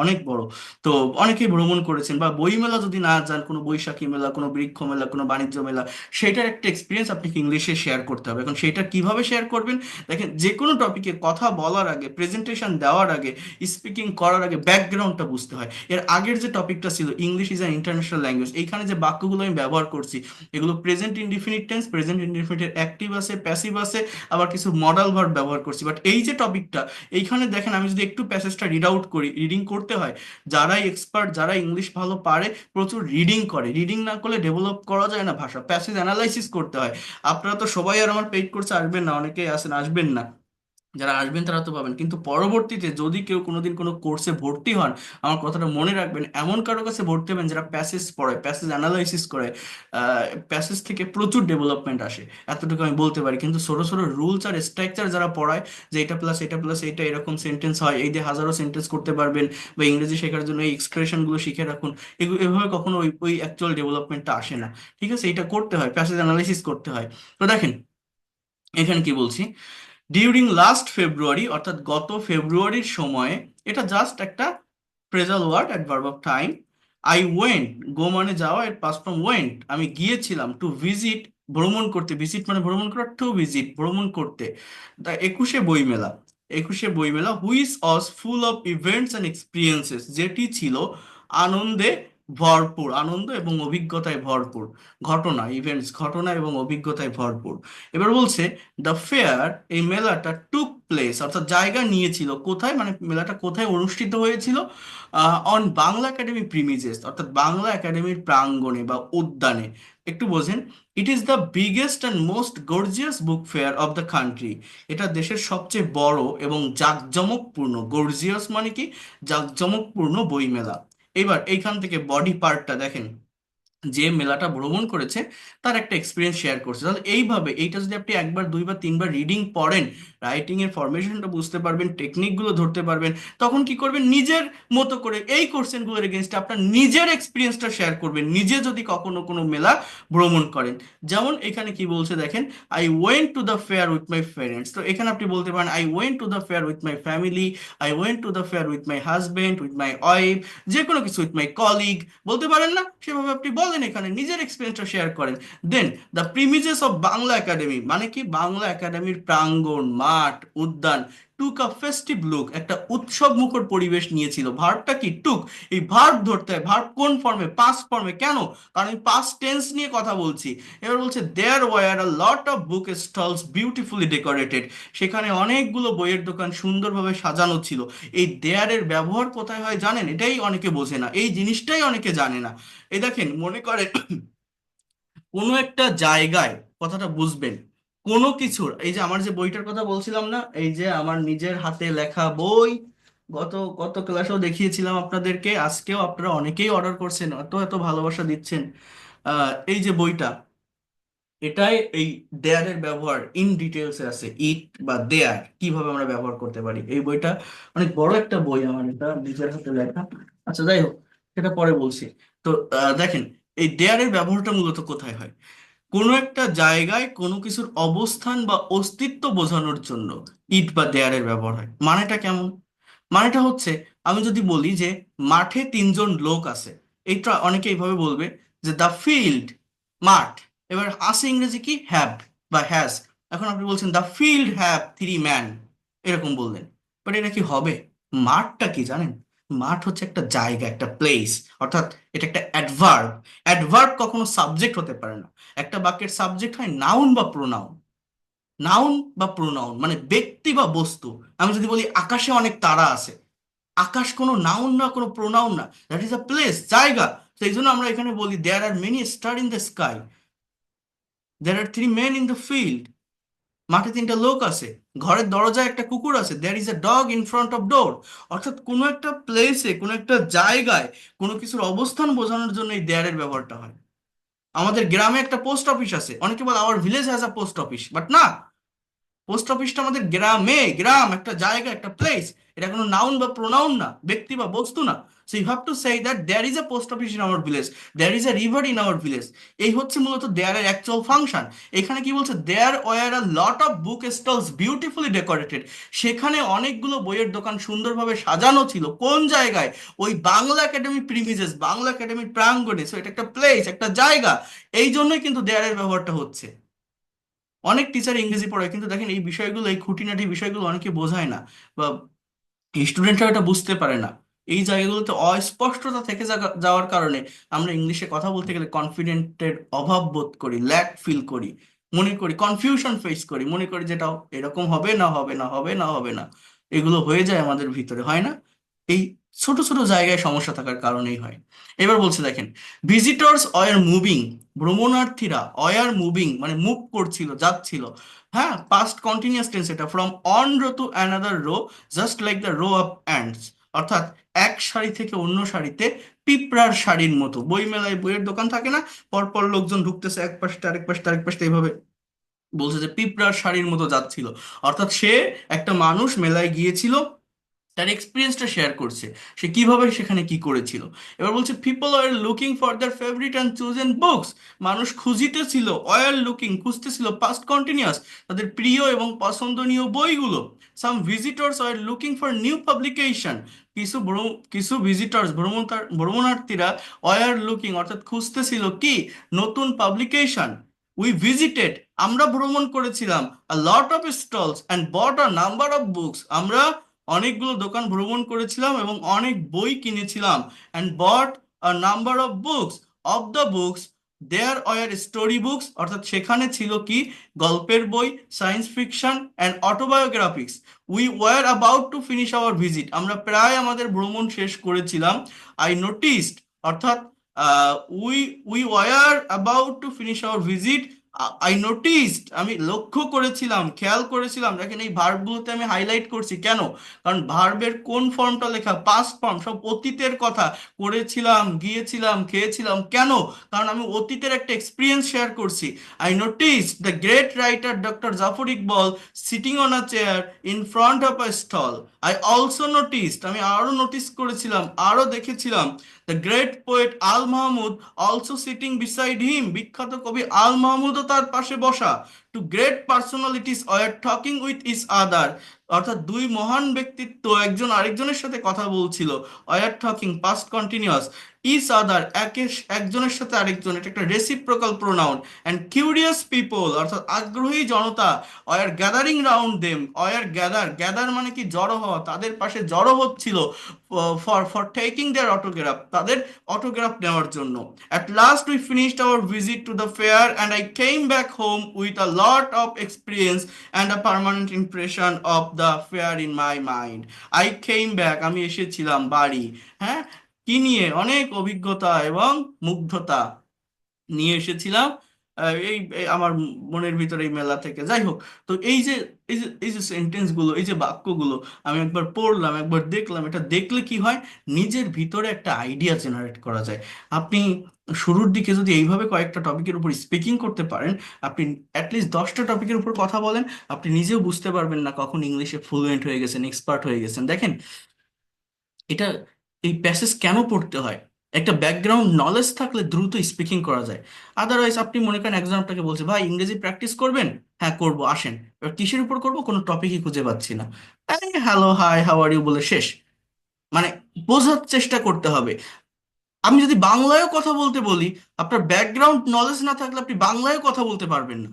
অনেক বড়। তো অনেকেই ভ্রমণ করেছেন, বা বই মেলা যদি না যান, কোনো বৈশাখী মেলা, কোনো বৃক্ষ মেলা, কোনো বাণিজ্য মেলা, সেটার একটা এক্সপিরিয়েন্স আপনাকে ইংলিশে শেয়ার করতে হবে। এখন সেটা কিভাবে শেয়ার করবেন? দেখেন, যে কোনো টপিকে কথা বলার আগে, প্রেজেন্টেশন দেওয়ার আগে, স্পিকিং করার আগে ব্যাকগ্রাউন্ডটা বুঝতে হয়। এর আগের যে টপিকটা ছিল English is an international language, এইখানে যে বাক্যগুলো আমি ব্যবহার করছি, এগুলো প্রেজেন্ট ইনডিফিনিট টেন্স, প্রেজেন্ট ইনডিফিনিটের অ্যাক্টিভ আছে, প্যাসিভ আছে, আবার কিছু মডাল ভার্ব ব্যবহার করছি। বাট এই যে টপিকটা, এইখানে দেখেন, আমি যদি একটু প্যাসেজটা রিড আউট করি, রিডিং করতে হয়। যারাই এক্সপার্ট, যারা ইংলিশ ভালো পারে, প্রচুর রিডিং করে। রিডিং না করলে ডেভেলপ করা যায় না ভাষা, প্যাসেজ অ্যানালাইসিস করতে হয়। আপনারা তো সবাই আর আমার পেইড কোর্সে আসবেন না, অনেকেই আসেন, আসবেন না। যারা আসবেন তারা তো পাবেন, কিন্তু পরবর্তীতে যদি কেউ কোনোদিন কোনো কোর্সে ভর্তি হন, আমার কথাটা মনে রাখবেন, এমন কারো কাছে ভর্তি হবেন যারা প্যাসেজ পড়ে, প্যাসেজ অ্যানালাইসিস করে। প্যাসেজ থেকে প্রচুর ডেভেলপমেন্ট আসে, এতটুকু আমি বলতে পারি। কিন্তু ছোট ছোট রুলস আর স্ট্রাকচার যারা পড়ায়, যে এটা প্লাস এটা প্লাস এটা এরকম সেন্টেন্স হয়, এই দিয়ে হাজারো সেন্টেন্স করতে পারবেন, বা ইংরেজি শেখার জন্য এই এক্সপ্রেশনগুলো শিখে রাখুন, এগুলো এভাবে কখনো ওই ওই অ্যাকচুয়াল ডেভেলপমেন্টটা আসে না। ঠিক আছে, এটা করতে হয়, প্যাসেজ অ্যানালাইসিস করতে হয়। তো দেখেন, এখানে কি বলছি, ডিউরিং লাস্ট ফেব্রুয়ারি, অর্থাৎ গত ফেব্রুয়ারির সময়ে, এটা জাস্ট একটা phrasal word, adverb of time. I went, go মানে যাওয়া, এর পাস্ট ফর্ম ওয়েন্ট, আমি গিয়েছিলাম, টু ভিজিট ভ্রমণ করতে, ভিজিট মানে ভ্রমণ করা, টু ভিজিট ভ্রমণ করতে, তা একুশে বইমেলা। একুশে বইমেলা which Aja full of events and experiences, যেটি ছিল আনন্দে ভরপুর, আনন্দ এবং অভিজ্ঞতায় ভরপুর। ঘটনা, ইভেন্টস, ঘটনা এবং অভিজ্ঞতায় ভরপুর। এবার বলছে দ্য ফেয়ার, এই মেলাটা টুক প্লেস, অর্থাৎ জায়গা নিয়েছিল কোথায়, মানে মেলাটা কোথায় অনুষ্ঠিত হয়েছিল, অন বাংলা একাডেমি প্রিমিজেস, অর্থাৎ বাংলা একাডেমির প্রাঙ্গণে বা উদ্যানে। একটু বোঝেন, it is the biggest and most gorgeous book fair of the country, এটা দেশের সবচেয়ে বড় এবং জাঁকজমকপূর্ণ, গর্জিয়াস মানে কি, জাঁকজমকপূর্ণ বইমেলা। এবার এইখান থেকে বডি পার্টটা দেখেন, যে মেলাটা ভ্রমণ করেছে তার একটা এক্সপিরিয়েন্স শেয়ার করছে। তাহলে এইভাবে এইটা যদি আপনি একবার, দুইবার, তিনবার রিডিং পড়েন, রাইটিং এর ফরমেশনটা বুঝতে পারবেন, টেকনিকগুলো ধরতে পারবেন, তখন কি করবেন, নিজের মতো করে এই কোশ্চেনগুলোর এগেনস্টে আপনার নিজের এক্সপিরিয়েন্সটা শেয়ার করবেন, নিজে যদি কখনো কোনো মেলা ভ্রমণ করেন। যেমন এখানে কি বলছে দেখেন, I went to the fair with my parents, তো এখানে আপনি বলতে পারেন I went to the fair with my family, I went to the fair with my husband, with my wife, যে কোনো কিছু, উইথ মাই কলিগ, বলতে পারেন না, সেভাবে আপনি বলেন, এখানে নিজের এক্সপিরিয়েন্সটা শেয়ার করেন। Then the premises of Bangla Academy, মানে কি, বাংলা একাডেমির প্রাঙ্গণ, মাঠ, উদ্যান, টুক আ ফেস্টিভ লুক, একটা উৎসব মুখর পরিবেশ নিয়েছিল। ভার্বটা কি, টুক। এই ভার্ব ধরতে হয়, ভার্ব কোন ফর্মে, পাস্ট ফর্মে। কেন? কারণ আমি পাস্ট টেন্স নিয়ে কথা বলছি। এবার বলছে there were a lot of book stalls beautifully decorated, সেখানে অনেকগুলো বইয়ের দোকান সুন্দরভাবে সাজানো ছিল। এই দেয়ারের ব্যবহার কোথায় হয় জানেন? এটাই অনেকে বোঝে না, এই জিনিসটাই অনেকে জানে না। এই দেখেন, মনে করে কোনো একটা জায়গায়, কথাটা বুঝবেন, কোনো কিছুর, এই যে আমার যে বইটার কথা বলছিলাম না, এই যে আমার নিজের হাতে লেখা বই, গত গত ক্লাসেও দেখিয়েছিলাম আপনাদেরকে, আজকেও আপনারা অনেকেই অর্ডার করছেন, এত এত ভালোবাসা দিচ্ছেন। এই যে বইটা, এটাই এই দেয়ারের ব্যবহার ইন ডিটেলসে আছে, ইট বা দেয়ার কিভাবে আমরা ব্যবহার করতে পারি। এই বইটা অনেক বড় একটা বই, আমার এটা নিজের হাতে লেখা। আচ্ছা, যাই হোক, সেটা পরে বলছি। তো দেখেন, এই দেয়ারের ব্যবহারটা মূলত কোথায় হয়, কোনো একটা জায়গায় কোনো কিছুর অবস্থান বা অস্তিত্ব বোঝানোর জন্য ইট বা দেয়ারের ব্যবহার হয়। মানেটা কেমন? মানেটা হচ্ছে, আমি যদি বলি যে মাঠে তিনজন লোক আছে, এইটা অনেকে এইভাবে বলবে যে দ্য ফিল্ড, মাঠ। এবার আছে ইংরেজি কি, হ্যাভ বা হ্যাজ। এখন আপনি বলছেন the field have three man, এরকম বললেন। বাট এটা কি হবে? মাঠটা কি জানেন? মাঠ হচ্ছে একটা জায়গা, একটা প্লেস, অর্থাৎ এটা একটা অ্যাডভার্ব। অ্যাডভার্ব কখনো সাবজেক্ট হতে পারে না। একটা বাক্যের সাবজেক্ট হয় নাউন বা প্রোনাউন। নাউন বা প্রোনাউন মানে ব্যক্তি বা বস্তু। আমি যদি বলি আকাশে অনেক তারা আছে, আকাশ কোনো নাউন না, কোনো প্রোনাউন না, দ্যাট ইজ আ প্লেস, জায়গা। তো এই জন্য আমরা এখানে বলি there are many star in the sky. There are three men in the field. মাঠে তিনটা লোক আছে, ঘরের দরজায় একটা কুকুর আছে, there is a dog in front of door. অর্থাৎ কোনো একটা প্লেসে, কোনো একটা জায়গায় কোনো কিছুর অবস্থান বোঝানোর জন্য এই দেয়ারের ব্যবহারটা হয়। আমাদের গ্রামে একটা পোস্ট অফিস আছে, অনেকে বলে our village has a post office, but না, পোস্ট অফিসটা আমাদের গ্রামে, গ্রাম একটা জায়গা, একটা প্লেস। এটা কোনো নাউন বা প্রোনাউন না, ব্যক্তি বা বস্তু না। So you have to say that there is a post office in our village, there is a river in our village. এই হচ্ছে মূলত দেয়ারের অ্যাকচুয়াল ফাংশন। এখানে কি বলছে, there were a lot of book stalls beautifully decorated. সেখানে অনেকগুলো বইয়ের দোকান সুন্দরভাবে সাজানো ছিল। কোন জায়গায়? ওই বাংলা একাডেমি প্রিমিজেস, বাংলা একাডেমির প্রাঙ্গণে। সো এটা একটা প্লেস, একটা জায়গা। এই জন্যই কিন্তু দেয়ারের ব্যবহারটা হচ্ছে। অনেক টিচার ইংরেজি পড়ায়, কিন্তু দেখেন এই বিষয়গুলো, এই খুঁটিনাটি বিষয়গুলো অনেকে বোঝায় না, বা স্টুডেন্টরা এটা বুঝতে পারে না। এই জায়গাগুলোতে অস্পষ্টতা থেকে যাওয়ার কারণে আমরা ইংলিশে কথা বলতে গেলে কনফিডেন্টের অভাব বোধ করি, ল্যাক ফিল করি, মনে করি কনফিউশন ফেস করি, মনে করি যেটা এরকম হবে না, হবে না, হবে না, হবে না। এগুলো হয়ে যায় আমাদের ভিতরে, হয় না? এই ছোট ছোট জায়গায় সমস্যা থাকার কারণেই হয়। এবার বলছে দেখেন, ভিজিটর্স অয়ার মুভিং, ভ্রমণার্থীরা, অয়ার মুভিং মানে মুভ করছিল, যাচ্ছিল। হ্যাঁ, পাস্ট কন্টিনিউয়াস টেন্স এটা, from on row to another row, just like the row of ants. অর্থাৎ এক সারি থেকে অন্য সারিতে পিঁপড়ার সারির মতো। বই মেলায় বইয়ের দোকান থাকে না, পরপর লোকজন ঢুকতেছে এক পাশ থেকে আরেক পাশ থেকে আরেক পাশ থেকে, এইভাবে বলছে যে পিঁপড়ার সারির মতো যাচ্ছিল। অর্থাৎ সে, একটা মানুষ মেলায় গিয়েছিল, তার এক্সপিরিয়েন্সটা শেয়ার করছে, সে কিভাবে সেখানে কি করেছিল। এবার বলছে people are looking for their favourite and chosen books. মানুষ খুঁজিতেছিল, অয়ার লুকিং খুঁজতেছিল, পাস্ট কন্টিনিউয়াস, তাদের প্রিয় এবং পছন্দনীয় বইগুলো। Some visitors are looking for new publication. কিছু ভিজিটর্স, ভ্রমণার্থীরা অয়ার লুকিং অর্থাৎ খুঁজতেছিল কি, নতুন পাবলিকেশন। উই ভিজিটেড, আমরা ভ্রমণ করেছিলাম, a lot of stalls and bought a number of books. আমরা অনেকগুলো দোকান ভ্রমণ করেছিলাম এবং অনেক বই কিনেছিলাম। And bought a number of books, of the books there were story books. অর্থাৎ সেখানে ছিল কি, গল্পের বই, science fiction and autobiographics. We were about to finish our visit, আমরা প্রায় আমাদের ভ্রমণ শেষ করেছিলাম। আই নোটিসড, অর্থাৎ we we were about to finish our visit. I noticed, আমি লক্ষ্য করেছিলাম, খেয়াল করেছিলাম। দেখেন এই ভার্বগুলোতে আমি হাইলাইট করছি কেন? কারণ ভার্বের কোন ফর্মটা লেখা, পাস্ট ফর্ম, সব অতীতের কথা। করেছিলাম, গিয়েছিলাম, খেয়েছিলাম, কেন? কারণ আমি অতীতের একটা এক্সপিরিয়েন্স শেয়ার করছি। I notice the great writer doctor Zafar Iqbal sitting on a chair in front of a stall. I also noticed, আমি আরো নোটিস করেছিলাম, আরো দেখেছিলাম, the great poet Al Mahmud also sitting beside him, বিখ্যাত কবি আল মাহমুদও তার পাশে বসা। Two great personalities were talking with each other. অর্থাৎ দুই মহান ব্যক্তিত্ব একজন আরেকজনের সাথে কথা বলছিল। Were talking, past continuous, each other একে, একজনের সাথে আরেকজন, এটা একটা reciprocal pronoun. And curious people অর্থাৎ আগ্রহী জনতা, were gathering round them. Were gather, gather মানে কি, জড়ো হওয়া, তাদের পাশে জড়ো হচ্ছিল। For for taking their autograph, তাদের অটোগ্রাফ নেওয়ার জন্য। At last we finished our visit to the fair and I came back home with a lot of experience and a permanent impression of the fair in my mind. I came back, আমি এসেছিলাম বাড়ি। হ্যাঁ, কি নিয়ে? অনেক অভিজ্ঞতা এবং মুগ্ধতা নিয়ে এসেছিলাম। এই আমার মনের ভিতরে এই মেলা থেকে, যাই হোক। তো এই যে সেন্টেন্স গুলো, এই যে বাক্যগুলো আমি একবার পড়লাম, একবার দেখলাম, এটা দেখলে কি হয়, নিজের ভিতরে একটা আইডিয়া জেনারেট করা যায়। আপনি শুরুর দিকে যদি এইভাবে কয়েকটা টপিকের উপর স্পিকিং করতে পারেন, আপনি অ্যাটলিস্ট 10টা টপিকের উপর কথা বলেন, আপনি নিজেও বুঝতে পারবেন না কখন ইংলিশে ফ্লুয়েন্ট হয়ে গেছেন, এক্সপার্ট হয়ে গেছেন। দেখেন এটা, এই প্যাসেজ কেন পড়তে হয়? একটা ব্যাকগ্রাউন্ড নলেজ থাকলে দ্রুত স্পিকিং করা যায়। আদারওয়াইজ আপনি মনে করেন একজন আপনাকে বলছে, ভাই ইংরেজি প্র্যাকটিস করবেন? হ্যাঁ করব, আসেন। এবার কিসের উপর করব, কোনো টপিকই খুঁজে পাচ্ছি না, hello hi how are you বলে শেষ। মানে বোঝার চেষ্টা করতে হবে। আমি যদি বাংলায়ও কথা বলতে বলি, আপনার ব্যাকগ্রাউন্ড নলেজ না থাকলে আপনি বাংলায়ও কথা বলতে পারবেন না।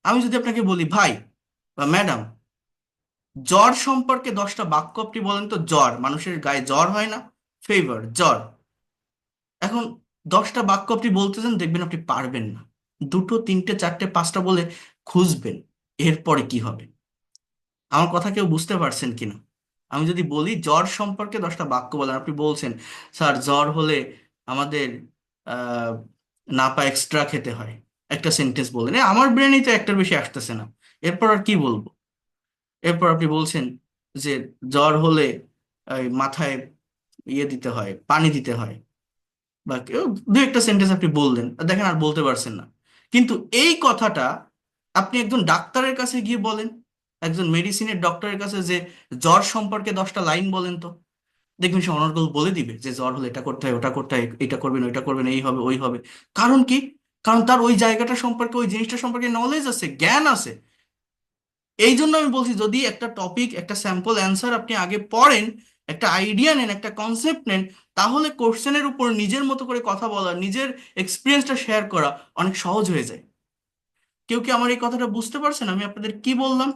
আমি যদি আপনাকে বলি, ভাই বা ম্যাডাম, জ্বর সম্পর্কে 10টা বাক্য আপনি বলেন তো। জ্বর, মানুষের গায়ে জ্বর হয় না? ফেভার, জ্বর। এখন 10টা বাক্য আপনি বলতেছেন, দেখবেন আপনি পারবেন না। দুটো, তিনটে, চারটে, পাঁচটা বলে খুঁজবেন, এরপরে কি হবে? আমার কথা কেউ বুঝতে পারছেন কিনা? আমি যদি বলি জ্বর সম্পর্কে 10টা বাক্য বলেন, আপনি বলছেন, স্যার জ্বর হলে আমাদের আহ নাপা এক্সট্রা খেতে হয়। একটা সেন্টেন্স বললেন, আমার ব্রেনেই তো একটার বেশি আসতেছে না, এরপর আর কি বলবো? এরপর আপনি বলছেন যে জ্বর হলে এই মাথায় ইয়ে দিতে হয়, পানি দিতে হয়, বা কেউ দু একটা সেন্টেন্স আপনি বললেন, আর দেখেন আর বলতে পারছেন না। কিন্তু এই কথাটা আপনি একজন ডাক্তারের কাছে গিয়ে বলেন, একজন মেডিসিনের ডক্টরের কাছে, যে জ্বর সম্পর্কে 10টা লাইন বলেন তো, দেখবেন সে অনর্গল বলে দিবে যে জ্বর হলে এটা করতে হয়, ওটা করতে হয়, এটা করবেন, ওইটা করবেন, এই হবে, ওই হবে। কারণ কি? কারণ তার ওই জায়গাটা সম্পর্কে, ওই জিনিসটা সম্পর্কে নলেজ আছে, জ্ঞান আছে। এই জন্য আমি বলছি, যদি একটা টপিক, একটা স্যাম্পল অ্যান্সার আপনি আগে পড়েন, একটা আইডিয়া নেন, একটা কনসেপ্ট নেন, তাহলে কোশ্চেনের উপর নিজের মতো করে কথা বলা, নিজের এক্সপিরিয়েন্সটা শেয়ার করা অনেক সহজ হয়ে যায়। কেউ কি আমার এই কথাটা বুঝতে পারছেন? আমি আপনাদের কি বললাম?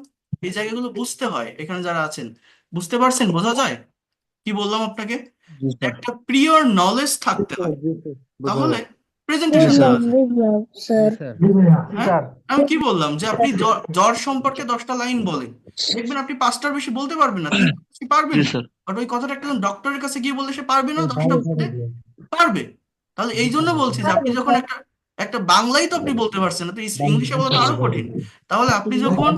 এই জায়গাগুলো বুঝতে হয়, এখানে যারা আছেন বুঝতে পারছেন? বোঝা যায় কি বললাম আপনাকে? জি স্যার। একটা প্রিয়র নলেজ জি থাকতে স্যার, হয়, জি স্যার, বোঝা তাহলে যায়। Yes, প্রেজেন্টেশন জি ma'am. দেওয়া যায়। Yes, ma'am, জি sir. স্যার। হ্যাঁ, আমি কি বললাম যে আপনি জ্বর সম্পর্কে 10টা লাইন বলেন, দেখবেন আপনি 5টার বেশি বলতে পারবেন না, 3টার বেশি পারবেন জি না। স্যার। বাট ওই কথাটা একটা ডক্টরের কাছে গিয়ে বললে সে পারবে না 10টা বলতে? পারবে। তাহলে এই জন্য বলছি যে আপনি যখন একটা একটা বাংলাই তো আপনি বলতে পারছেন না, তো ইংলিশে বলা তো আরো কঠিন। তাহলে আপনি যখন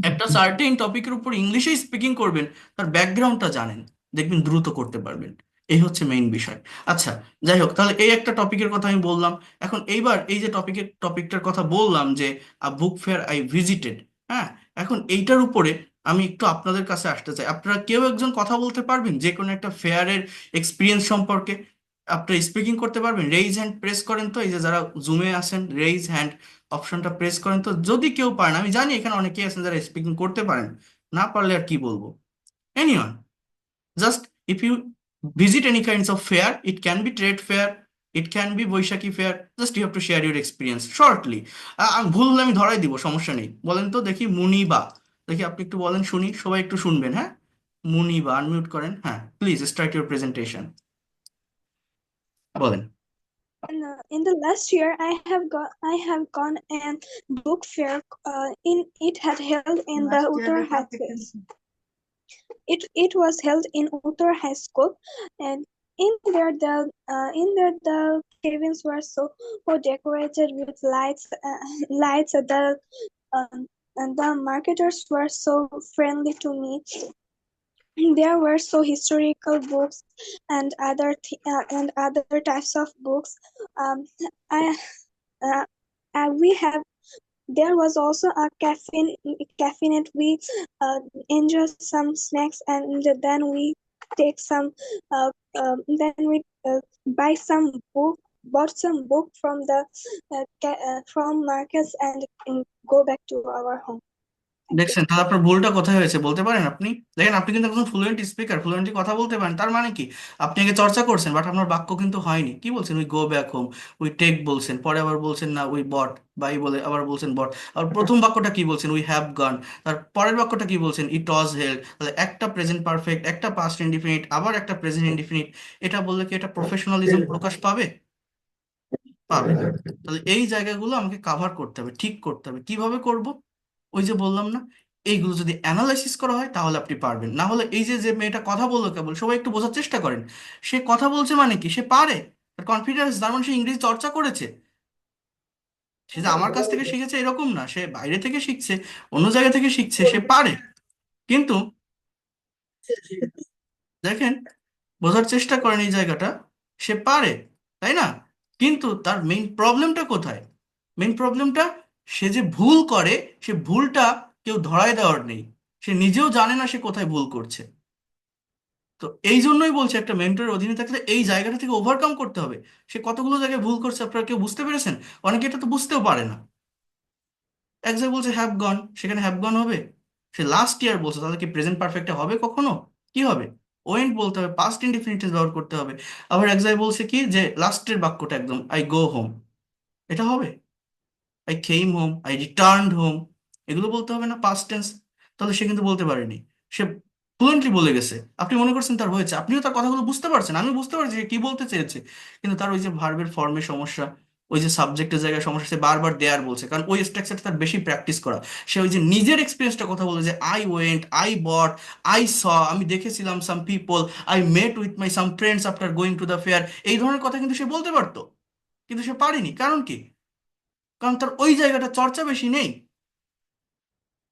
একটা সার্টেন টপিকের উপর ইংলিশে স্পিকিং করবেন, তার ব্যাকগ্রাউন্ডটা জানেন, দেখবেন দ্রুত করতে পারবেন। এই হচ্ছে মেইন বিষয়। আচ্ছা, যাই হোক, তাহলে এই একটা টপিকের কথা আমি বললাম। এখন এইবার এই যে টপিকটার কথা বললাম যে বুক ফেয়ার আই ভিজিটেড, হ্যাঁ, এখন এইটার উপরে আমি একটু আপনাদের কাছে আসতে চাই। আপনারা কেউ একজন কথা বলতে পারবেন যে কোনো একটা ফেয়ারের এক্সপিরিয়েন্স সম্পর্কে? আপনারা স্পিকিং করতে পারবেন? রেইজ হ্যান্ড প্রেস করেন তো, এই যে যারা জুমে আছেন, রেইজ হ্যান্ড অপশনটা প্রেস করেন তো, যদি কেউ পারেন। আমি জানি এখানে অনেকেই আছেন যারা স্পিকিং করতে পারেন, না পারলে আর কি বলবো। Anyone, just if you visit any kinds of fair, it can be trade fair, it can be Boishakhi fair, just you have to share your experience shortly. ভুল হলে আমি ধরাই দিব, সমস্যা নেই। বলেন তো দেখি, মুনিবা। দেখি আপনি একটু বলেন শুনি, সবাই একটু শুনবেন, হ্যাঁ? মুনিবা, আনমিউট করেন, হ্যাঁ, প্লিজ স্টার্ট ইউর প্রেজেন্টেশন, বলেন। In the last year, I have gone and book fair. In it had held in the Uttar High School. It was held in Uttar High School, and in there the cabins were so decorated with lights. And the marketers were so friendly to me. There were so historical books and other types of books. Um, I uh, we have There was also a caffeine. We enjoy some snacks, and then we take some. Then we buy some book. Bought some book from the from markets and go back to our home. Thank you. দেখছেন, তাহলে আপনার ভুলটা কোথায় হয়েছে বলতে পারেন আপনি? দেখেন, আপনি কিন্তু একজন ফ্লুয়েন্ট স্পিকার, ফ্লুয়েন্টলি কথা বলতে পারেন, তার মানে কি? আপনি আগে চর্চা করছেন, বাট আপনার বাক্য কিন্তু হয়নি। কি বলছেন? We go back home, we take বলছেন, পরে আবার বলছেন না উই বট, বাই বলে আবার বলছেন বট। আর প্রথম বাক্যটা কি বলছেন? We have gone. তার পরের বাক্যটা কি বলছেন? ইট ওয়াজ হেল্ড। তাহলে একটা প্রেজেন্ট পারফেক্ট, একটা পাস্ট ইনডিফিনিট, আবার একটা প্রেজেন্ট ইনডিফিনিট। এটা বললে কি এটা প্রফেশনালিজম প্রকাশ পাবে? পাবে না। তাহলে এই জায়গাগুলো আমাকে কাভার করতে হবে, ঠিক করতে হবে। কিভাবে করব? ওই যে বললাম না, এইগুলো যদি অ্যানালাইসিস করা হয় তাহলে আপনি পারবেন। না হলে এই যে যে মেয়েটা কথা বললো কেবল, সবাই একটু বোঝার চেষ্টা করেন। সে কথা বলছে মানে কি? সে পারে, তার কনফিডেন্স, তার মানে সে ইংরেজি চর্চা করেছে। সে যে আমার কাছ থেকে শিখেছে এরকম না, সে বাইরে থেকে শিখছে, অন্য জায়গা থেকে শিখছে, সে পারে। কিন্তু দেখেন, বোঝার চেষ্টা করেন এই জায়গাটা, সে পারে, তাই না? কিন্তু তার মেইন প্রবলেমটা কোথায়? মেইন প্রবলেমটা, সে যে ভুল করে, সে ভুলটা কেউ ধরায় দেওয়ার নেই। সে নিজেও জানে না সে কোথায় ভুল করছে। তো এই জন্যই বলছি, একটা মেন্টরের অধীনে থাকলে এই জায়গাটা থেকে ওভারকাম করতে হবে। সে কতগুলো জায়গায় ভুল করছে আপনারা কেউ বুঝতে পেরেছেন? অনেকে এটা তো বুঝতেও পারে না। এক জায়গায় বলছে হ্যাভ গন, সেখানে হ্যাভ গন হবে। সে লাস্ট ইয়ার বলছে, তাহলে কি প্রেজেন্ট পারফেক্টে হবে কখনো? কি হবে? ওয়েন্ট বলতে হবে, পাস্ট ইনডিফিনিটিভ ব্যবহার করতে হবে। আবার এক জায়গায় বলছে কি, যে লাস্টের বাক্যটা একদম আই গো হোম, এটা হবে? I came home, I returned home, এগুলো বলতে হবে না পাস্ট টেন্স? তাহলে সে কিন্তু বলতে পারেনি, সে ফ্লুয়েন্টলি বলে গেছে। আপনি মনে করছেন তার হয়েছে, আপনিও তার কথাগুলো বুঝতে পারছেন, আমি বুঝতে পারছি সে কি বলতে চেয়েছে। কিন্তু তার ওই যে ভার্বের ফর্মের সমস্যা, ওই যে সাবজেক্টের জায়গায় সমস্যা, সে বারবার দেয়ার বলছে, কারণ ওই স্ট্রাকচারটা তার বেশি প্র্যাকটিস করা। সে ওই যে নিজের এক্সপিরিয়েন্সটা কথা বলে, যে I went, I bought, I saw, আমি দেখেছিলাম some people, I met with my some friends after going to the fair, এই ধরনের কথা কিন্তু সে বলতে পারতো, কিন্তু সে পারেনি। কারণ কি? কারণ তার ওই জায়গাটা চর্চা বেশি নেই।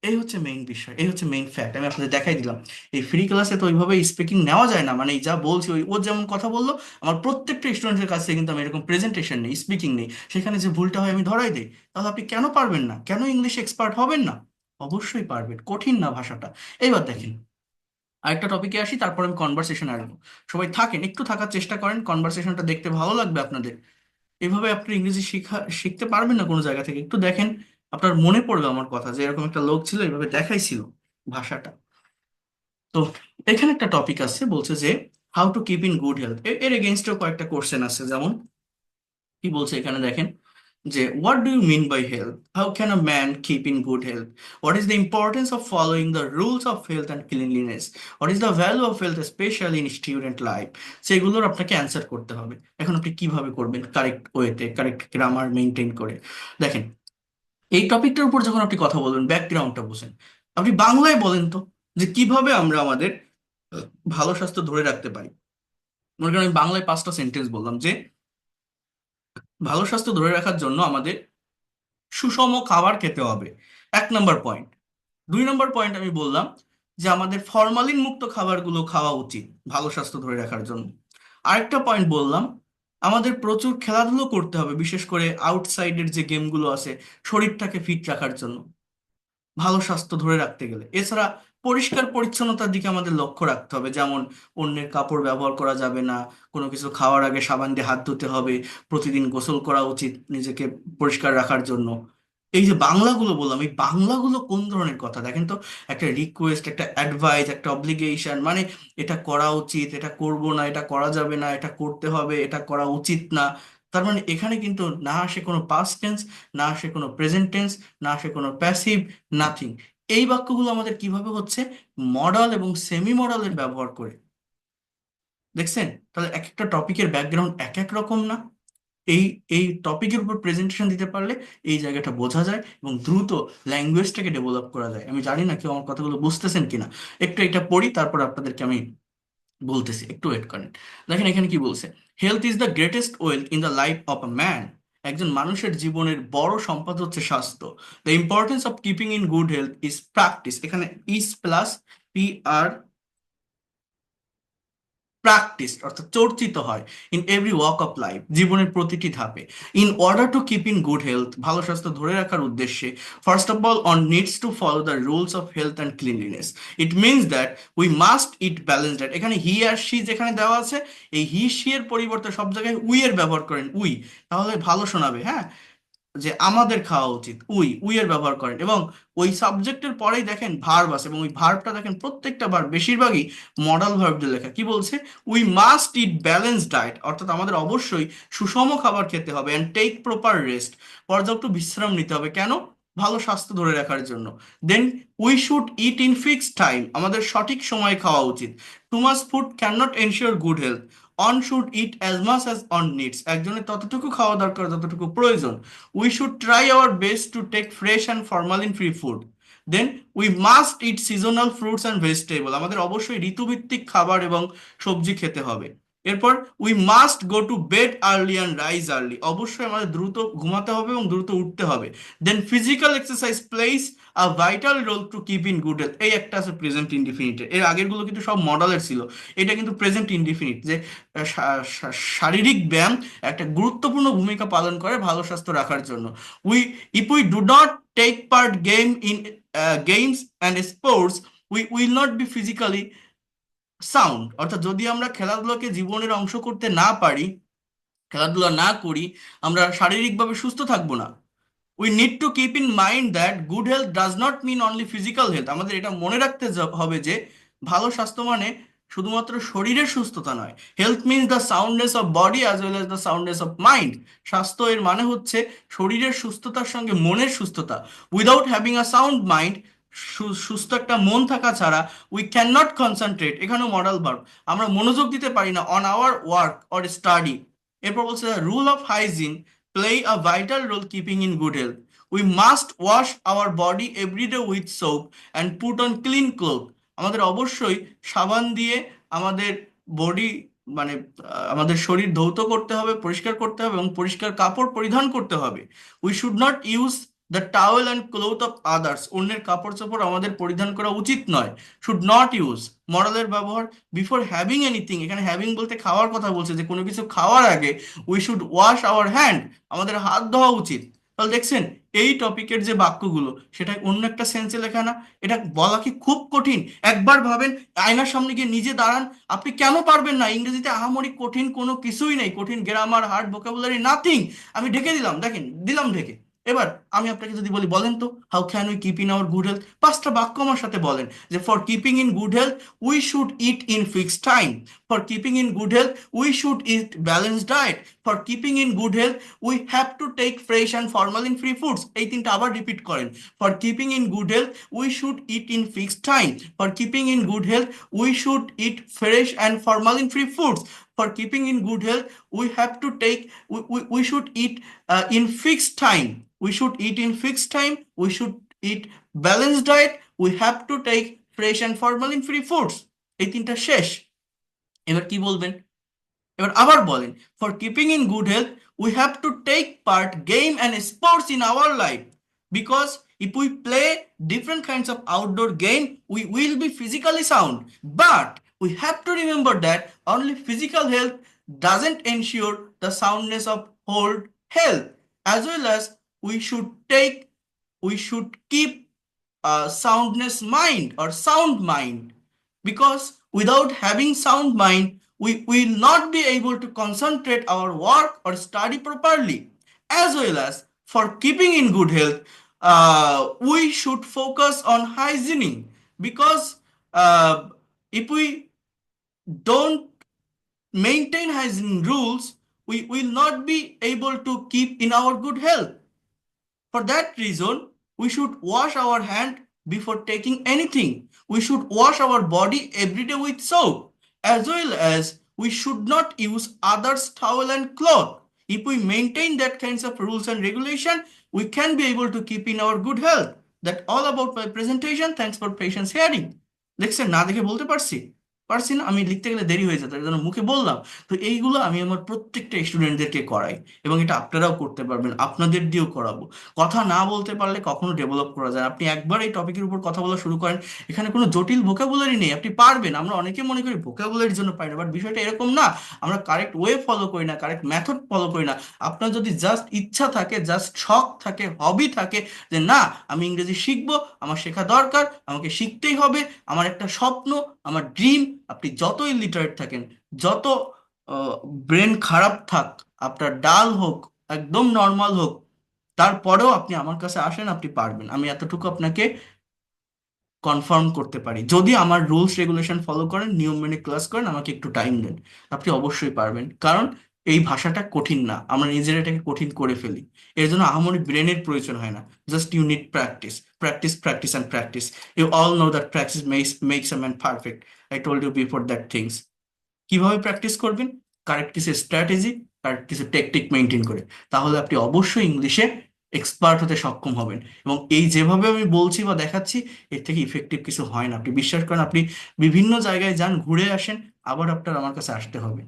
এই হচ্ছে মেইন বিষয়, এই হচ্ছে মেইন ফ্যাক্ট। আমি আপনাদের দেখাই দিলাম। এই ফ্রি ক্লাসে তো ওইভাবে স্পিকিং নেওয়া যায় না, মানে এই যা বলছি ওই ও যেমন কথা বললো, আমার প্রত্যেকটা স্টুডেন্টের কাছে কিন্তু আমি এরকম প্রেজেন্টেশন নেই, স্পিকিং নেই, সেখানে যে ভুলটা হয় আমি ধরাই দিই। তাহলে আপনি কেন পারবেন না? কেন ইংলিশ এক্সপার্ট হবেন না? অবশ্যই পারবেন, কঠিন না ভাষাটা। এইবার দেখেন, আরেকটা টপিকে আসি, তারপর আমি কনভারসেশন আসবো। সবাই থাকেন, একটু থাকার চেষ্টা করেন, কনভারসেশনটা দেখতে ভালো লাগবে আপনাদের। এভাবে আপনি ইংরেজি শিখতে পারবেন না কোনো জায়গা থেকে। একটু দেখেন, আপনার মনে পড়বে আমার কথা, যে এরকম একটা লোক ছিল, এইভাবে দেখাইছিল ভাষাটা। তো এখানে একটা টপিক আছে, বলছে যে how to keep in good health. এর এগেনস্টেও কয়েকটা কোশ্চেন আছে। যেমন কি বলছে এখানে দেখেন, যে what do you mean by health, how can a man keep in good health, what is the importance of following the rules of health and cleanliness, what is the value of health specially in student life. সেগুলোর আপনাকে answer করতে হবে। এখন আপনি কিভাবে করবেন? Correct ওয়েতে, correct grammar maintain করে। দেখেন, এই টপিকটার উপর যখন আপনি কথা বলবেন, ব্যাকগ্রাউন্ডটা বুঝেন। আপনি বাংলায় বলেন তো, যে কিভাবে আমরা আমাদের ভালো স্বাস্থ্য ধরে রাখতে পারি। মনে করেন আমি বাংলায় 5টা সেন্টেন্স বললাম, যে ভালো স্বাস্থ্য ধরে রাখার জন্য আমাদের সুষম খাবার খেতে হবে, 1 নম্বর পয়েন্ট। 2 নম্বর পয়েন্ট আমি বললাম যে আমাদের ফরমালিন মুক্ত খাবারগুলো খাওয়া উচিত ভালো স্বাস্থ্য ধরে রাখার জন্য। আরেকটা পয়েন্ট বললাম, আমাদের প্রচুর খেলাধুলো করতে হবে, বিশেষ করে আউটসাইডের যে গেমগুলো আছে, শরীরটাকে ফিট রাখার জন্য, ভালো স্বাস্থ্য ধরে রাখতে গেলে। এছাড়া পরিষ্কার পরিচ্ছন্নতার দিকে আমাদের লক্ষ্য রাখতে হবে, যেমন অন্যের কাপড় ব্যবহার করা যাবে না, কোনো কিছু খাওয়ার আগে সাবান দিয়ে হাত ধুতে হবে, প্রতিদিন গোসল করা উচিত নিজেকে পরিষ্কার রাখার জন্য। এই যে বাংলাগুলো বললাম, এই বাংলাগুলো কোন ধরনের কথা দেখেন তো। একটা রিকোয়েস্ট, একটা অ্যাডভাইস, একটা অব্লিগেশন, মানে এটা করা উচিত, এটা করব না, এটা করা যাবে না, এটা করতে হবে, এটা করা উচিত না। তার মানে এখানে কিন্তু না আসে কোনো পাস্ট টেন্স, না আসে কোনো প্রেজেন্ট টেন্স, না আসে কোনো প্যাসিভ, নাথিং। এই বাক্যগুলো আমাদের কিভাবে হচ্ছে? মডাল এবং সেমি মডালের ব্যবহার করে। দেখছেন? তাহলে এক একটা টপিকের ব্যাকগ্রাউন্ড এক এক রকম না? এই এই টপিকের উপর প্রেজেন্টেশন দিতে পারলে এই জায়গাটা বোঝা যায় এবং দ্রুত ল্যাঙ্গুয়েজটাকে ডেভেলপ করা যায়। আমি জানি না কেউ আমার কথাগুলো বুঝতেছেন কিনা। একটু এটা পড়ি, তারপর আপনাদেরকে আমি বলতেছি, একটু ওয়েট করেন। দেখেন এখানে কি বলছে, health is the greatest wealth in the life of a man. একজন মানুষের জীবনের বড় সম্পদ হচ্ছে স্বাস্থ্য। The importance of keeping in good health is practice, এখানে ইজ প্লাস PR, প্র্যাকটিস অর্থাৎ চর্চিত হয়, in every walk of life, জীবনের প্রতিটি ধাপে। In order to keep in good health, ভালো স্বাস্থ্য ধরে রাখার উদ্দেশ্যে, first of all on needs to follow the rules of health and cleanliness. It means that we must it balance diet. এখানে হি আর she যেখানে দেওয়া আছে, এই হি শি এর পরিবর্তে সব জায়গায় উই এর ব্যবহার করেন, উই, তাহলে ভালো শোনাবে। হ্যাঁ, যে আমাদের খাওয়া উচিত, উই, উই এর ব্যবহার করেন, এবং ওই সাবজেক্টের পরেই দেখেন ভার্ব আছে, এবং ওই ভার্বটা দেখেন প্রত্যেকটা ভার্ব বেশিরভাগই মডাল ভার্ব দিয়ে লেখা। কি বলছে? We must it balance diet, অর্থাৎ আমাদের অবশ্যই সুষম খাবার খেতে হবে, অ্যান্ড টেক প্রপার রেস্ট, পর্যাপ্ত বিশ্রাম নিতে হবে। কেন? ভালো স্বাস্থ্য ধরে রাখার জন্য। Then we should eat in fixed time, আমাদের সঠিক সময়ে খাওয়া উচিত। Too much food can not ensure good health, one should eat as much as one needs, একজনের ততটুকু খাওয়া দরকার যতটুকু প্রয়োজন। We should try our best to take fresh and formalin-free food. Then we must eat seasonal fruits and vegetables. আমাদের অবশ্যই ঋতুভিত্তিক খাবার এবং সবজি খেতে হবে। এরপর we must go to bed early and rise early. অবশ্যই আমাদের দ্রুত ঘুমাতে হবে এবং দ্রুত উঠতে হবে। Then physical exercise plays a vital role to keep in good health. এই একটা আছে প্রেজেন্ট ইনডিফিনিটের, এর আগেরগুলো কিন্তু সব মডালের ছিল, এটা কিন্তু প্রেজেন্ট ইনডিফিনিট, যে শারীরিক ব্যায়াম একটা গুরুত্বপূর্ণ ভূমিকা পালন করে ভালো স্বাস্থ্য রাখার জন্য। We if we do not take part games and sports, we will not be physically sound, অর্থাৎ যদি আমরা খেলাধুলাকে জীবনের অংশ করতে না পারি, খেলাধুলা না করি, আমরা শারীরিকভাবে সুস্থ থাকবো না। We need to keep in mind that good health does not mean only physical health, আমাদের এটা মনে রাখতে হবে যে ভালো স্বাস্থ্য মানে শুধুমাত্র শরীরের সুস্থতা নয়। Health means the soundness of body as well as the soundness of mind. স্বাস্থ্য এর মানে হচ্ছে শরীরের সুস্থতার সঙ্গে মনের সুস্থতা। Without having a sound mind, সুস্থ একটা মন থাকা ছাড়া, উই ক্যান নট কনসেন্ট্রেট, এখানেও মডাল ভার্ব, আমরা মনোযোগ দিতে পারি না, on our work or study. এরপর বলছে rule of hygiene play a vital role keeping in good health. We must wash our body every day with soap and put on clean clothes. আমাদের অবশ্যই সাবান দিয়ে আমাদের বডি মানে আমাদের শরীর ধৌত করতে হবে, পরিষ্কার করতে হবে এবং পরিষ্কার কাপড় পরিধান করতে হবে। We should not use the towel and cloth of others, অন্যের কাপড় চোপড় আমাদের পরিধান করা উচিত নয়। শুড নট ইউজ, মরালের ব্যবহার, বিফোর হ্যাভিং এনিথিং, এখানে হ্যাভিং বলতে খাওয়ার কথা বলছে, যে কোনো কিছু খাওয়ার আগে we should wash our hand, আমাদের হাত ধোয়া উচিত। তাহলে দেখছেন এই টপিকের যে বাক্যগুলো সেটা অন্য একটা সেন্সে লেখা না? এটা বলা কি খুব কঠিন? একবার ভাবেন, আয়নার সামনে গিয়ে নিজে দাঁড়ান, আপনি কেন পারবেন না? ইংরেজিতে আহামরি কঠিন কোনো কিছুই নেই, কঠিন গ্রামার, হার্ড ভোকাবুলারি, নাথিং। আমি ঢেকে দিলাম, দেখেন দিলাম ঢেকে। এবার আমি আপনাকে যদি বলি, বলেন তো, how can we keep in our good health? পাঁচটা বাক্য আমার সাথে বলেন। যে for keeping in good health we should eat in fixed time, for keeping in good health we should eat balanced diet, for keeping in good health we have to take fresh and formalin free foods. এই তিনটা আবার repeat করেন। For keeping in good health we should eat in fixed time, for keeping in good health we should eat fresh and formalin free foods, for keeping in good health we have to take we should eat in fixed time, we should eat in fixed time, we should eat balanced diet, we have to take fresh and formalin free foods। এই তিনটা শেষ। এবার কি বলবেন? এবার আবার বলেন, for keeping in good health we have to take part game and sports in our life, because if we play different kinds of outdoor game we will be physically sound, but we have to remember that only physical health doesn't ensure the soundness of whole health, as well as we should keep soundness mind or sound mind, because without having sound mind we will not be able to concentrate our work or study properly, as well as for keeping in good health we should focus on hygiene, because if we don't maintain hygiene rules we will not be able to keep in our good health. For that reason, we should wash our hand before taking anything. We should wash our body every day with soap, as well as we should not use others' towel and cloth. If we maintain that kinds of rules and regulation, we can be able to keep in our good health. That's all about my presentation. Thanks for patience hearing. দেখছেন না দেখে বলতে পারছি? পারছি না? আমি লিখতে গেলে দেরি হয়ে যেত, এর জন্য মুখে বললাম। তো এইগুলো আমি আমার প্রত্যেকটা স্টুডেন্টদেরকে করাই, এবং এটা আপনারাও করতে পারবেন, আপনাদের দিয়েও করাবো। কথা না বলতে পারলে কখনো ডেভেলপ করা যায় না। আপনি একবার এই টপিকের উপর কথা বলা শুরু করেন, এখানে কোনো জটিল ভোকাবুলারি নেই, আপনি পারবেন। আমরা অনেকে মনে করি ভোকাবুলারির জন্য পারি না, বাট বিষয়টা এরকম না। আমরা কারেক্ট ওয়ে ফলো করি না, কারেক্ট মেথড ফলো করি না। আপনার যদি জাস্ট ইচ্ছা থাকে, জাস্ট শখ থাকে, হবি থাকে, যে না আমি ইংরেজি শিখবো, আমার শেখা দরকার, আমাকে শিখতেই হবে, আমার একটা স্বপ্ন, আমার ড্রিম, আপনি যতই লিটারেট থাকেন, যত ব্রেন খারাপ থাক, আপনার ডাল হোক, একদম নর্মাল হোক, তারপরেও আপনি আমার কাছে আসেন, আপনি পারবেন। আমি এতটুকু আপনাকে কনফার্ম করতে পারি। যদি আমার রুলস রেগুলেশন ফলো করেন, নিয়ম মেনে ক্লাস করেন, আমাকে একটু টাইম দেন, আপনি অবশ্যই পারবেন। কারণ এই ভাষাটা কঠিন না, আমরা নিজেরা এটাকে কঠিন করে ফেলি। এর জন্য আহামরি ব্রেনের প্রয়োজন হয় না, just you need practice, practice, practice and practice. You all know that practice makes a man perfect. I told you before that things. কিভাবে প্র্যাকটিস করবেন? কারেক্ট কিছু স্ট্র্যাটেজি, কারেক্ট কিছু টেকটিক মেনটেন করে, তাহলে আপনি অবশ্যই ইংলিশে এক্সপার্ট হতে সক্ষম হবেন। এবং এই যেভাবে আমি বলছি বা দেখাচ্ছি, এর থেকে ইফেক্টিভ কিছু হয় না। আপনি বিশ্বাস করেন, আপনি বিভিন্ন জায়গায় যান, ঘুরে আসেন, আবার আপনার আমার কাছে আসতে হবে।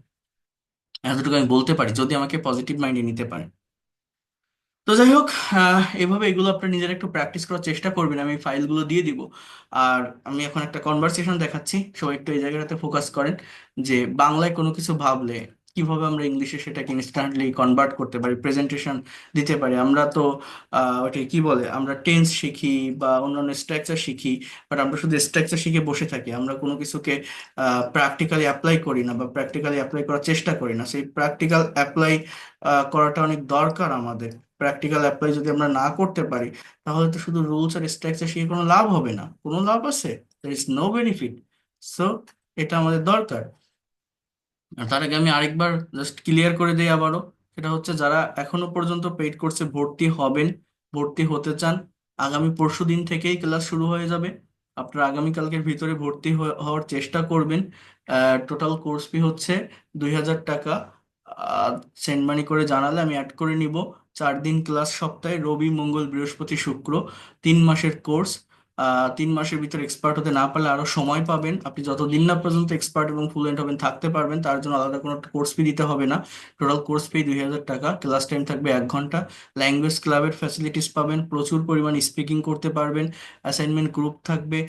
এতটুকু আমি বলতে পারি, যদি আমাকে পজিটিভ মাইন্ডে নিতে পারেন। তো যাই হোক, এভাবে এগুলো আপনার নিজের একটু প্র্যাকটিস করার চেষ্টা করবেন। আমি ফাইলগুলো দিয়ে দিব। আর আমি এখন একটা কনভারসেশন দেখাচ্ছি, সবাই একটু এই জায়গাটাতে ফোকাস করেন, যে বাংলায় কোনো কিছু ভাবলে কিভাবে আমরা ইংলিশে সেটাকে ইনস্ট্যান্টলি কনভার্ট করতে পারি, প্রেজেন্টেশন দিতে পারি। আমরা তো ওটা কি বলে, আমরা টেন্স শিখি বা অন্যান্য স্ট্রাকচার শিখি, বাট আমরা শুধু স্ট্রাকচার শিখে বসে থাকি, আমরা কোনো কিছুকে প্র্যাকটিক্যালি অ্যাপ্লাই করি না, বা প্র্যাকটিক্যালি অ্যাপ্লাই করার চেষ্টা করি না। সেই প্র্যাকটিক্যাল অ্যাপ্লাই করাটা অনেক দরকার আমাদের। প্র্যাকটিক্যাল অ্যাপ্লাই যদি আমরা না করতে পারি, তাহলে তো শুধু রুলস আর স্ট্রাকচার শিখে কোনো লাভ হবে না। কোনো লাভ আছে? There is no benefit. So এটা আমাদের দরকার। আর তার আগে আমি আরেকবার জাস্ট ক্লিয়ার করে দিই আবারও, সেটা হচ্ছে যারা এখনো পর্যন্ত পেইড কোর্সে ভর্তি হবেন, ভর্তি হতে চান, আগামী পরশু দিন থেকেই ক্লাস শুরু হয়ে যাবে। আপনারা আগামীকালকের ভিতরে ভর্তি হওয়ার চেষ্টা করবেন। টোটাল কোর্স ফি হচ্ছে 2,000 টাকা। সেন্ড মানি করে জানালে আমি অ্যাড করে নিব। 4 দিন ক্লাস সপ্তাহে, রবি, মঙ্গল, বৃহস্পতি, শুক্র, 3 মাসের কোর্স। 3 মাসের ভিতরে এক্সপার্ট হতে না পারলে আরো সময় পাবেন। আপনি যতদিন না পর্যন্ত এক্সপার্ট এবং ফ্লুয়েন্ট হবেন থাকতে পারবেন, তার জন্য আলাদা কোনো কোর্স ফি দিতে হবে না। টোটাল কোর্স ফি 2,000 টাকা, ক্লাস টাইম থাকবে 1 ঘন্টা, ল্যাঙ্গুয়েজ ক্লাবের ফ্যাসিলিটিস পাবেন, প্রচুর পরিমাণ স্পিকিং করতে পারবেন, অ্যাসাইনমেন্ট গ্রুপ থাকবে,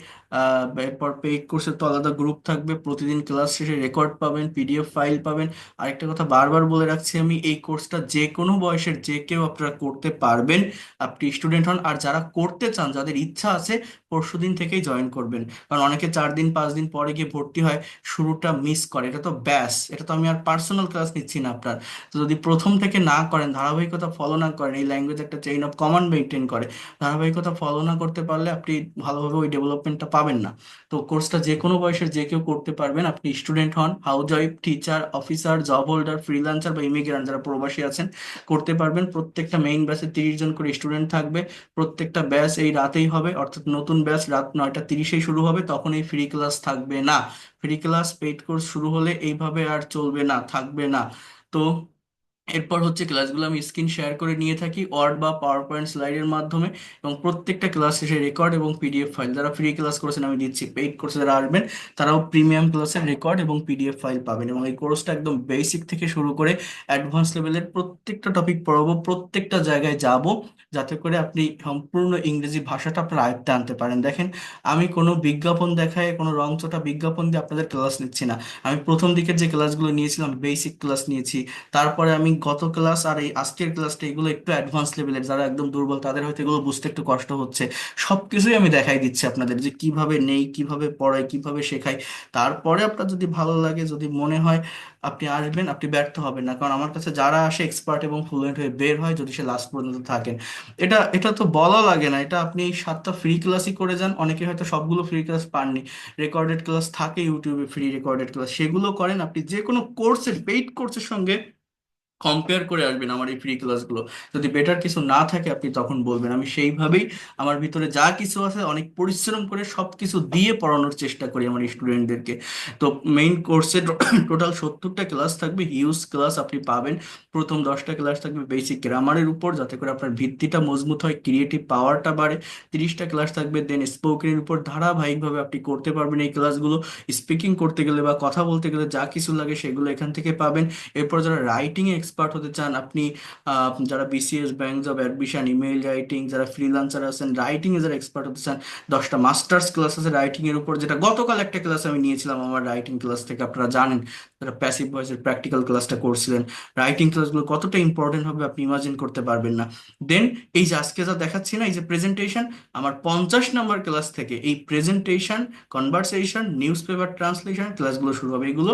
এরপর পেইড কোর্সের তো আলাদা গ্রুপ থাকবে, প্রতিদিন ক্লাস শেষে রেকর্ড পাবেন, পিডিএফ ফাইল পাবেন। আরেকটা কথা বারবার বলে রাখছি আমি, এই কোর্সটা যে কোনো বয়সের যে কেউ আপনারা করতে পারবেন, আপনি স্টুডেন্ট হন আর যারা করতে চান, যাদের ইচ্ছা আছে, পরশুদিন থেকেই জয়েন করবেন। কারণ অনেকে 4 দিন 5 দিন পরে গিয়ে ভর্তি হয়, শুরুটা মিস করে। এটা তো ব্যাস, এটা তো আমি আর পার্সোনাল ক্লাস নিচ্ছি না আপনার। তো যদি প্রথম থেকে না করেন, ধারাবাহিকতা ফলো না করেন, এই ল্যাঙ্গুয়েজ একটা চেইন অফ কমান্ড মেনটেন করে, ধারাবাহিকতা ফলো না করতে পারলে আপনি ভালোভাবে ওই ডেভেলপমেন্টটা পাবেন না। তো কোর্সটা যে কোনো বয়সের যে কেউ করতে পারবেন, আপনি স্টুডেন্ট হন, house wife, teacher, officer, job holder, freelancer বা ইমিগ্রেন্ট যারা প্রবাসী আছেন, করতে পারবেন। প্রত্যেকটা মেইন ব্যাচে 30 জন করে স্টুডেন্ট থাকবে। প্রত্যেকটা ব্যাচ এই রাতেই হবে, অর্থাৎ নতুন ব্যাচ রাত 9টা 30-এ শুরু হবে, তখন এই ফ্রি ক্লাস থাকবে না। ফ্রি ক্লাস পেইড কোর্স শুরু হলে এইভাবে আর চলবে না, থাকবে না। তো এরপর হচ্ছে ক্লাসগুলো আমি স্ক্রিন শেয়ার করে নিয়ে থাকি ওয়ার্ড বা পাওয়ার পয়েন্ট স্লাইডের মাধ্যমে, এবং প্রত্যেকটা ক্লাস শেষে রেকর্ড এবং পিডিএফ ফাইল। যারা ফ্রি ক্লাস করেছেন আমি দিচ্ছি, পেইড কোর্সে যারা আসবেন তারাও প্রিমিয়াম ক্লাসের রেকর্ড এবং পিডিএফ ফাইল পাবেন। এবং এই কোর্সটা একদম বেসিক থেকে শুরু করে অ্যাডভান্স লেভেলের প্রত্যেকটা টপিক পড়াবো, প্রত্যেকটা জায়গায় যাব, যাতে করে আপনি সম্পূর্ণ ইংরেজি ভাষাটা আপনার আয়ত্তে আনতে পারেন। দেখেন, আমি কোনো বিজ্ঞাপন দেখায়, কোনো রংচটা বিজ্ঞাপন দিয়ে আপনাদের ক্লাস নিচ্ছি না। আমি প্রথম দিকের যে ক্লাসগুলো নিয়েছিলাম বেসিক ক্লাস নিয়েছি, তারপরে আমি গত ক্লাস আর এই আজকের ক্লাসটা এগুলো একটু অ্যাডভান্স লেভেলের, যারা একদম দুর্বল তাদের হয়তো এগুলো বুঝতে একটু কষ্ট হচ্ছে। সবকিছুই আমি দেখাই দিচ্ছি আপনাদের, যে কিভাবে নেই, কিভাবে পড়াই, কিভাবে শেখাই। তারপরে আপনার যদি ভালো লাগে, যদি মনে হয়, আপনি আসবেন, আপনি ব্যর্থ হবেন না। কারণ আমার কাছে যারা আসে এক্সপার্ট এবং ফ্লুয়েন্ট হয়ে বের হয়, যদি সে লাস্ট পর্যন্ত থাকেন, এটা এটা তো বলা লাগে না, এটা আপনি 7টা ফ্রি ক্লাসই করে যান। অনেকে হয়তো সবগুলো ফ্রি ক্লাস পাননি, রেকর্ডেড ক্লাস থাকে ইউটিউবে, ফ্রি রেকর্ডেড ক্লাস, সেগুলো করেন। আপনি যে কোনো কোর্সের, পেইড কোর্সের সঙ্গে কম্পেয়ার করে আসবেন আমার এই ফ্রি ক্লাসগুলো। যদি বেটার কিছু না থাকে আপনি তখন বলবেন, আমি সেইভাবেই আমার ভিতরে যা কিছু আছে অনেক পরিশ্রম করে সব কিছু দিয়ে পড়ানোর চেষ্টা করি আমার স্টুডেন্টদেরকে। তো মেইন কোর্সে টোটাল 70টা ক্লাস থাকবে, হিউজ ক্লাস আপনি পাবেন। প্রথম 10টা ক্লাস থাকবে বেসিক গ্রামারের উপর, যাতে করে আপনার ভিত্তিটা মজবুত হয়, ক্রিয়েটিভ পাওয়ারটা বাড়ে। 30টা ক্লাস থাকবে দেন স্পোকেনের উপর, ধারাবাহিকভাবে আপনি করতে পারবেন এই ক্লাসগুলো। স্পিকিং করতে গেলে বা কথা বলতে গেলে যা কিছু লাগে সেগুলো এখান থেকে পাবেন। এরপর যারা রাইটিং এ এক্সপার্ট হতে চান আপনি, যারা BCS, bank job, admission, email writing, যারা ফ্রিল্যান্সার আছেন, রাইটিং এ যারা এক্সপার্ট হতে চান, 10টা মাস্টার্স ক্লাস আছে রাইটিং এর উপর, যেটা গতকাল একটা ক্লাস আমি নিয়েছিলাম আমার রাইটিং ক্লাস থেকে। আপনারা জানেন, যারা প্যাসিভ ভয়েসের প্র্যাকটিক্যাল ক্লাসটা করছিলেন, রাইটিং ক্লাসগুলো কতটা ইম্পর্টেন্ট হবে আপনি ইমাজিন করতে পারবেন না। দেন এই যে আজকে যা দেখাচ্ছি না, এই যে প্রেজেন্টেশন, আমার 50 নম্বর ক্লাস থেকে এই presentation, conversation, news paper translation ক্লাসগুলো শুরু হবে। এগুলো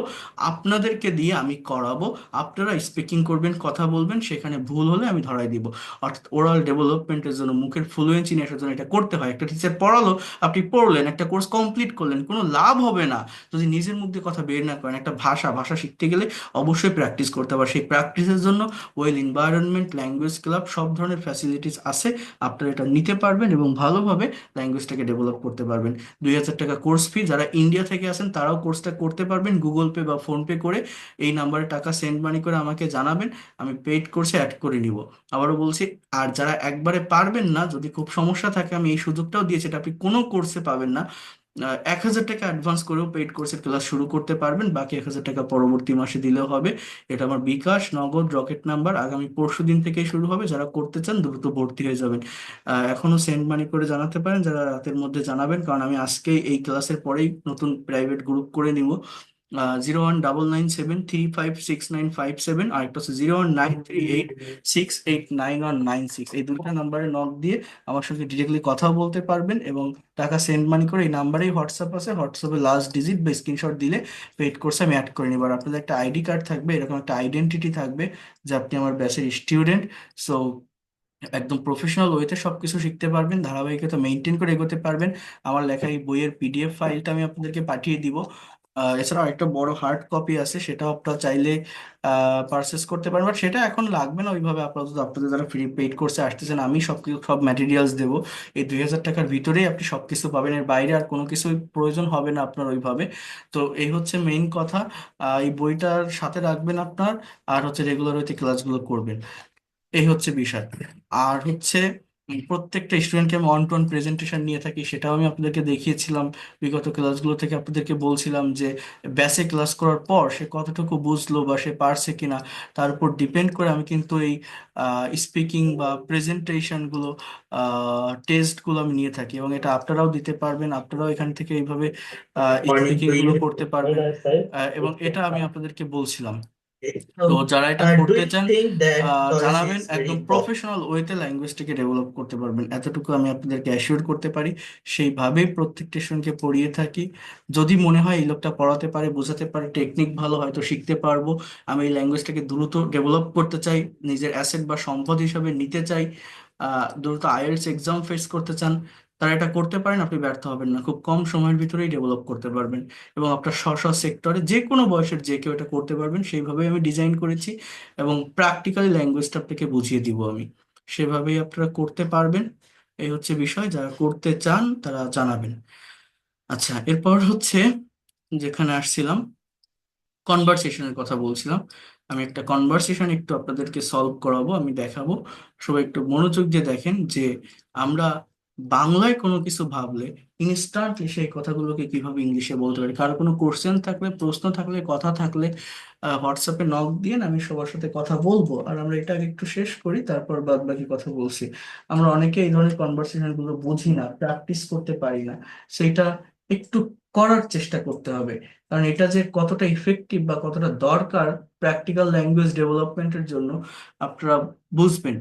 আপনাদেরকে দিয়ে আমি করাবো, আপনারা স্পিকিং করবেন, কথা বলবেন, সেখানে ভুল হলে আমি ধরাই দিব। অর্থাৎ ওরাল ডেভেলপমেন্টের জন্য, মুখের ফ্লুয়েন্সি নিয়ে আসার জন্য এটা করতে হয়। একটা টিচার পড়ালো, আপনি পড়লেন, একটা কোর্স কমপ্লিট করলেন, কোনো লাভ হবে না যদি নিজের মুখ দিয়ে কথা বের না করেন। একটা ভাষা ভাষা শিখতে গেলে অবশ্যই প্র্যাকটিস করতে হবে। আর সেই প্র্যাকটিসের জন্য ওয়েল এনভায়রনমেন্ট, ল্যাঙ্গুয়েজ ক্লাব, সব ধরনের ফ্যাসিলিটিস আছে। আপনারা এটা নিতে পারবেন এবং ভালোভাবে ল্যাঙ্গুয়েজটাকে ডেভেলপ করতে পারবেন। 2,000 টাকা কোর্স ফি, যারা ইন্ডিয়া থেকে আসেন তারাও কোর্সটা করতে পারবেন গুগল পে বা ফোন পে করে। এই নাম্বারে টাকা সেন্ড মানি করে আমাকে জানাবেন, আমি পেইড কোর্সে অ্যাড করে নিব। আবারও বলছি, আর যারা একবারে পারবেন না, যদি খুব সমস্যা থাকে, আমি এই সুযোগটাও দিয়েছি, এটা আপনি কোনো কোর্সে পাবেন না। 1,000 টাকা অ্যাডভান্স করেও পেইড কোর্সের ক্লাস শুরু করতে পারবেন, বাকি 1,000 টাকা পরবর্তী মাসে দিলেও হবে। এটা আমার বিকাশ, নগদ, রকেট নাম্বার। আগামী পরশু দিন থেকেই শুরু হবে, যারা করতে চান দ্রুত ভর্তি হয়ে যাবেন। এখনো সেন্ড মানি করে জানাতে পারেন, যারা রাতের মধ্যে জানাবেন, কারণ আমি আজকে এই ক্লাসের পরেই নতুন প্রাইভেট গ্রুপ করে নিব। 01973569557, আর একটা হচ্ছে 01938689196। এই দুইটা নাম্বারে নক দিয়ে আমার সঙ্গে ডিরেক্টলি কথা বলতে পারবেন, এবং টাকা সেন্ড মানি করে এই নাম্বারেই হোয়াটসঅ্যাপ আছে, হোয়াটসঅ্যাপে লাস্ট ডিজিট বা স্ক্রিনশট দিলে পেইড কোর্সে আমি অ্যাড করে নিব। আর আপনাদের একটা আইডি কার্ড থাকবে, এরকম একটা আইডেন্টিটি থাকবে যে আপনি আমার ব্যাচের স্টুডেন্ট। সো একদম প্রফেশনাল ওয়েতে সবকিছু শিখতে পারবেন, ধারাবাহিকতা মেনটেন করে এগোতে পারবেন। আমার লেখা এই বইয়ের পিডিএফ ফাইলটা আমি আপনাদেরকে পাঠিয়ে দিব। এছাড়াও একটা বড় হার্ড কপি আছে, সেটাও আপনারা চাইলে পারচেস করতে পারেন, বাট সেটা এখন লাগবে না ওইভাবে। আপাতত আপনাদের যারা ফ্রি পেইড কোর্সে আসতেছেন, আমি সব ম্যাটেরিয়ালস দেবো। এই 2,000 টাকার ভিতরেই আপনি সবকিছু পাবেন, এর বাইরে আর কোনো কিছু প্রয়োজন হবে না আপনার ওইভাবে। তো এই হচ্ছে মেইন কথা। এই বইটার সাথে রাখবেন আপনার, আর হচ্ছে রেগুলার ওইতে ক্লাসগুলো করবেন, এই হচ্ছে বিষয়। আর হচ্ছে প্রত্যেকটা স্টুডেন্টকে আমি অন টু অন প্রেজেন্টেশন নিয়ে থাকি, সেটাও আমি আপনাদেরকে দেখিয়েছিলাম। বিগত ক্লাসগুলো থেকে আপনাদেরকে বলছিলাম যে ব্যাসে ক্লাস করার পর সে কতটুকু বুঝলো বা সে পারছে কিনা, তার উপর ডিপেন্ড করে আমি কিন্তু এই স্পিকিং বা প্রেজেন্টেশনগুলো, টেস্টগুলো আমি নিয়ে থাকি, এবং এটা আপনারাও দিতে পারবেন। আপনারাও এখান থেকে এইভাবে স্পিকিংগুলো করতে পারবেন। এবং এটা আমি আপনাদেরকে বলছিলাম। তো যারা এটা করতে চান জানাবেন, একদম প্রফেশনাল ওয়েতে ল্যাঙ্গুয়েজটাকে ডেভেলপ করতে পারবেন, এতটুকু আমি আপনাদেরকে অ্যাসিওর করতে পারি। সেইভাবেই প্রত্যেকটা স্টুডেন্টকে পড়িয়ে থাকি। যদি মনে হয় এই লোকটা পড়াতে পারে, বোঝাতে পারে, টেকনিক ভালো, হয়তো শিখতে পারবো, আমি এই ল্যাঙ্গুয়েজটাকে দ্রুত ডেভেলপ করতে চাই, নিজের অ্যাসেট বা সম্পদ হিসাবে নিতে চাই, দ্রুত আইএলটিএস এক্সাম ফেস করতে চান, তারা এটা করতে পারেন। আপনি ব্যর্থ হবেন না, খুব কম সময়ের ভিতরেই ডেভেলপ করতে পারবেন। এবং আপনার স্ব স্ব সেক্টরে যে কোনো বয়সের যে কেউ এটা করতে পারবেন, সেইভাবেই আমি ডিজাইন করেছি। এবং প্র্যাকটিক্যালি ল্যাঙ্গুয়েজটা আপনাকে বুঝিয়ে দিব আমি, সেভাবেই আপনারা করতে পারবেন। এই হচ্ছে বিষয়, যারা করতে চান তারা জানাবেন। আচ্ছা, এরপর হচ্ছে যেখানে আসছিলাম, কনভারসেশনের কথা বলছিলাম। আমি একটা কনভারসেশন একটু আপনাদেরকে সলভ করাবো, আমি দেখাবো। সবাই একটু মনোযোগ দিয়ে দেখেন যে আমরা বাংলায় কোনো কিছু ভাবলে ইনস্ট্যান্টলি সেই কথাগুলোকে কিভাবে ইংলিশে বলতে পারি। কারো কোনো কোশ্চেন থাকলে, প্রশ্ন থাকলে, কথা থাকলে হোয়াটসঅ্যাপে নক দিয়ে আমি সবার সাথে কথা বলবো। আর আমরা এটা আগে একটু শেষ করি, তারপর বাদ বাকি কথা বলছি। আমরা অনেকে এই ধরনের কনভারসেশন গুলো বুঝি না, প্র্যাকটিস করতে পারি না, সেটা একটু করার চেষ্টা করতে হবে। কারণ এটা যে কতটা ইফেক্টিভ বা কতটা দরকার প্র্যাকটিক্যাল ল্যাঙ্গুয়েজ ডেভেলপমেন্টের জন্য আপনারা বুঝবেন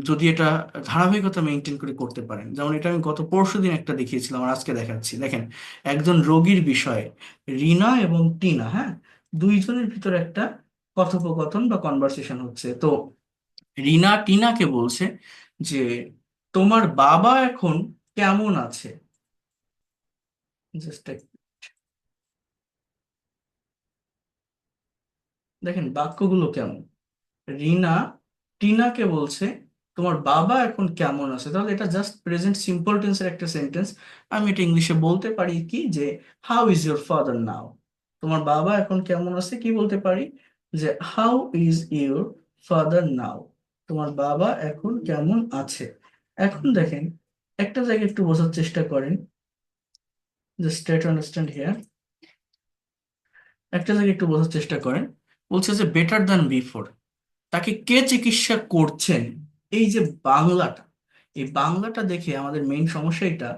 যদি এটা ধারাবাহিকতা মেনটেন করে করতে পারেন। যেমন এটা আমি গত পরশুদিন একটা দেখিয়েছিলাম, আর আজকে দেখাচ্ছি। দেখেন, একজন রোগীর বিষয়ে রিনা এবং টিনা, হ্যাঁ, দুইজনের ভিতরে একটা কথোপকথন বা কনভারসেশন হচ্ছে। তো রিনা টিনাকে বলছে যে তোমার বাবা এখন কেমন আছে। জাস্ট দেখেন বাক্যগুলো কেমন। রিনা টিনাকে বলছে তোমার বাবা এখন কেমন আছে, তাহলে এটা জাস্ট প্রেজেন্ট সিম্পল টেন্সের একটা সেন্টেন্স। আমি এটা ইংলিশে বলতে পারি কি, যে হাউ ইজ ইউর ফাদার নাও। তোমার বাবা এখন কেমন আছে, কি বলতে পারি, যে হাউ ইজ ইউর ফাদার নাও। তোমার বাবা এখন কেমন আছে। এখন দেখেন, একটা জায়গায় একটু বোঝার চেষ্টা করেন, just try to understand here. একটা জায়গায় একটু বোঝার চেষ্টা করেন, বলছে যে বেটার দ্যান বিফোর, তাকে কে চিকিৎসা করছেন। এই যে বাংলাটা, এই বাংলাটা দেখে আমাদের মেইন সমস্যা এটা,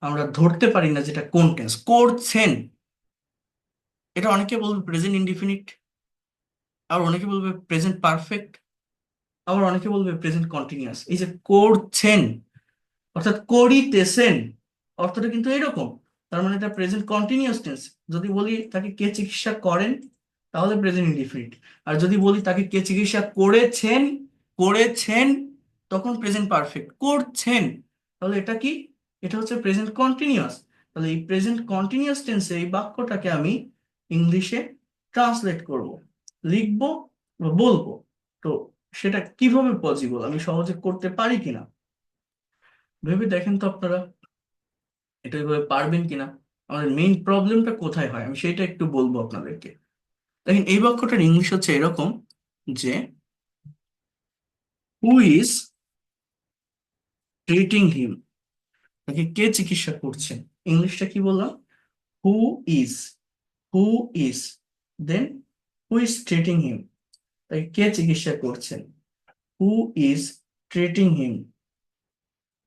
আমরা ধরতে পারি না যেটা কোন টেন্স। করছেন, এটা অনেকে বলবে প্রেজেন্ট ইনডিফিনিট, আর অনেকে বলবে প্রেজেন্ট পারফেক্ট, আবার অনেকে বলবে প্রেজেন্ট কন্টিনিউয়াস। এই যে করছেন অর্থাৎ করিতেছেন, অর্থটা কিন্তু এরকম। তার মানে এটা প্রেজেন্ট কন্টিনিউয়াস টেন্স। যদি বলি তাকে কে চিকিৎসা করেন, তাহলে প্রেজেন্ট ইনডিফিনিট। আর যদি বলি তাকে কে চিকিৎসা করেছেন, করেছেন, তখন প্রেজেন্ট পারফেক্ট। করছেন, তাহলে এটা কি, এটা হচ্ছে প্রেজেন্ট কন্টিনিউয়াস। তাহলে এই প্রেজেন্ট কন্টিনিউয়াস টেন্সে এই বাক্যটাকে আমি ইংলিশে ট্রান্সলেট করব, লিখবো বা বলবো। তো সেটা কিভাবে পসিবল, আমি সহজে করতে পারি কিনা ভেবে দেখেন তো আপনারা, এটা এভাবে পারবেন কিনা। আমাদের মেইন প্রবলেমটা কোথায় হয় আমি সেটা একটু বলবো আপনাদেরকে। দেখেন, এই বাক্যটার ইংলিশ হচ্ছে এরকম, যে হু ইজ ট্রিটিং হিম, তাকে কে চিকিৎসা করছেন। ইংলিশটা কি বললাম, who is, who is, then who is treating him, তাকে কে চিকিৎসা করছেন। হু ইজ ট্রিটিং হিম,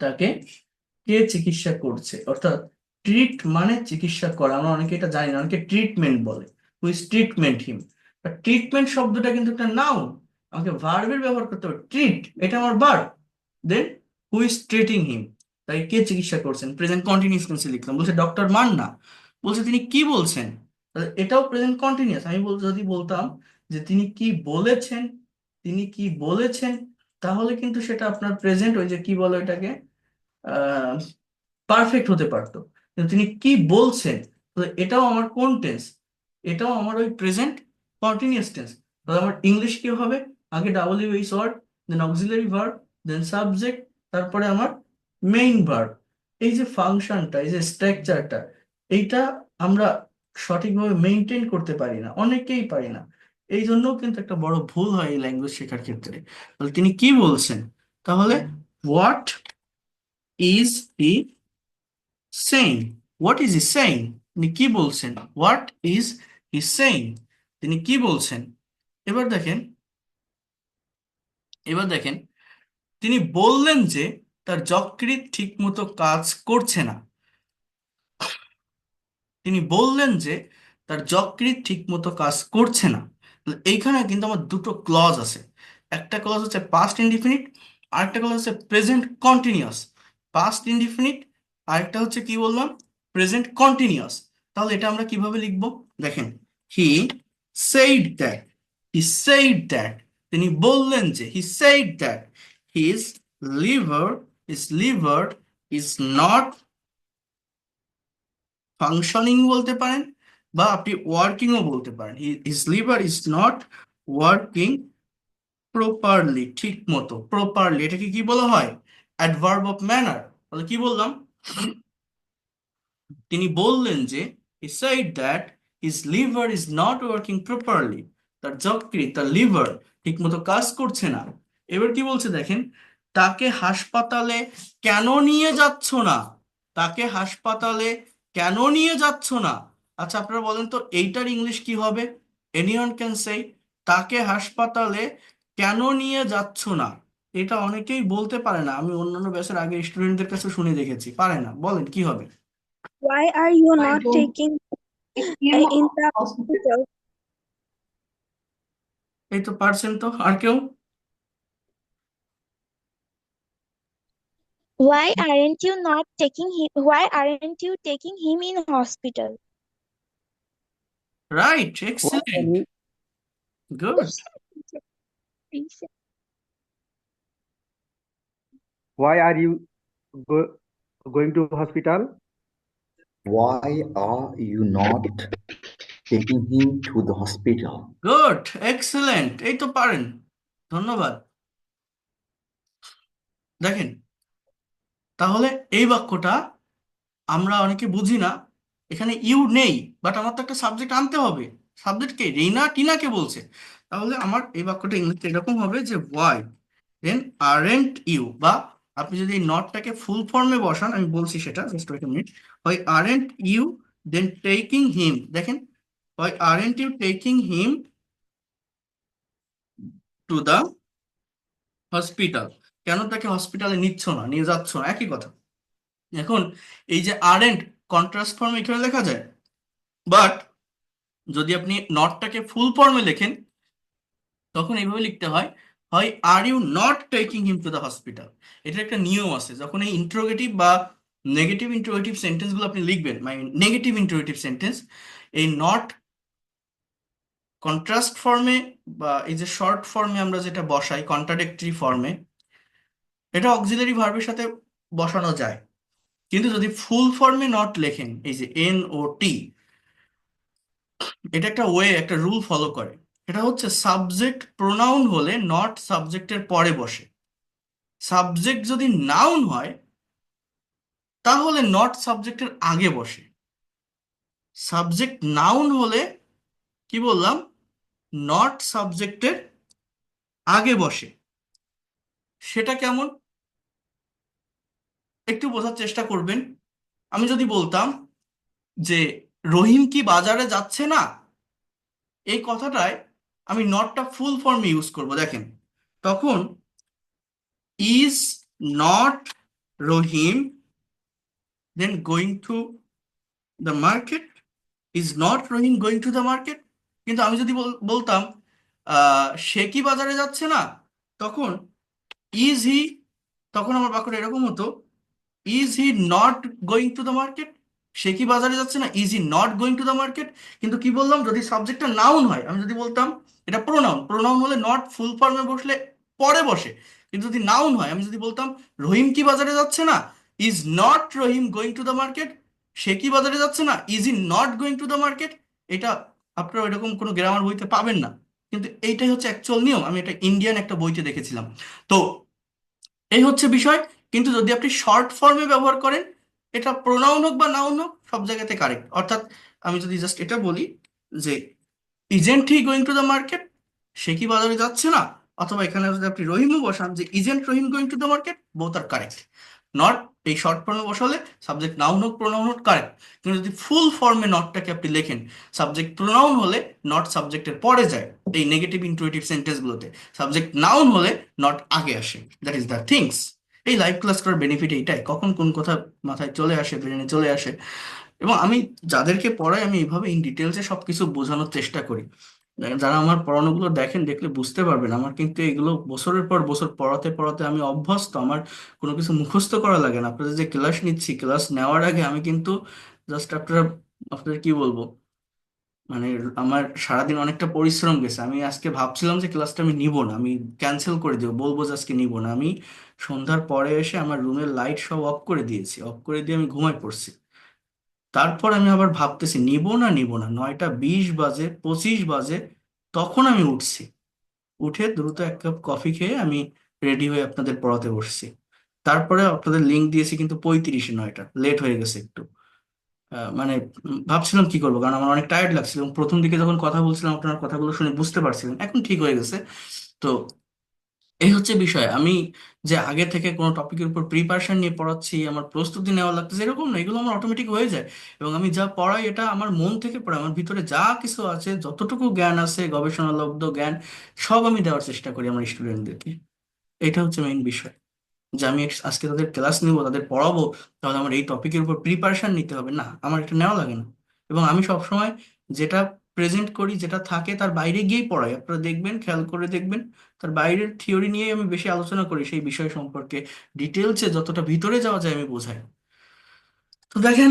তাকে কে চিকিৎসা করছে। অর্থাৎ ট্রিট মানে চিকিৎসা করা, আমরা অনেকে এটা জানি না, অনেকে ট্রিটমেন্ট বলে। হুইচ ট্রিটমেন্ট হিম, ট্রিটমেন্ট শব্দটা কিন্তু একটা নাউন, আমাকে ভার্বের ব্যবহার করতে হবে। ট্রিট এটা আমার ভার্ব, দেন হুইচ ট্রিটিং হিম, তাই কে চিকিৎসা করছেন, প্রেজেন্ট কন্টিনিউয়াস টেন্সে লিখলাম। বলছে ডক্টর মান্না, বলছে তিনি কি বলছেন, তাহলে এটাও প্রেজেন্ট কন্টিনিউয়াস। আমি যদি বলতাম যে তিনি কি বলেছেন, তিনি কি বলেছেন, তাহলে কিন্তু সেটা আপনার প্রেজেন্ট, ওই যে কি বলো এটাকে, পারফেক্ট হতে পারতো। কিন্তু তিনি কি বলছেন, তো এটাও আমার কোন টেন্স, এটাও আমার ওই প্রেজেন্ট কন্টিনিউয়াস টেন্স। তাহলে আমার ইংলিশ কি হবে, আগে WH word, then auxiliary verb, then subject, তারপরে আমার মেইন ভার্ব। এই যে ফাংশনটা, এই যে স্ট্রাকচারটা, এইটা আমরা সঠিকভাবে মেনটেন করতে পারি না, অনেকেই পারি না। এই জন্যও কিন্তু একটা বড় ভুল হয় এই ল্যাঙ্গুয়েজ শেখার ক্ষেত্রে। তাহলে তিনি কি বলছেন, তাহলে what is he saying? What is he saying? তিনি কি বলছেন? What is he saying? তিনি কি বলছেন? এবার দেখেন, এবার দেখেন, তিনি বললেন যে তার যকৃৎ ঠিক মতো কাজ করছে না। তিনি বললেন যে তার যকৃৎ ঠিক মতো কাজ করছে না। তাহলে এইখানে কিন্তু আমার দুটো ক্লজ আছে। একটা ক্লজ হচ্ছে পাস্ট ইনডিফিনিট, আরেকটা ক্লজ হচ্ছে প্রেজেন্ট কন্টিনিউয়াস। পাস্ট ইনডিফিনিট, আরেকটা হচ্ছে কি বললাম, প্রেজেন্ট কন্টিনিউয়াস। তাহলে এটা আমরা কিভাবে লিখব? দেখেন, he said that, he said that, তিনি বললেন যে, he said that his liver, his liver is not functioning বলতে পারেন, বা আপনি ওয়ার্কিংও বলতে পারেন। His liver is not working properly, ঠিক মতো, প্রপারলি, এটাকে কি বলা হয়? Adverb of manner. তাহলে কি বললাম? তিনি বললেন যে he said that his liver is not working properly, তার যকৃৎ, তার লিভার ঠিক মতো কাজ করছে না। এবার কি বলছে দেখেন, তাকে হাসপাতালে কেন নিয়ে যাচ্ছ না? তাকে হাসপাতালে কেন নিয়ে যাচ্ছ না? আচ্ছা আপনারা বলেন তো এইটার ইংলিশ কি হবে? এনিওয়ান ক্যান সে, তাকে হাসপাতালে কেন নিয়ে যাচ্ছ না? এটা অনেকেই বলতে পারে না, আমি অন্যান্য ব্যাচের আগে স্টুডেন্টদের কাছে শুনে দেখেছি, পারে না। বলেন কি হবে? Why are you not taking in the hospital? এই তো পারছেন তো, আর কেউ? Why aren't you not taking him? Why aren't you taking him in hospital? Right, Why are excellent, you good. Why are you going to hospital? Why are you not taking him to the hospital? Good, excellent, এই তো পারেন, ধন্যবাদ। দেখেন, তাহলে এই বাক্যটা আমরা অনেকে বুঝি না, এখানে ইউ নেই, বাট আমার তো একটা সাবজেক্ট আনতে হবে। সাবজেক্ট কে? রিনা টিনাকে বলছে। তাহলে আমার এই বাক্যটা ইংলিশে এরকম হবে যে ওয়াই দেন আরেন্ট ইউ, বা আপনি যদি এই নটটাকে ফুল ফর্মে বসান, আমি বলছি সেটা, just wait a minute. Why aren't you then taking him, দেখেন, why aren't you taking him to the hospital, কেন তাকে হসপিটালে নিচ্ছ না, নিয়ে যাচ্ছ না, একই কথা। এখন এই যে আরেন্ট কন্ট্রাস্ট ফর্ম এখানে লেখা যায়, বাট যদি আপনি নটটাকে ফুল ফর্মে লেখেন তখন এইভাবে লিখতে হয়, why are you not taking him to the hospital. এটা একটা নিয়ম আছে, যখন এই ইন্টারোগেটিভ বা নেগেটিভ ইন্টারোগেটিভ সেন্টেন্সগুলো আপনি লিখবেন, মানে নেগেটিভ ইন্টারোগেটিভ সেন্টেন্স, এই নট কন্ট্রাস্ট ফর্মে বা এই যে শর্ট ফর্মে আমরা যেটা বসাই কন্ট্রাডিক্টরি ফর্মে, এটা অক্সিলারি ভার্বের সাথে বসানো যায়। কিন্তু যদি ফুল ফর্মে নট লেখেন, এই যে এন ও টি, এটা একটা ওয়ে, একটা রুল ফলো করে। এটা হচ্ছে সাবজেক্ট প্রোনাউন হলে নট সাবজেক্টের পরে বসে, সাবজেক্ট যদি নাউন হয় তাহলে নট সাবজেক্টের আগে বসে। সাবজেক্ট নাউন হলে কি বললাম, নট সাবজেক্টের আগে বসে। সেটা কেমন একটু বোঝার চেষ্টা করবেন। আমি যদি বলতাম যে রহিম কি বাজারে যাচ্ছে না, এই কথাটায় আমি নটটা ফুল ফর্মে ইউজ করব, দেখেন, তখন is not Rahim then going to the market, is not Rahim going to the market. কিন্তু আমি যদি বলতাম সে কি বাজারে যাচ্ছে না, তখন ইজ হি, তখন আমার বাক্যটা এরকম হতো, is he not going to the market, সে কি বাজারে যাচ্ছে না, is he not going to the market. কিন্তু কি বললাম, যদি সাবজেক্টটা নাউন হয়, আমি যদি বলতাম এটা প্রোনাউন, প্রোনাউন হলে নট ফুল ফর্মে বসলে পরে বসে। কিন্তু যদি নাউন হয়, আমি যদি বলতাম রহিম কি বাজারে যাচ্ছে না, is not Rahim going to the market, সে কি বাজারে যাচ্ছে না, is he not going to the market. এটা আপনারা এরকম কোনো গ্রামার বইতে পাবেন না, কিন্তু এইটাই হচ্ছে অ্যাকচুয়াল নিয়ম। আমি এটা ইন্ডিয়ান একটা বইতে দেখেছিলাম। তো এই হচ্ছে বিষয়। কিন্তু যদি আপনি শর্ট ফর্মে ব্যবহার করেন, এটা প্রোনাউন হোক বা নাউন হোক, সব জায়গাতে কারেক্ট। অর্থাৎ আমি যদি জাস্ট এটা বলি যে isn't he going to the market, সে কি বাজারে যাচ্ছে না, অথবা এখানে যদি আপনি রহিমও বসান যে isn't Rahim going to the market, both are correct. Not এই শর্ট ফর্মে বসালে সাবজেক্ট নাউন হোক প্রোনাউন হোক কারেক্ট, কিন্তু যদি ফুল ফর্মে নটটাকে আপনি লেখেন, সাবজেক্ট প্রোনাউন হলে নট সাবজেক্টের পরে যায় এই নেগেটিভ ইন্ট্রোগেটিভ সেন্টেন্সগুলোতে, সাবজেক্ট নাউন হলে নট আগে আসে। That is the things. এই লাইভ ক্লাস করার বেনিফিট এইটাই, কখন কোন কথা মাথায় চলে আসে, ব্রেনে চলে আসে। এবং আমি যাদেরকে পড়াই আমি এইভাবে ইন ডিটেলসে সবকিছু বোঝানোর চেষ্টা করি। যারা আমার পড়ানোগুলো দেখেন, দেখলে বুঝতে পারবেন আমার কিন্তু এগুলো বছরের পর বছর পড়াতে পড়াতে আমি অভ্যস্ত। আমার কোনো কিছু মুখস্থ করা লাগে না। আপনাদের যে ক্লাস নিচ্ছি, ক্লাস নেওয়ার আগে আমি কিন্তু জাস্ট আপনাদের কি বলবো, মানে আমার সারাদিন অনেকটা পরিশ্রম গেছে। আমি আজকে ভাবছিলাম যে ক্লাসটা আমি নিব না, আমি ক্যান্সেল করে দেবো, বলবো যে আজকে নিব না। আমি সন্ধ্যার পরে এসে আমার রুমের লাইট সব অফ করে দিয়েছি, অফ করে দিয়ে আমি ঘুমায় পড়ছি। তারপর আমি আবার ভাবতেছি নিব না নিব না, 9টা 20 বাজে, 25 বাজে, তখন আমি উঠছি। উঠে দ্রুত 1 কাপ কফি খেয়ে আমি রেডি হয়ে আপনাদের পড়াতে বসছি। তারপরে আপনাদের লিঙ্ক দিয়েছি কিন্তু 35-এ, 9টা লেট হয়ে গেছে একটু। মানে ভাবছিলাম কি করবো, কারণ আমার অনেক টায়ার্ড লাগছিল এবং প্রথম দিকে যখন কথা বলছিলাম আপনার কথাগুলো শুনে বুঝতে পারছিলেন, এখন ঠিক হয়ে গেছে। তো এই হচ্ছে বিষয়। আমি যে আগে থেকে কোনো টপিকের উপর প্রিপারেশন নিয়ে পড়াচ্ছি, আমার প্রস্তুতি নেওয়া লাগতেছে, এরকম না, এগুলো আমার অটোমেটিক হয়ে যায়। এবং আমি যা পড়াই এটা আমার মন থেকে পড়াই, আমার ভিতরে যা কিছু আছে, যতটুকু জ্ঞান আছে, গবেষণালব্ধ জ্ঞান, সব আমি দেওয়ার চেষ্টা করি আমার স্টুডেন্টদেরকে। এটা হচ্ছে মেইন বিষয়, যে আমি আজকে তাদের ক্লাস নিব, তাদের পড়াবো, তাহলে আমার এই টপিকের উপর প্রিপারেশন নিতে হবে, না, আমার এটা নেওয়া লাগে না। এবং আমি সবসময় যেটা প্রেজেন্ট করি, যেটা থাকে তার বাইরে গিয়েই পড়াই। আপনারা দেখবেন, খেয়াল করে দেখবেন, তার বাইরের থিওরি নিয়ে আমি বেশি আলোচনা করি, সেই বিষয় সম্পর্কে ডিটেলসে যতটা ভিতরে যাওয়া যায় আমি বোঝাই। তো দেখেন,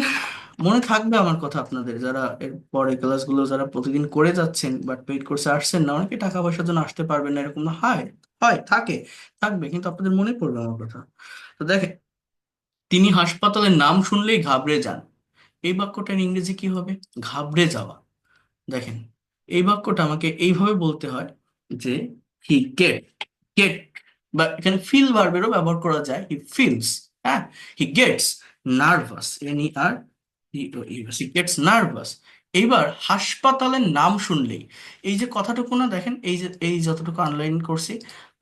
মনে থাকবে আমার কথা আপনাদের, যারা এর পরে ক্লাসগুলো যারা প্রতিদিন করে যাচ্ছেন বাট পেইড কোর্সে আসছেন না, অনেকে টাকা পয়সার জন্য আসতে পারবেন না, এরকম না হয়, হয় থাকে, থাকবে, কিন্তু আপনাদের মনে পড়বে আমার কথা। তো দেখেন, তিনি হাসপাতালের নাম শুনলেই ঘাবড়ে যান, এই বাক্যটার ইংরেজি কি হবে? ঘাবড়ে যাওয়া। দেখেন, এই বাক্যটা আমাকে এইভাবে বলতে হয় যে হি গেট গেট বা এখানে ফিল ভার্বেরও ব্যবহার করা যায়, হি ফিলস, হ্যাঁ, হি গেটস নার্ভাস, হি গেটস নার্ভাস। এইবার হাসপাতালের নাম শুনলেই, এই যে কথাটুকু না, দেখেন এই যে এই যতটুকু আনলাইন করছি,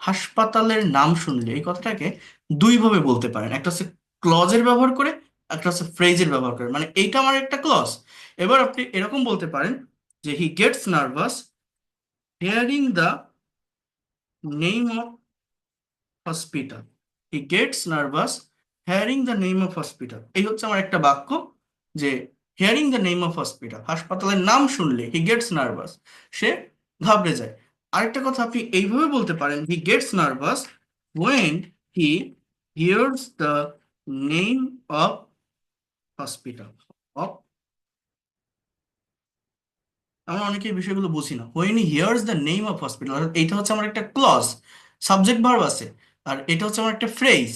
হাসপাতালের নাম শুনলে এই কথাটাকে দুই ভাবে বলতে পারেন। একটা হচ্ছে ক্লজের ব্যবহার করে, একটা হচ্ছে ফ্রেজের ব্যবহার করে। মানে এইটা আমার একটা ক্লজ। এবার আপনি এরকম বলতে পারেন যে হি gets nervous hearing the name of hospital. He gets nervous hearing the name of hospital, এই হচ্ছে আমার একটা বাক্য, যে hearing the name of hospital, হাসপাতালের নাম শুনলে হি গেটস নার্ভাস, সে ঘাবড়ে যায়। আরেকটা কথা আপনি এইভাবে বলতে পারেন, he gets nervous when he hears the name of hospital. আমরা অনেকে এই বিষয়গুলো বুঝি না। When he hears the name of hospital, এইটা হচ্ছে আমার একটা ক্লজ, সাবজেক্ট ভার্ব আছে। আর এটা হচ্ছে আমার একটা ফ্রেজ,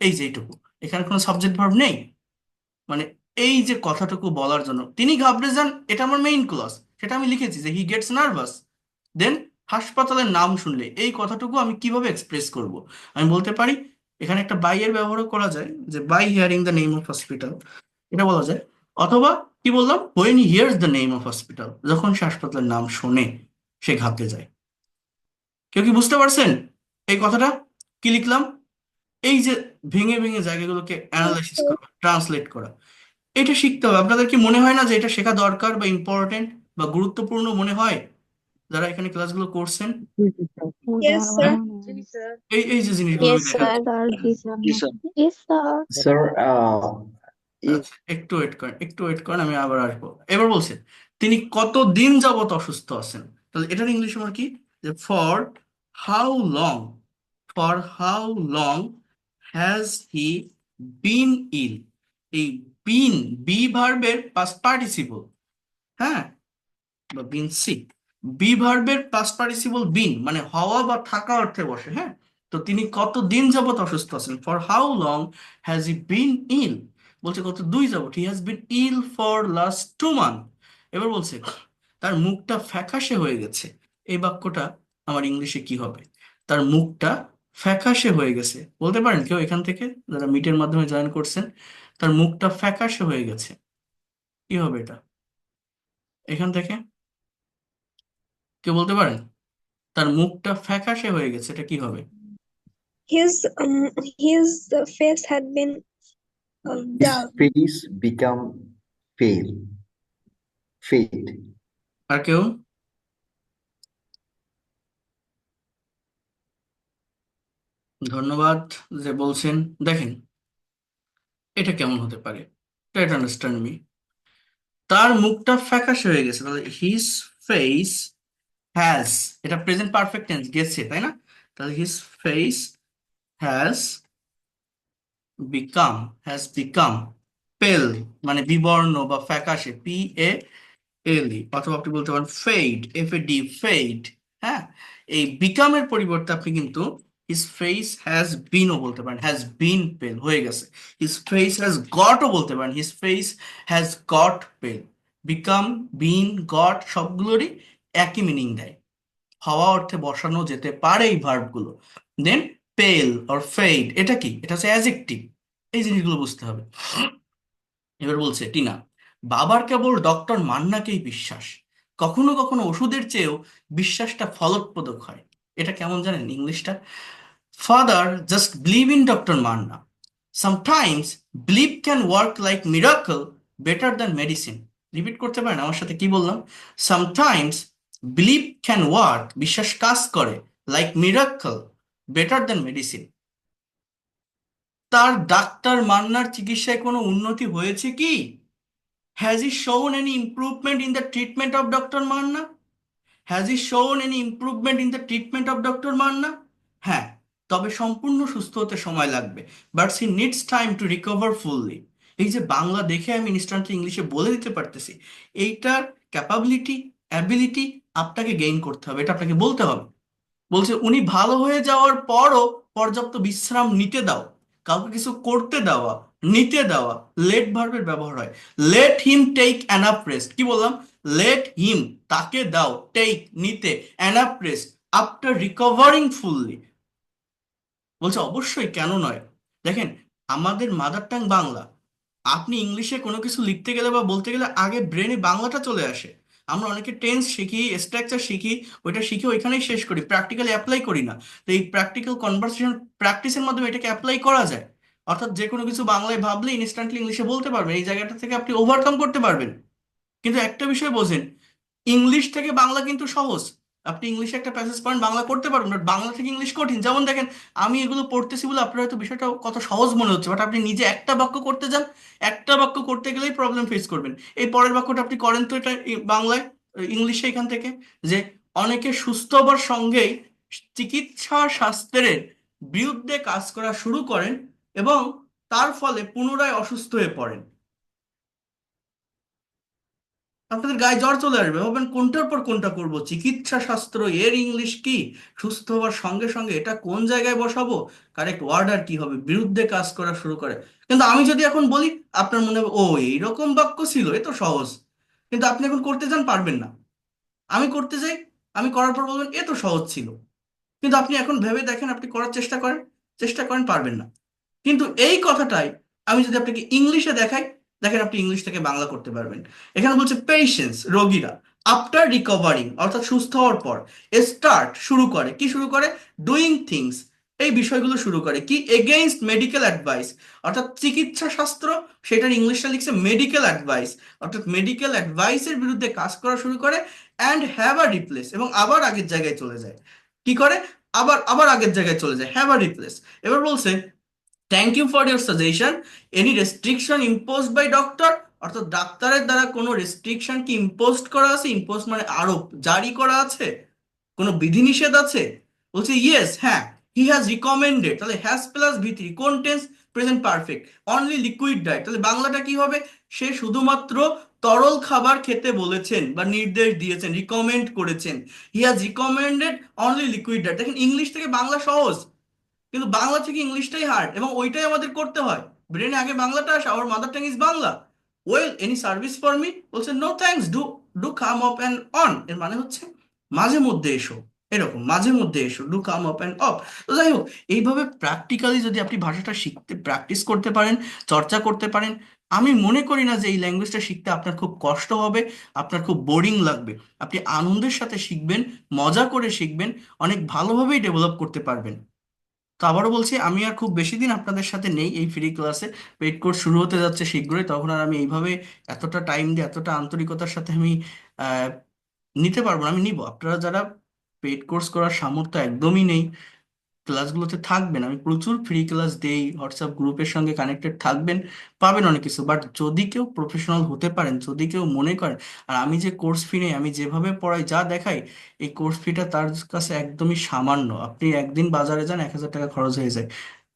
এই যে এইটুকু, এখানে কোনো সাবজেক্ট ভার্ব নেই। মানে এই যে কথাটুকু বলার জন্য তিনি ঘাবড়ে যান, এটা আমার মেইন ক্লজ, সেটা আমি লিখেছি যে হি গেটস নার্ভাস। দেন হাসপাতালের নাম শুনলে এই কথাটুকু আমি কিভাবে এক্সপ্রেস করব? আমি বলতে পারি, এখানে একটা বাই এর ব্যবহারও করা যায়, যে by hearing the name of hospital, এটা বলা যায়। অথবা কি বললাম, when he hears the name of hospital, যখন সে হাসপাতালের নাম শোনে সে ঘাবড়ে যায়। কেউ কি বুঝতে পারছেন এই কথাটা কি লিখলাম? এই যে ভেঙে ভেঙে জায়গাগুলোকে অ্যানালাইসিস করা, ট্রান্সলেট করা, এটা শিখতে হবে। আপনাদের কি মনে হয় না যে এটা শেখা দরকার বা ইম্পর্টেন্ট বা গুরুত্বপূর্ণ মনে হয়, যারা এখানে ক্লাসগুলো করছেন? Yes, sir. হ্যাঁ, এই এই যে জিনিসগুলো আমি Yes, sir. দেখাচ্ছি। Yes, sir. Sir, if আচ্ছা, একটু ওয়েট করেন, একটু ওয়েট করেন, আমি আবার আসবো। এবার বলছে তিনি কতদিন যাবত অসুস্থ আছেন, তাহলে এটার ইংলিশ আমার কি? যে how long for how long has he been ill. এই বিন, বি ভার্বের পাস্ট পার্টিসিপল, হ্যাঁ, বা বিন সিক, বি ভার্বের পাস্ট পার্টিসিপল বিন মানে হওয়া বা থাকা অর্থে বসে, হ্যাঁ। তো তিনি কতদিন যাবত অসুস্থ আছেন, for how long has he been ill, বলছে কত দুই যাবত, he has been ill for last 2 month. এবার বলছে তার মুখটা ফ্যাকাশে হয়ে গেছে, এই বাক্যটা আমার ইংলিশে কি হবে? তার মুখটা ফ্যাকাশে হয়ে গেছে, বলতে পারেন কেউ এখান থেকে যারা মিটের মাধ্যমে জয়েন করছেন? তার মুখটা ফ্যাকাশে হয়ে গেছে, কি হবে এটা এখান থেকে? কেউ বলতে পারেন? তার মুখটা ফ্যাকাশে হয়ে গেছে, এটা কি হবে? His face had been His dull. face become pale, fade. আর কেউ? ধন্যবাদ যে বলছেন। দেখেন এটা কেমন হতে পারে, ট্রাই টু আন্ডারস্ট্যান্ড মি। তার মুখটা ফ্যাকাশে হয়ে গেছে, তাহলে হিজ ফেস হ্যাজ, এটা প্রেজেন্ট পারফেক্ট টেন্স গেছে, তাই না? তাহলে হিজ ফেস হ্যাজ বিকাম পেল, মানে বিবর্ণ বা ফ্যাকাশে, PALE, অথবা আপনি বলতে পারেন ফেড, FAD, ফেড। হ্যাঁ, এই বিকামের পরিবর্তে আপনি কিন্তু হিজ ফেস হ্যাজ বিনও বলতে পারেন, হ্যাজ বিন পেল হয়ে গেছে। হিজ ফেস হ্যাজ গটও বলতে পারেন, হিজ ফেস হ্যাজ গট পেল। বিকাম, বিন, গট সবগুলোরই একই মিনিং দেয়, হওয়া অর্থে বসানো যেতে পারে এই ভার্বগুলো। দেন পেল অর ফেড, এটা কি? এটা হচ্ছে অ্যাজেক্টিভ। এই জিনিসগুলো বুঝতে হবে। এবার বলছে টিনা, বাবার কেবল ডক্টর মান্নাকেই বিশ্বাস, কখনো কখনো ওষুধের চেয়েও বিশ্বাসটা ফলপ্রদ হয়। এটা কেমন জানেন ইংলিশটা? Father just believe in doctor Manna, sometimes believe can work like miracle better than medicine. Repeat করতে পারেন আমার সাথে, কি বললাম? সামটাইমস বিলিভ ক্যান ওয়ার্ক, বিশ্বাস কাজ করে, like miracle better than medicine. তার ডাক্তার মান্নার চিকিৎসায় কোনো উন্নতি হয়েছে কি? Has he shown any improvement in the treatment of Dr. Manna? Has he shown any improvement in the treatment of Dr. Manna? হ্যাঁ, তবে সম্পূর্ণ সুস্থ হতে সময় লাগবে, but he needs time to recover fully. এই যে বাংলা দেখে আমি ইনস্ট্যান্টলি ইংলিশে বলে দিতে পারতেছি, এইটার ক্যাপাবিলিটি, অ্যাবিলিটি আপনাকে গেইন করতে হবে, এটা আপনাকে বলতে হবে। বলছে উনি ভালো হয়ে যাওয়ার পরও পর্যাপ্ত বিশ্রাম নিতে দাও, কাউকে কিছু করতে দেওয়া, নিতে দেওয়া, লেট ভার্বের ব্যবহার হয়। Let him take enough rest, কি বললাম? লেট হিম, তাকে দাও, টেক নিতে, enough rest after recovering fully. বলছে অবশ্যই, কেন নয়। দেখেন আমাদের মাদার টাং বাংলা, আপনি ইংলিশে কোনো কিছু লিখতে গেলে বা বলতে গেলে আগে ব্রেনে বাংলাটা চলে আসে। আমরা অনেকে টেন্স শিখি, স্ট্রাকচার শিখি, ওইটা শিখে ওইখানেই শেষ করি, প্র্যাকটিক্যালি অ্যাপ্লাই করি না। তো এই প্র্যাকটিক্যাল কনভারসেশন প্র্যাকটিসের মাধ্যমে এটাকে অ্যাপ্লাই করা যায়। অর্থাৎ যে কোনো কিছু বাংলায় ভাবলে ইনস্ট্যান্টলি ইংলিশে বলতে পারবেন, এই জায়গাটা থেকে আপনি ওভারকাম করতে পারবেন। কিন্তু একটা বিষয় বোঝেন, ইংলিশ থেকে বাংলা কিন্তু সহজ। আপনি ইংলিশে একটা প্যাসেজ পড়েন, বাংলা করতে পারবেন, বাট বাংলা থেকে ইংলিশ কঠিন। যেমন দেখেন, আমি এগুলো পড়তেছি বলে আপনার হয়তো বিষয়টা কত সহজ মনে হচ্ছে, বাট আপনি নিজে একটা বাক্য করতে যান, একটা বাক্য করতে গেলেই প্রবলেম ফেস করবেন। এই পরের বাক্যটা আপনি করেন তো, এটা বাংলায়, ইংলিশে এখান থেকে, যে অনেকে সুস্থ হবার সঙ্গেই চিকিৎসা শাস্ত্রের বিরুদ্ধে কাজ করা শুরু করেন এবং তার ফলে পুনরায় অসুস্থ হয়ে পড়েন। আপনাদের গায়ে জ্বর চলে আসবে, ভাববেন কোনটার পর কোনটা করব, চিকিৎসা শাস্ত্র এর ইংলিশ কি, সুস্থ হওয়ার সঙ্গে সঙ্গে এটা কোন জায়গায় বসাবো, কারেক্ট ওয়ার্ড আর কি হবে, বিরুদ্ধে কাজ করা শুরু করে। কিন্তু আমি যদি এখন বলি, আপনার মনে হবে ও এইরকম বাক্য ছিল, এ তো সহজ। কিন্তু আপনি এখন করতে যান, পারবেন না। আমি করতে যাই, আমি করার পর বলবেন এ তো সহজ ছিল। কিন্তু আপনি এখন ভেবে দেখেন, আপনি করার চেষ্টা করেন, পারবেন না। কিন্তু এই কথাটাই আমি যদি আপনাকে ইংলিশে দেখাই, দেখেন আপনি ইংলিশ থেকে বাংলা করতে পারবেন। এখানে বলছে পেশেন্টস, রোগীরা, আফটার রিকভারিং অর্থাৎ সুস্থ হওয়ার পর, স্টার্ট শুরু করে, কি শুরু করে? ডুইং থিংস, এই বিষয়গুলো শুরু করে কি? এগেইনস্ট মেডিকেল অ্যাডভাইস, অর্থাৎ চিকিৎসা শাস্ত্র, সেটার ইংলিশটা লিখছে মেডিকেল অ্যাডভাইস, অর্থাৎ মেডিকেল অ্যাডভাইসের বিরুদ্ধে কাজ করা শুরু করে। অ্যান্ড হ্যাভ আ রিপ্লেস, এবং আবার আগের জায়গায় চলে যায়। কি করে? আবার আবার আগের জায়গায় চলে যায়, হ্যাভ আ রিপ্লেস। এবার বলছে thank you for your suggestion, any restriction imposed by doctor, অর্থাৎ ডাক্তারের দ্বারা কোনো রেস্ট্রিকশন কি ইম্পোজড করা আছে? ইম্পোজ মানে আরোপ, জারি করা আছে, কোনো বিধিনিষেধ আছে? বলছে ইয়েস, হ্যাঁ। হি হ্যাজ রিকমেন্ডেড, তাহলে হ্যাজ প্লাস ভি3, কোন tense? Present perfect. Only liquid diet, তাহলে বাংলাটা কি হবে? সে শুধুমাত্র তরল খাবার খেতে বলেছেন বা নির্দেশ দিয়েছেন, রিকমেন্ড করেছেন। He has recommended only liquid diet. দেখেন ইংলিশ থেকে বাংলা সহজ, কিন্তু বাংলা থেকে ইংলিশটাই হার্ড, এবং ওইটাই আমাদের করতে হয়। ব্রেনে আগে বাংলাটা আসে, our mother tongue is Bangla. Well, any service for me? বলছে no thanks, do do come up and on, এর মানে হচ্ছে মাঝে মধ্যে এসো, এরকম মাঝে মধ্যে এসো, do come up and off. তো যাই হোক, এইভাবে প্র্যাকটিক্যালি যদি আপনি ভাষাটা শিখতে প্র্যাকটিস করতে পারেন, চর্চা করতে পারেন, আমি মনে করি না যে এই ল্যাঙ্গুয়েজটা শিখতে আপনার খুব কষ্ট হবে, আপনার খুব বোরিং লাগবে। আপনি আনন্দের সাথে শিখবেন, মজা করে শিখবেন, অনেক ভালোভাবেই ডেভেলপ করতে পারবেন। তো আবারও বলছি, আমি আর খুব বেশি দিন আপনাদের সাথে নেই এই ফ্রি ক্লাসে। পেইড কোর্স শুরু হতে যাচ্ছে শীঘ্রই, তখন আর আমি এইভাবে এতটা টাইম দিয়ে এতটা আন্তরিকতার সাথে আমি আহ, নিতে পারবো না। আমি নিব, আপনারা যারা পেইড কোর্স করার সামর্থ্য একদমই নেই, ক্লাসগুলোতে থাকবেন, আমি প্রচুর ফ্রি ক্লাস দেই, হোয়াটসঅ্যাপ গ্রুপের সঙ্গে কানেক্টেড থাকবেন, পাবেন অনেক কিছু। বাট যদি কেউ প্রফেশনাল হতে পারেন, যদি কেউ মনে করেন, আর আমি যে কোর্স ফি নেই, আমি যেভাবে পড়াই, যা দেখাই, এই কোর্স ফিটা তার কাছে একদমই সামান্য। আপনি একদিন বাজারে যান, 1,000 টাকা খরচ হয়ে যায়।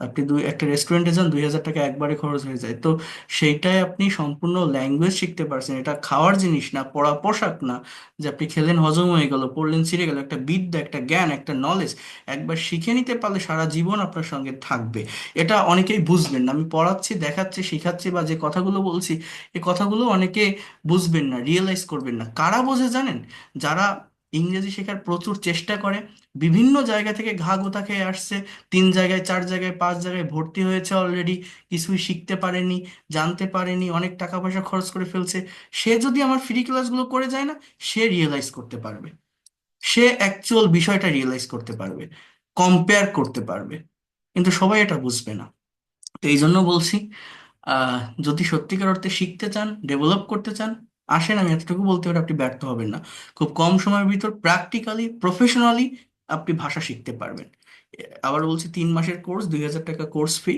আপনি একটা রেস্টুরেন্টে যান, 2,000 টাকা একবারে খরচ হয়ে যায়। তো সেইটাই আপনি সম্পূর্ণ ল্যাঙ্গুয়েজ শিখতে পারছেন। এটা খাওয়ার জিনিস না, পড়া পোশাক না, যে আপনি খেলেন হজম হয়ে গেল, পড়লেন ছিঁড়ে গেল। একটা বিদ্যা, একটা জ্ঞান, একটা নলেজ একবার শিখে নিতে পারলে সারা জীবন আপনার সঙ্গে থাকবে। এটা অনেকেই বুঝবেন না। আমি পড়াচ্ছি, দেখাচ্ছি, শিখাচ্ছি, বা যে কথাগুলো বলছি, এই কথাগুলো অনেকে বুঝবেন না, রিয়েলাইজ করবেন না। কারা বোঝে জানেন? যারা ইংরেজি শেখার প্রচুর চেষ্টা করে, বিভিন্ন জায়গা থেকে ঘা গোতা খেয়ে আসছে, 3 জায়গায় 4 জায়গায় 5 জায়গায় ভর্তি হয়েছে অলরেডি, কিছুই শিখতে পারেনি, জানতে পারেনি, অনেক টাকা পয়সা খরচ করে ফেলছে। সে যদি আমার ফ্রি ক্লাসগুলো করে যায় না, সে রিয়েলাইজ করতে পারবে, সে অ্যাকচুয়াল বিষয়টা রিয়েলাইজ করতে পারবে, কম্পেয়ার করতে পারবে। কিন্তু সবাই এটা বুঝবে না। তো এই জন্য বলছি, আহ যদি সত্যিকার অর্থে শিখতে চান, ডেভেলপ করতে চান, আসেন। আমি এতটুকু বলতে পারি, আপনি ব্যর্থ হবেন না। খুব কম সময়ের ভিতর প্র্যাকটিক্যালি, প্রফেশনালি আপনি ভাষা শিখতে পারবেন। আবার বলছি, 3 মাসের কোর্স, 2,000 টাকা কোর্স ফি।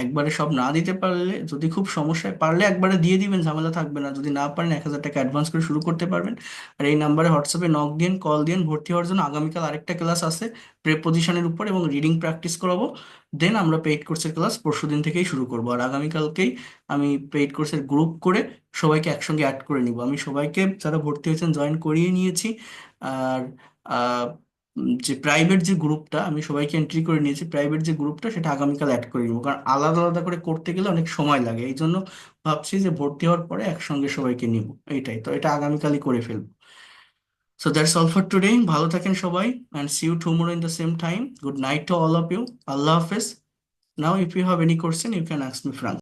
একবারে সব না দিতে পারলে, যদি খুব সমস্যায়, পারলে একবারে দিয়ে দিবেন, ঝামেলা থাকবে না। যদি না পারেন, 1,000 টাকা অ্যাডভান্স করে শুরু করতে পারবেন। আর এই নাম্বারে হোয়াটসঅ্যাপে নক দিন, কল দিন। ভর্তি হওয়ার জন্য আগামীকাল আরেকটা ক্লাস আছে প্রেপোজিশনের উপর, এবং রিডিং প্র্যাকটিস করাবো। দেন আমরা পেইড কোর্সের ক্লাস পরশুদিন থেকেই শুরু করবো। আর আগামীকালকেই আমি পেইড কোর্সের গ্রুপ করে সবাইকে একসঙ্গে অ্যাড করে নিব। আমি সবাইকে, যারা ভর্তি হয়েছেন, জয়েন করিয়ে নিয়েছি। আর আহ, যে প্রাইভেট যে গ্রুপটা, আমি সবাইকে এন্ট্রি করে নিয়েছি। প্রাইভেট যে গ্রুপটা, সেটা আগামীকাল অ্যাড করে নিব, কারণ আলাদা আলাদা করে করতে গেলে অনেক সময় লাগে। এই জন্য ভাবছি যে ভর্তি হওয়ার পরে একসঙ্গে সবাইকে নিব। এইটাই তো, এটা আগামীকালই করে ফেলবো। So that's all for today. ভালো থাকেন সবাই, and see you tomorrow in the same time. Good night to all of you. আল্লাহ হাফেজ। Now, if you have any question, you can ask me, Frank.